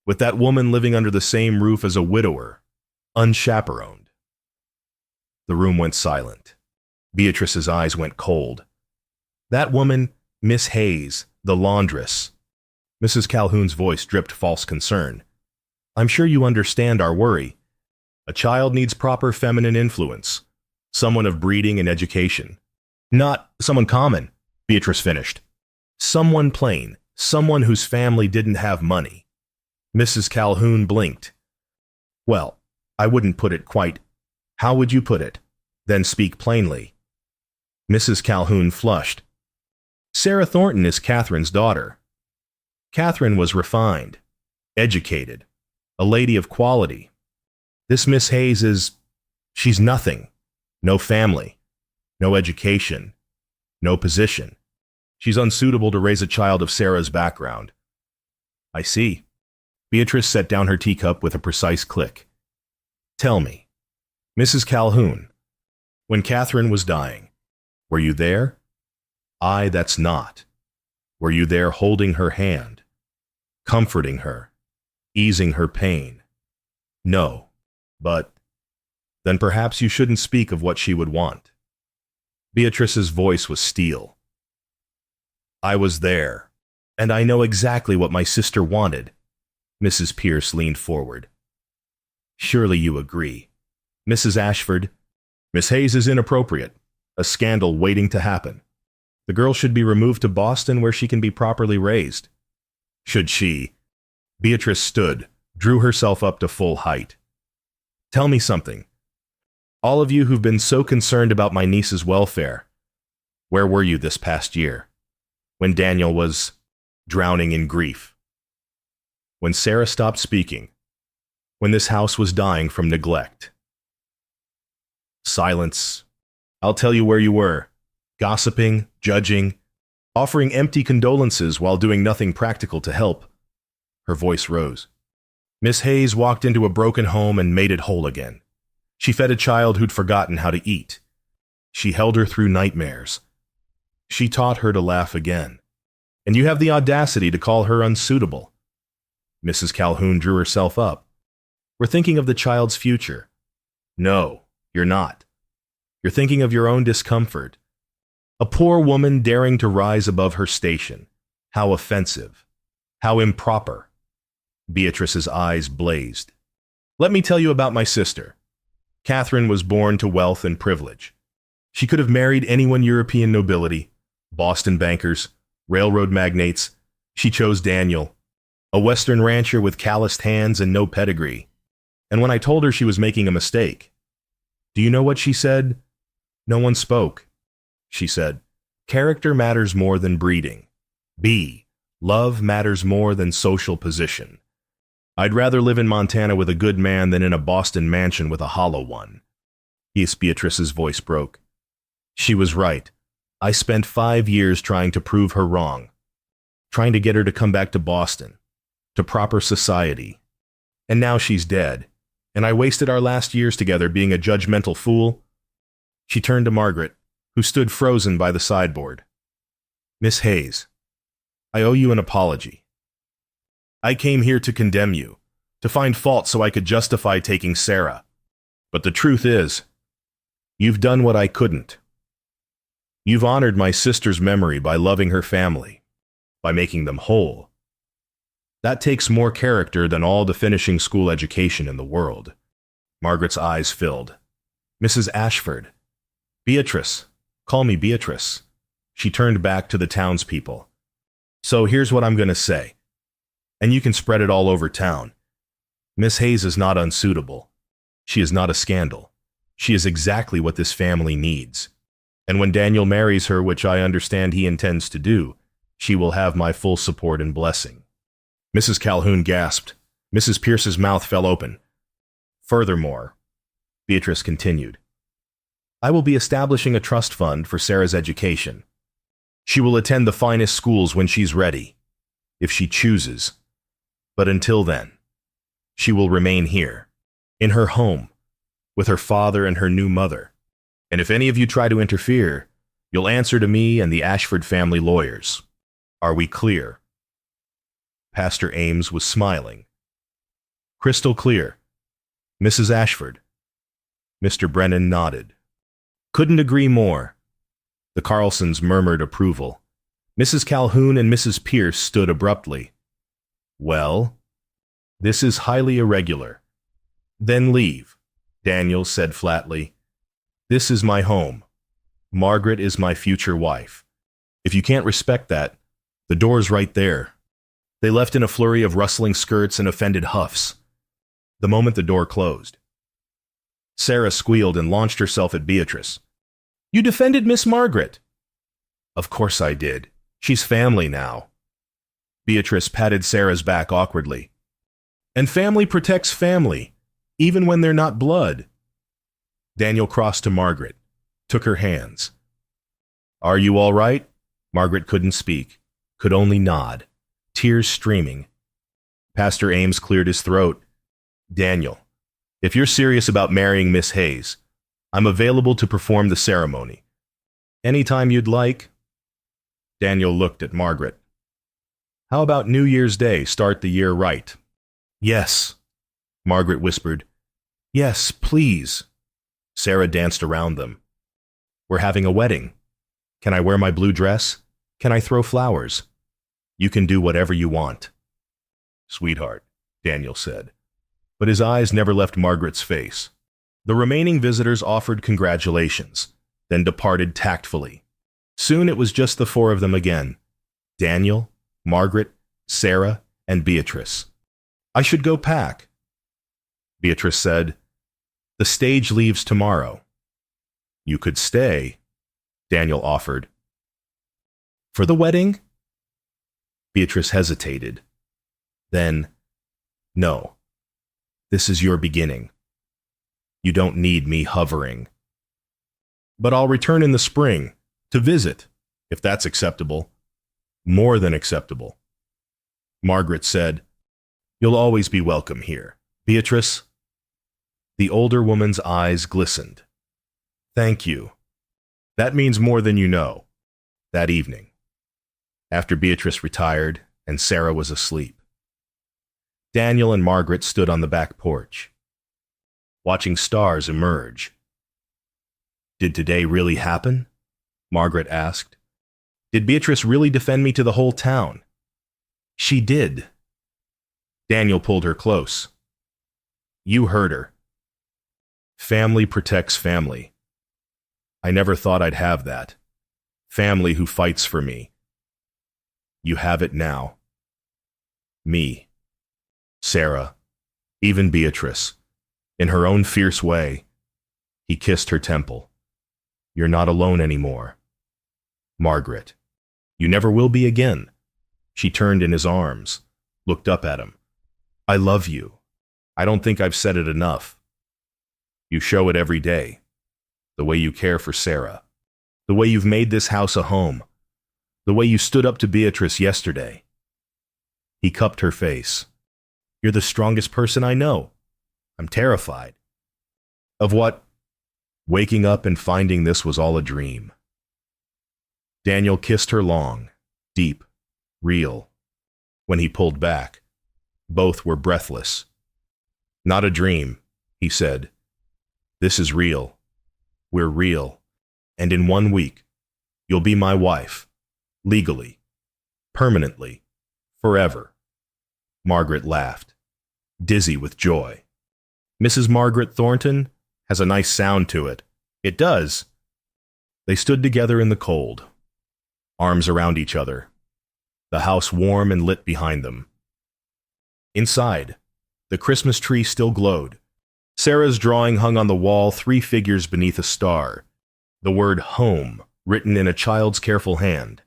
with that woman living under the same roof as a widower, unchaperoned. The room went silent. Beatrice's eyes went cold. That woman, Miss Hayes, the laundress. Mrs. Calhoun's voice dripped false concern. I'm sure you understand our worry. A child needs proper feminine influence, someone of breeding and education. Not someone common, Beatrice finished. Someone plain, someone whose family didn't have money. Mrs. Calhoun blinked. Well, I wouldn't put it quite. How would you put it? Then speak plainly. Mrs. Calhoun flushed. Sarah Thornton is Catherine's daughter. Catherine was refined, educated, a lady of quality. This Miss Hayes she's nothing. No family, no education, no position. She's unsuitable to raise a child of Sarah's background. I see. Beatrice set down her teacup with a precise click. Tell me, Mrs. Calhoun, when Catherine was dying, were you there? That's not. Were you there holding her hand, comforting her, easing her pain? No, but then perhaps you shouldn't speak of what she would want. Beatrice's voice was steel. I was there, and I know exactly what my sister wanted. Mrs. Pierce leaned forward. Surely you agree. Mrs. Ashford, Miss Hayes is inappropriate. A scandal waiting to happen. The girl should be removed to Boston where she can be properly raised. Should she? Beatrice stood, drew herself up to full height. Tell me something. All of you who've been so concerned about my niece's welfare, where were you this past year? When Daniel was drowning in grief? When Sarah stopped speaking? When this house was dying from neglect? Silence. I'll tell you where you were. Gossiping, judging, offering empty condolences while doing nothing practical to help. Her voice rose. Miss Hayes walked into a broken home and made it whole again. She fed a child who'd forgotten how to eat. She held her through nightmares. She taught her to laugh again. And you have the audacity to call her unsuitable. Mrs. Calhoun drew herself up. We're thinking of the child's future. No, you're not. You're thinking of your own discomfort. A poor woman daring to rise above her station. How offensive. How improper. Beatrice's eyes blazed. Let me tell you about my sister. Catherine was born to wealth and privilege. She could have married anyone European nobility, Boston bankers, railroad magnates. She chose Daniel, a Western rancher with calloused hands and no pedigree. And when I told her she was making a mistake, do you know what she said? No one spoke. She said, character matters more than breeding. Love matters more than social position. I'd rather live in Montana with a good man than in a Boston mansion with a hollow one. Yes, Beatrice's voice broke. She was right. I spent 5 years trying to prove her wrong, trying to get her to come back to Boston, to proper society. And now she's dead, and I wasted our last years together being a judgmental fool. She turned to Margaret, who stood frozen by the sideboard. Miss Hayes, I owe you an apology. I came here to condemn you, to find fault so I could justify taking Sarah. But the truth is, you've done what I couldn't. You've honored my sister's memory by loving her family, by making them whole. That takes more character than all the finishing school education in the world. Margaret's eyes filled. Mrs. Ashford. Beatrice. Call me Beatrice. She turned back to the townspeople. So here's what I'm going to say, and you can spread it all over town. Miss Hayes is not unsuitable. She is not a scandal. She is exactly what this family needs. And when Daniel marries her, which I understand he intends to do, she will have my full support and blessing." Mrs. Calhoun gasped. Mrs. Pierce's mouth fell open. "Furthermore," Beatrice continued, "I will be establishing a trust fund for Sarah's education. She will attend the finest schools when she's ready, if she chooses. But until then, she will remain here, in her home, with her father and her new mother. And if any of you try to interfere, you'll answer to me and the Ashford family lawyers. Are we clear?" Pastor Ames was smiling. "Crystal clear. Mrs. Ashford." Mr. Brennan nodded. "Couldn't agree more." The Carlsons murmured approval. Mrs. Calhoun and Mrs. Pierce stood abruptly. "Well, this is highly irregular." "Then leave," Daniel said flatly. "This is my home. Margaret is my future wife. If you can't respect that, the door's right there." They left in a flurry of rustling skirts and offended huffs. The moment the door closed, Sarah squealed and launched herself at Beatrice. "You defended Miss Margaret." "Of course I did. She's family now." Beatrice patted Sarah's back awkwardly. "And family protects family, even when they're not blood." Daniel crossed to Margaret, took her hands. "Are you all right?" Margaret couldn't speak, could only nod, tears streaming. Pastor Ames cleared his throat. "Daniel, if you're serious about marrying Miss Hayes, I'm available to perform the ceremony. Anytime you'd like." Daniel looked at Margaret. "How about New Year's Day, start the year right?" "Yes," Margaret whispered. "Yes, please." Sarah danced around them. "We're having a wedding. Can I wear my blue dress? Can I throw flowers? You can do whatever you want." "Sweetheart," Daniel said, but his eyes never left Margaret's face. The remaining visitors offered congratulations, then departed tactfully. Soon it was just the four of them again: Daniel, Margaret, Sarah, and Beatrice. "I should go pack." Beatrice said, "The stage leaves tomorrow." "You could stay," Daniel offered. "For the wedding?" Beatrice hesitated. Then, "No, this is your beginning. You don't need me hovering. But I'll return in the spring, to visit, if that's acceptable." "More than acceptable." Margaret said, "You'll always be welcome here. Beatrice." The older woman's eyes glistened. "Thank you. That means more than you know." That evening, after Beatrice retired and Sarah was asleep, Daniel and Margaret stood on the back porch, watching stars emerge. "Did today really happen?" Margaret asked. "Did Beatrice really defend me to the whole town?" "She did." Daniel pulled her close. "You heard her. Family protects family. I never thought I'd have that. Family who fights for me. You have it now. Me, Sarah, even Beatrice, in her own fierce way." He kissed her temple. "You're not alone anymore. Margaret, you never will be again." She turned in his arms, looked up at him. "I love you. I don't think I've said it enough. You show it every day. The way you care for Sarah. The way you've made this house a home. The way you stood up to Beatrice yesterday." He cupped her face. "You're the strongest person I know. I'm terrified." "Of what?" "Waking up and finding this was all a dream." Daniel kissed her long, deep, real. When he pulled back, both were breathless. "Not a dream," he said. "This is real. We're real. And in 1 week, you'll be my wife. Legally. Permanently. Forever." Margaret laughed, dizzy with joy. "Mrs. Margaret Thornton has a nice sound to it." "It does." They stood together in the cold, arms around each other, the house warm and lit behind them. Inside, The Christmas tree still glowed. Sarah's drawing hung on the wall, 3 figures beneath a star. The word home written in a child's careful hand.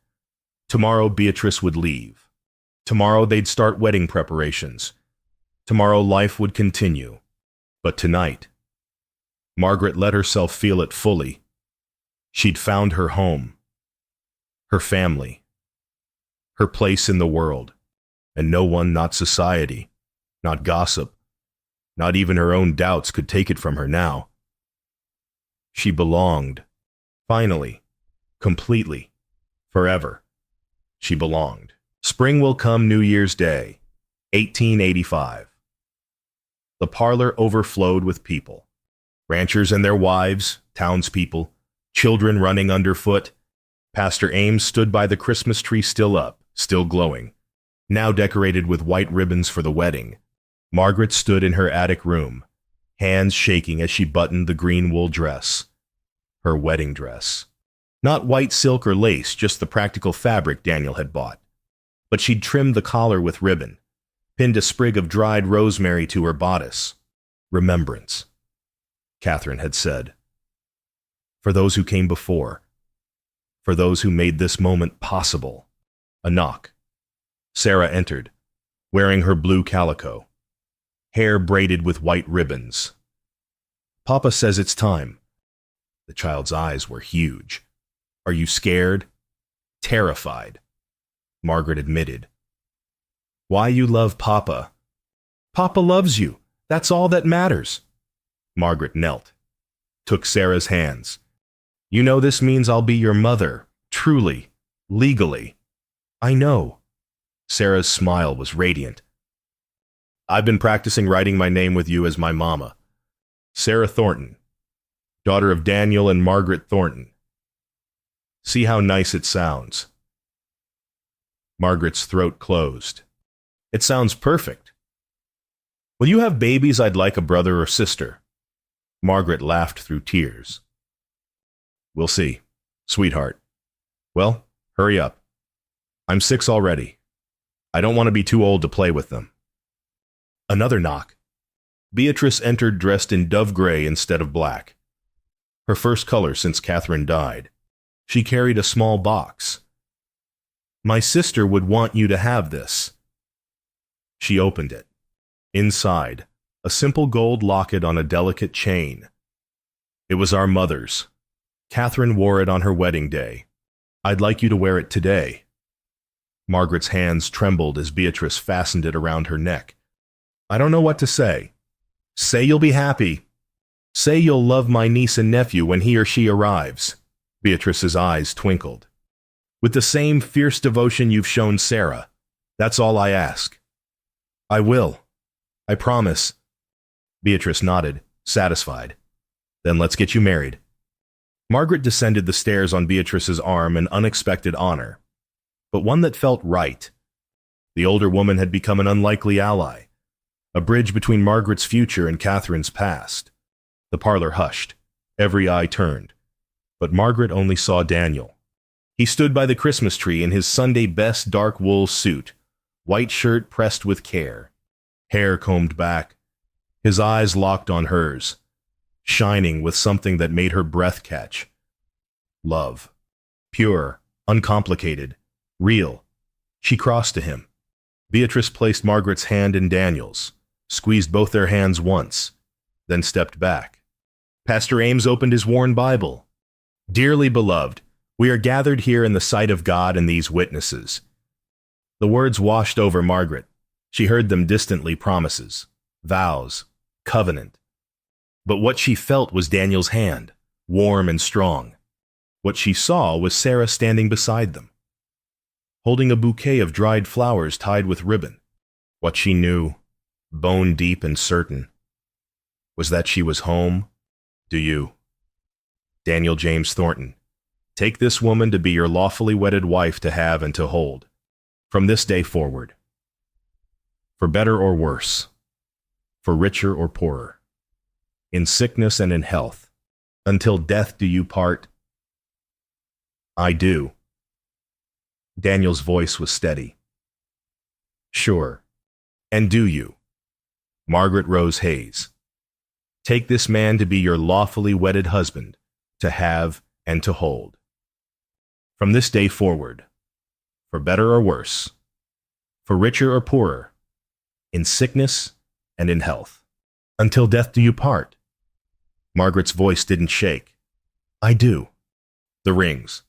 Tomorrow Beatrice would leave. Tomorrow they'd start wedding preparations. Tomorrow life would continue. But tonight, Margaret let herself feel it fully. She'd found her home, her family, her place in the world, and no one, not society, not gossip, not even her own doubts could take it from her now. She belonged. Finally, completely, forever, she belonged. Spring will come New Year's Day, 1885. The parlor overflowed with people. Ranchers and their wives, townspeople, children running underfoot. Pastor Ames stood by the Christmas tree still up, still glowing, now decorated with white ribbons for the wedding. Margaret stood in her attic room, hands shaking as she buttoned the green wool dress. Her wedding dress. Not white silk or lace, just the practical fabric Daniel had bought. But she'd trimmed the collar with ribbon, pinned a sprig of dried rosemary to her bodice. Remembrance, Catherine had said. For those who came before. For those who made this moment possible. A knock. Sarah entered, wearing her blue calico, hair braided with white ribbons. Papa says it's time. The child's eyes were huge. Are you scared? Terrified, Margaret admitted. Why you love Papa? Papa loves you. That's all that matters. Margaret knelt, took Sarah's hands. You know this means I'll be your mother, truly, legally. I know. Sarah's smile was radiant. I've been practicing writing my name with you as my mama. Sarah Thornton, daughter of Daniel and Margaret Thornton. See how nice it sounds. Margaret's throat closed. It sounds perfect. Will you have babies? I'd like a brother or sister. Margaret laughed through tears. We'll see, sweetheart. Well, hurry up. I'm 6 already. I don't want to be too old to play with them. Another knock. Beatrice entered dressed in dove gray instead of black. Her first color since Catherine died. She carried a small box. My sister would want you to have this. She opened it. Inside, a simple gold locket on a delicate chain. It was our mother's. Catherine wore it on her wedding day. I'd like you to wear it today. Margaret's hands trembled as Beatrice fastened it around her neck. I don't know what to say. Say you'll be happy. Say you'll love my niece and nephew when he or she arrives. Beatrice's eyes twinkled. With the same fierce devotion you've shown Sarah. That's all I ask. I will. I promise. Beatrice nodded, satisfied. Then let's get you married. Margaret descended the stairs on Beatrice's arm, an unexpected honor, but one that felt right. The older woman had become an unlikely ally, a bridge between Margaret's future and Catherine's past. The parlor hushed, every eye turned, but Margaret only saw Daniel. He stood by the Christmas tree in his Sunday best dark wool suit, white shirt pressed with care, hair combed back, his eyes locked on hers, shining with something that made her breath catch. Love. Pure, uncomplicated, real. She crossed to him. Beatrice placed Margaret's hand in Daniel's, squeezed both their hands once, then stepped back. Pastor Ames opened his worn Bible. Dearly beloved, we are gathered here in the sight of God and these witnesses. The words washed over Margaret. She heard them distantly, promises, vows, covenant. But what she felt was Daniel's hand, warm and strong. What she saw was Sarah standing beside them, holding a bouquet of dried flowers tied with ribbon. What she knew, bone deep and certain, was that she was home. Do you, Daniel James Thornton, take this woman to be your lawfully wedded wife to have and to hold, from this day forward, for better or worse, for richer or poorer, in sickness and in health, until death do you part? I do. Daniel's voice was steady. Sure. And do you? Margaret Rose Hayes. Take this man to be your lawfully wedded husband, to have and to hold. From this day forward, for better or worse, for richer or poorer, in sickness and in health, until death do you part. Margaret's voice didn't shake. I do. The rings.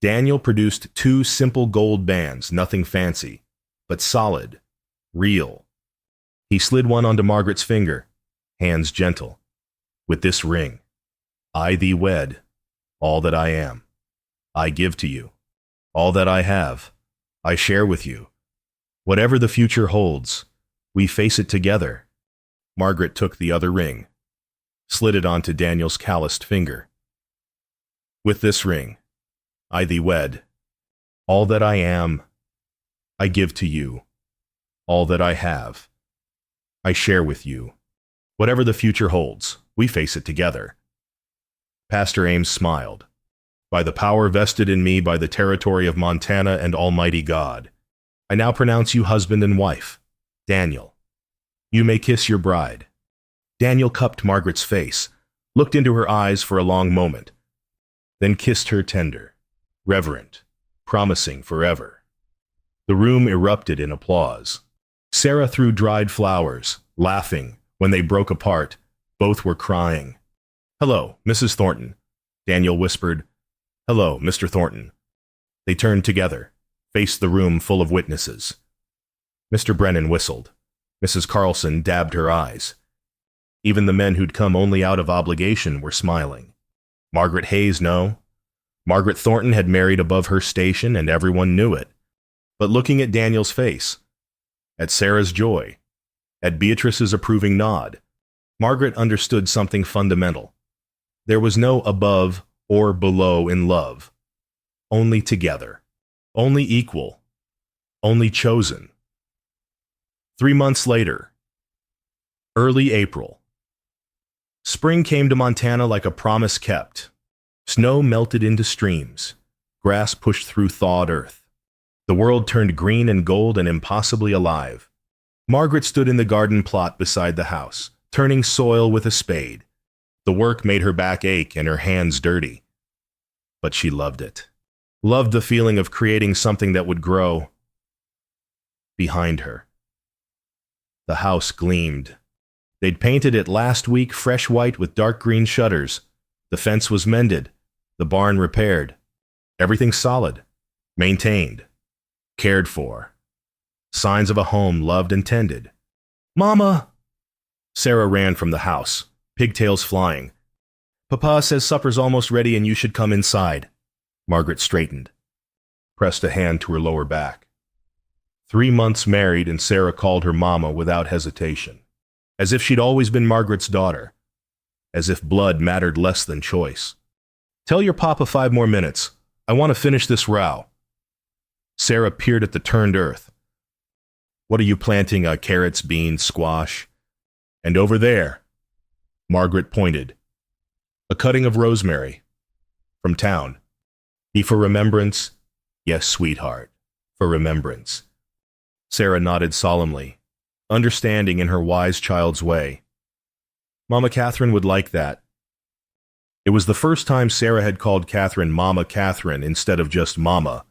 Daniel produced 2 simple gold bands, nothing fancy, but solid, real. He slid one onto Margaret's finger, hands gentle. With this ring, I thee wed, all that I am, I give to you. All that I have, I share with you. Whatever the future holds, we face it together. Margaret took the other ring, slid it onto Daniel's calloused finger. With this ring, I thee wed. All that I am, I give to you. All that I have, I share with you. Whatever the future holds, we face it together. Pastor Ames smiled. By the power vested in me by the territory of Montana and Almighty God, I now pronounce you husband and wife. Daniel, you may kiss your bride. Daniel cupped Margaret's face, looked into her eyes for a long moment, then kissed her tender, reverent, promising forever. The room erupted in applause. Sarah threw dried flowers, laughing. When they broke apart, both were crying. Hello, Mrs. Thornton, Daniel whispered. Hello, Mr. Thornton. They turned together, faced the room full of witnesses. Mr. Brennan whistled. Mrs. Carlson dabbed her eyes. Even the men who'd come only out of obligation were smiling. Margaret Hayes, no. Margaret Thornton had married above her station, and everyone knew it. But looking at Daniel's face, at Sarah's joy, at Beatrice's approving nod, Margaret understood something fundamental. There was no above or below in love. Only together. Only equal. Only chosen. 3 months later. Early April. Spring came to Montana like a promise kept. Snow melted into streams. Grass pushed through thawed earth. The world turned green and gold and impossibly alive. Margaret stood in the garden plot beside the house, turning soil with a spade. The work made her back ache and her hands dirty. But she loved it. Loved the feeling of creating something that would grow. Behind her, the house gleamed. They'd painted it last week fresh white with dark green shutters. The fence was mended, the barn repaired. Everything solid, maintained, cared for. Signs of a home loved and tended. Mama! Sarah ran from the house, pigtails flying. Papa says supper's almost ready and you should come inside. Margaret straightened, pressed a hand to her lower back. 3 months married, and Sarah called her Mama without hesitation, as if she'd always been Margaret's daughter, as if blood mattered less than choice. Tell your papa 5 more minutes. I want to finish this row. Sarah peered at the turned earth. What are you planting? Carrots, beans, squash? And over there, Margaret pointed. A cutting of rosemary. From town. Be for remembrance? Yes, sweetheart, for remembrance. Sarah nodded solemnly, understanding in her wise child's way. Mama Catherine would like that. It was the first time Sarah had called Catherine Mama Catherine instead of just Mama.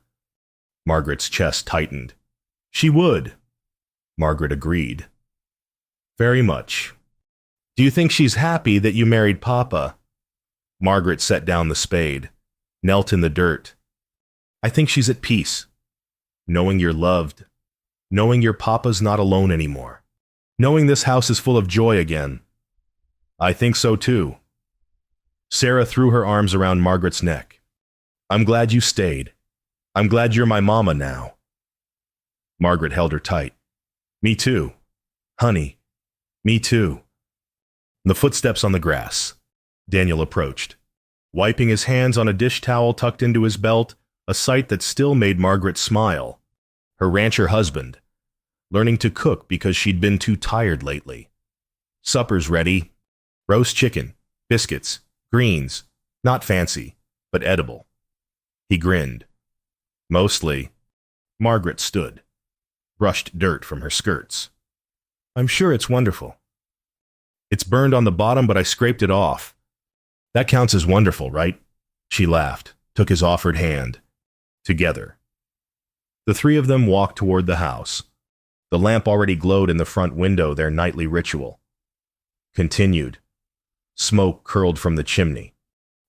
Margaret's chest tightened. She would. Margaret agreed. Very much. Do you think she's happy that you married Papa? Margaret set down the spade, knelt in the dirt. I think she's at peace, knowing you're loved, knowing your Papa's not alone anymore, knowing this house is full of joy again. I think so too. Sarah threw her arms around Margaret's neck. I'm glad you stayed. I'm glad you're my mama now. Margaret held her tight. Me too. Honey, me too. The footsteps on the grass. Daniel approached, wiping his hands on a dish towel tucked into his belt, a sight that still made Margaret smile. Her rancher husband, learning to cook because she'd been too tired lately. Supper's ready. Roast chicken, biscuits, greens, not fancy, but edible. He grinned. Mostly. Margaret stood, brushed dirt from her skirts. I'm sure it's wonderful. It's burned on the bottom, but I scraped it off. That counts as wonderful, right? She laughed, took his offered hand. Together. The three of them walked toward the house. The lamp already glowed in the front window, their nightly ritual. Continued. Smoke curled from the chimney.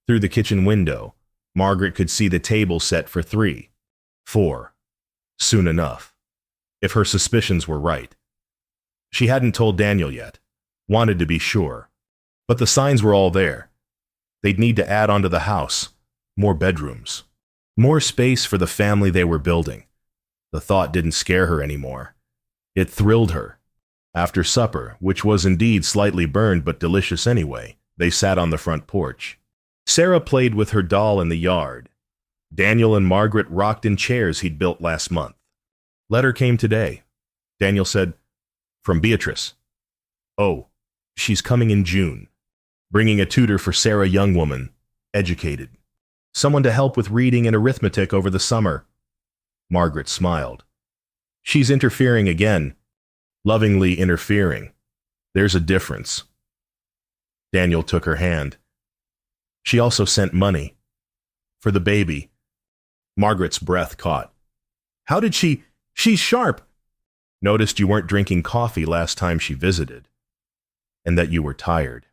Through the kitchen window, Margaret could see the table set for 3, 4. Soon enough. If her suspicions were right. She hadn't told Daniel yet. Wanted to be sure. But the signs were all there. They'd need to add onto the house. More bedrooms. More space for the family they were building. The thought didn't scare her anymore. It thrilled her. After supper, which was indeed slightly burned but delicious anyway, they sat on the front porch. Sarah played with her doll in the yard. Daniel and Margaret rocked in chairs he'd built last month. Letter came today. Daniel said, "From Beatrice. Oh, she's coming in June. Bringing a tutor for Sarah, young woman, educated. Someone to help with reading and arithmetic over the summer." Margaret smiled. "She's interfering again. Lovingly interfering. There's a difference." Daniel took her hand. "She also sent money. For the baby." Margaret's breath caught. "How did she? She's sharp." "Noticed you weren't drinking coffee last time she visited. And that you were tired."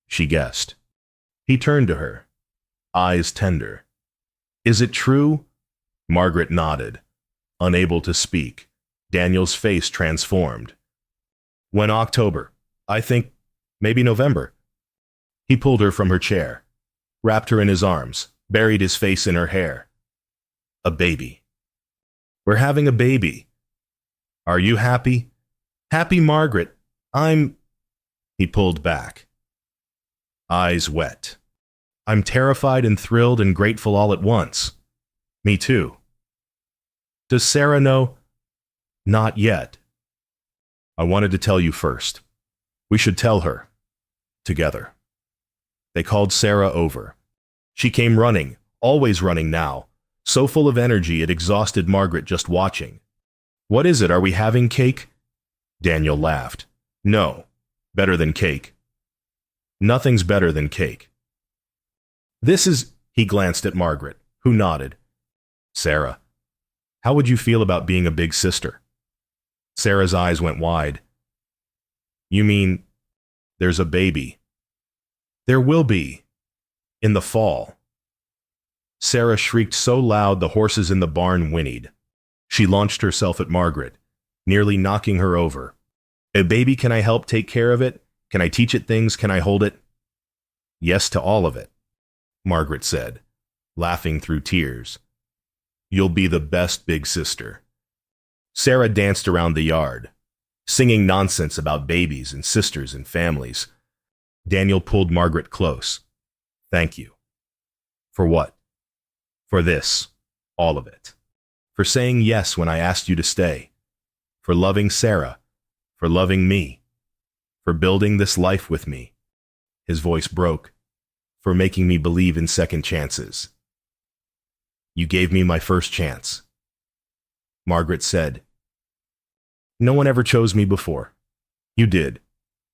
She guessed. He turned to her. Eyes tender. "Is it true?" Margaret nodded. Unable to speak. Daniel's face transformed. "When October? I think maybe November." He pulled her from her chair, wrapped her in his arms, buried his face in her hair. "A baby. We're having a baby. Are you happy?" "Happy, Margaret. I'm—" He pulled back. Eyes wet. "I'm terrified and thrilled and grateful all at once." "Me too." "Does Sarah know?" "Not yet." "I wanted to tell you first. We should tell her. Together." They called Sarah over. She came running, always running now, so full of energy it exhausted Margaret just watching. "What is it? Are we having cake?" Daniel laughed. "No. Better than cake." "Nothing's better than cake." "This is—" He glanced at Margaret, who nodded. "Sarah, how would you feel about being a big sister?" Sarah's eyes went wide. "You mean there's a baby?" "There will be. In the fall." Sarah shrieked so loud the horses in the barn whinnied. She launched herself at Margaret, nearly knocking her over. "A baby, can I help take care of it? Can I teach it things? Can I hold it?" "Yes to all of it," Margaret said, laughing through tears. "You'll be the best big sister." Sarah danced around the yard, singing nonsense about babies and sisters and families. Daniel pulled Margaret close. "Thank you." "For what?" "For this. All of it. For saying yes when I asked you to stay. For loving Sarah. For loving me. For building this life with me." His voice broke. "For making me believe in second chances. You gave me my first chance." Margaret said, "No one ever chose me before. You did.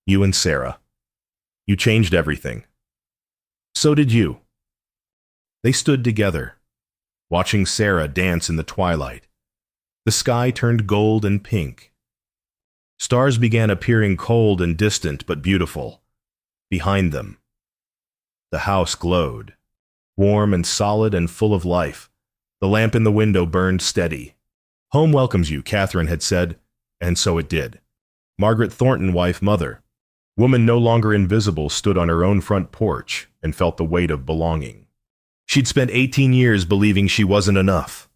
You and Sarah. You changed everything. So did you." They stood together, watching Sarah dance in the twilight. The sky turned gold and pink. Stars began appearing cold and distant but beautiful. Behind them, the house glowed, warm and solid and full of life. The lamp in the window burned steady. "Home welcomes you," Catherine had said, and so it did. Margaret Thornton, wife, mother. Woman no longer invisible, stood on her own front porch and felt the weight of belonging. She'd spent 18 years believing she wasn't enough,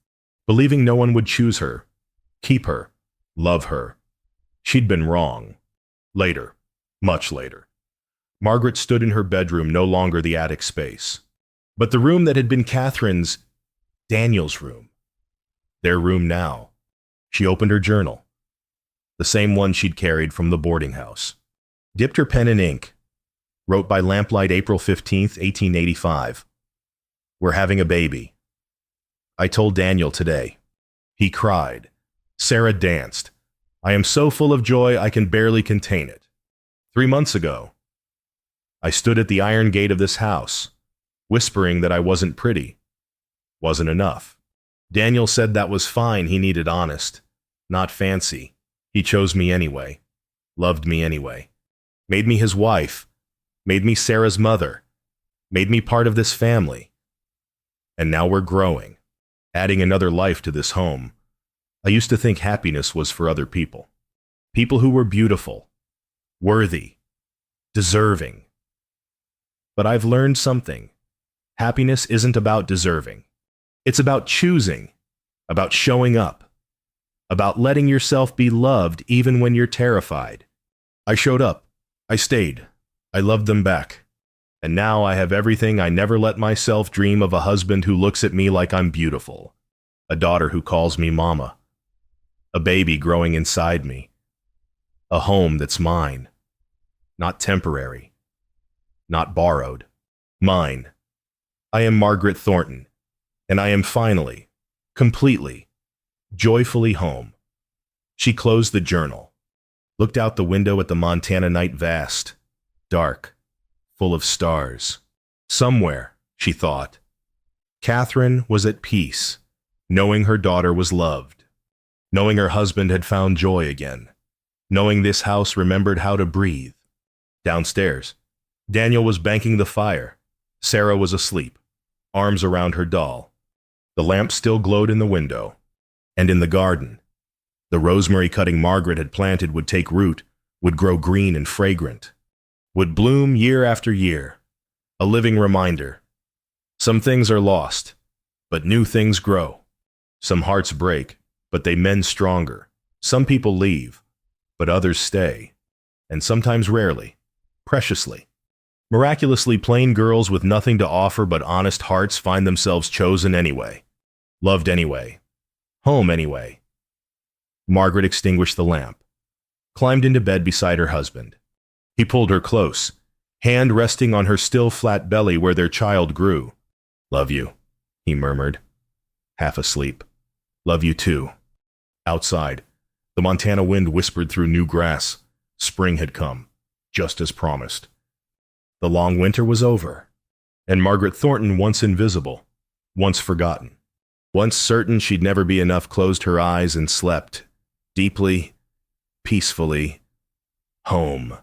believing no one would choose her, keep her, love her. She'd been wrong. Later, much later, Margaret stood in her bedroom, no longer the attic space, but the room that had been Catherine's, Daniel's room. Their room now. She opened her journal, the same one she'd carried from the boarding house. Dipped her pen in ink, wrote by lamplight April 15th, 1885. "We're having a baby. I told Daniel today. He cried. Sarah danced. I am so full of joy I can barely contain it. 3 months ago, I stood at the iron gate of this house, whispering that I wasn't pretty, wasn't enough. Daniel said that was fine, he needed honest, not fancy. He chose me anyway, loved me anyway, made me his wife, made me Sarah's mother, made me part of this family. And now we're growing, adding another life to this home. I used to think happiness was for other people. People who were beautiful, worthy, deserving. But I've learned something. Happiness isn't about deserving. It's about choosing, about showing up, about letting yourself be loved even when you're terrified. I showed up. I stayed. I loved them back. And now I have everything I never let myself dream of: a husband who looks at me like I'm beautiful, a daughter who calls me mama, a baby growing inside me, a home that's mine, not temporary, not borrowed, mine. I am Margaret Thornton, and I am finally, completely, joyfully home. She closed the journal, looked out the window at the Montana night, vast, dark, full of stars. Somewhere, she thought, Catherine was at peace, knowing her daughter was loved, knowing her husband had found joy again, knowing this house remembered how to breathe. Downstairs, Daniel was banking the fire. Sarah was asleep, arms around her doll. The lamp still glowed in the window. And in the garden, the rosemary cutting Margaret had planted would take root, would grow green and fragrant, would bloom year after year, a living reminder. Some things are lost, but new things grow. Some hearts break, but they mend stronger. Some people leave, but others stay, and sometimes rarely, preciously. Miraculously, plain girls with nothing to offer but honest hearts find themselves chosen anyway, loved anyway, home anyway. Margaret extinguished the lamp, climbed into bed beside her husband. He pulled her close, hand resting on her still flat belly where their child grew. "Love you," he murmured, half asleep. "Love you too." Outside, the Montana wind whispered through new grass. Spring had come, just as promised. The long winter was over, and Margaret Thornton, once invisible, once forgotten, once certain she'd never be enough, closed her eyes and slept, deeply, peacefully, home.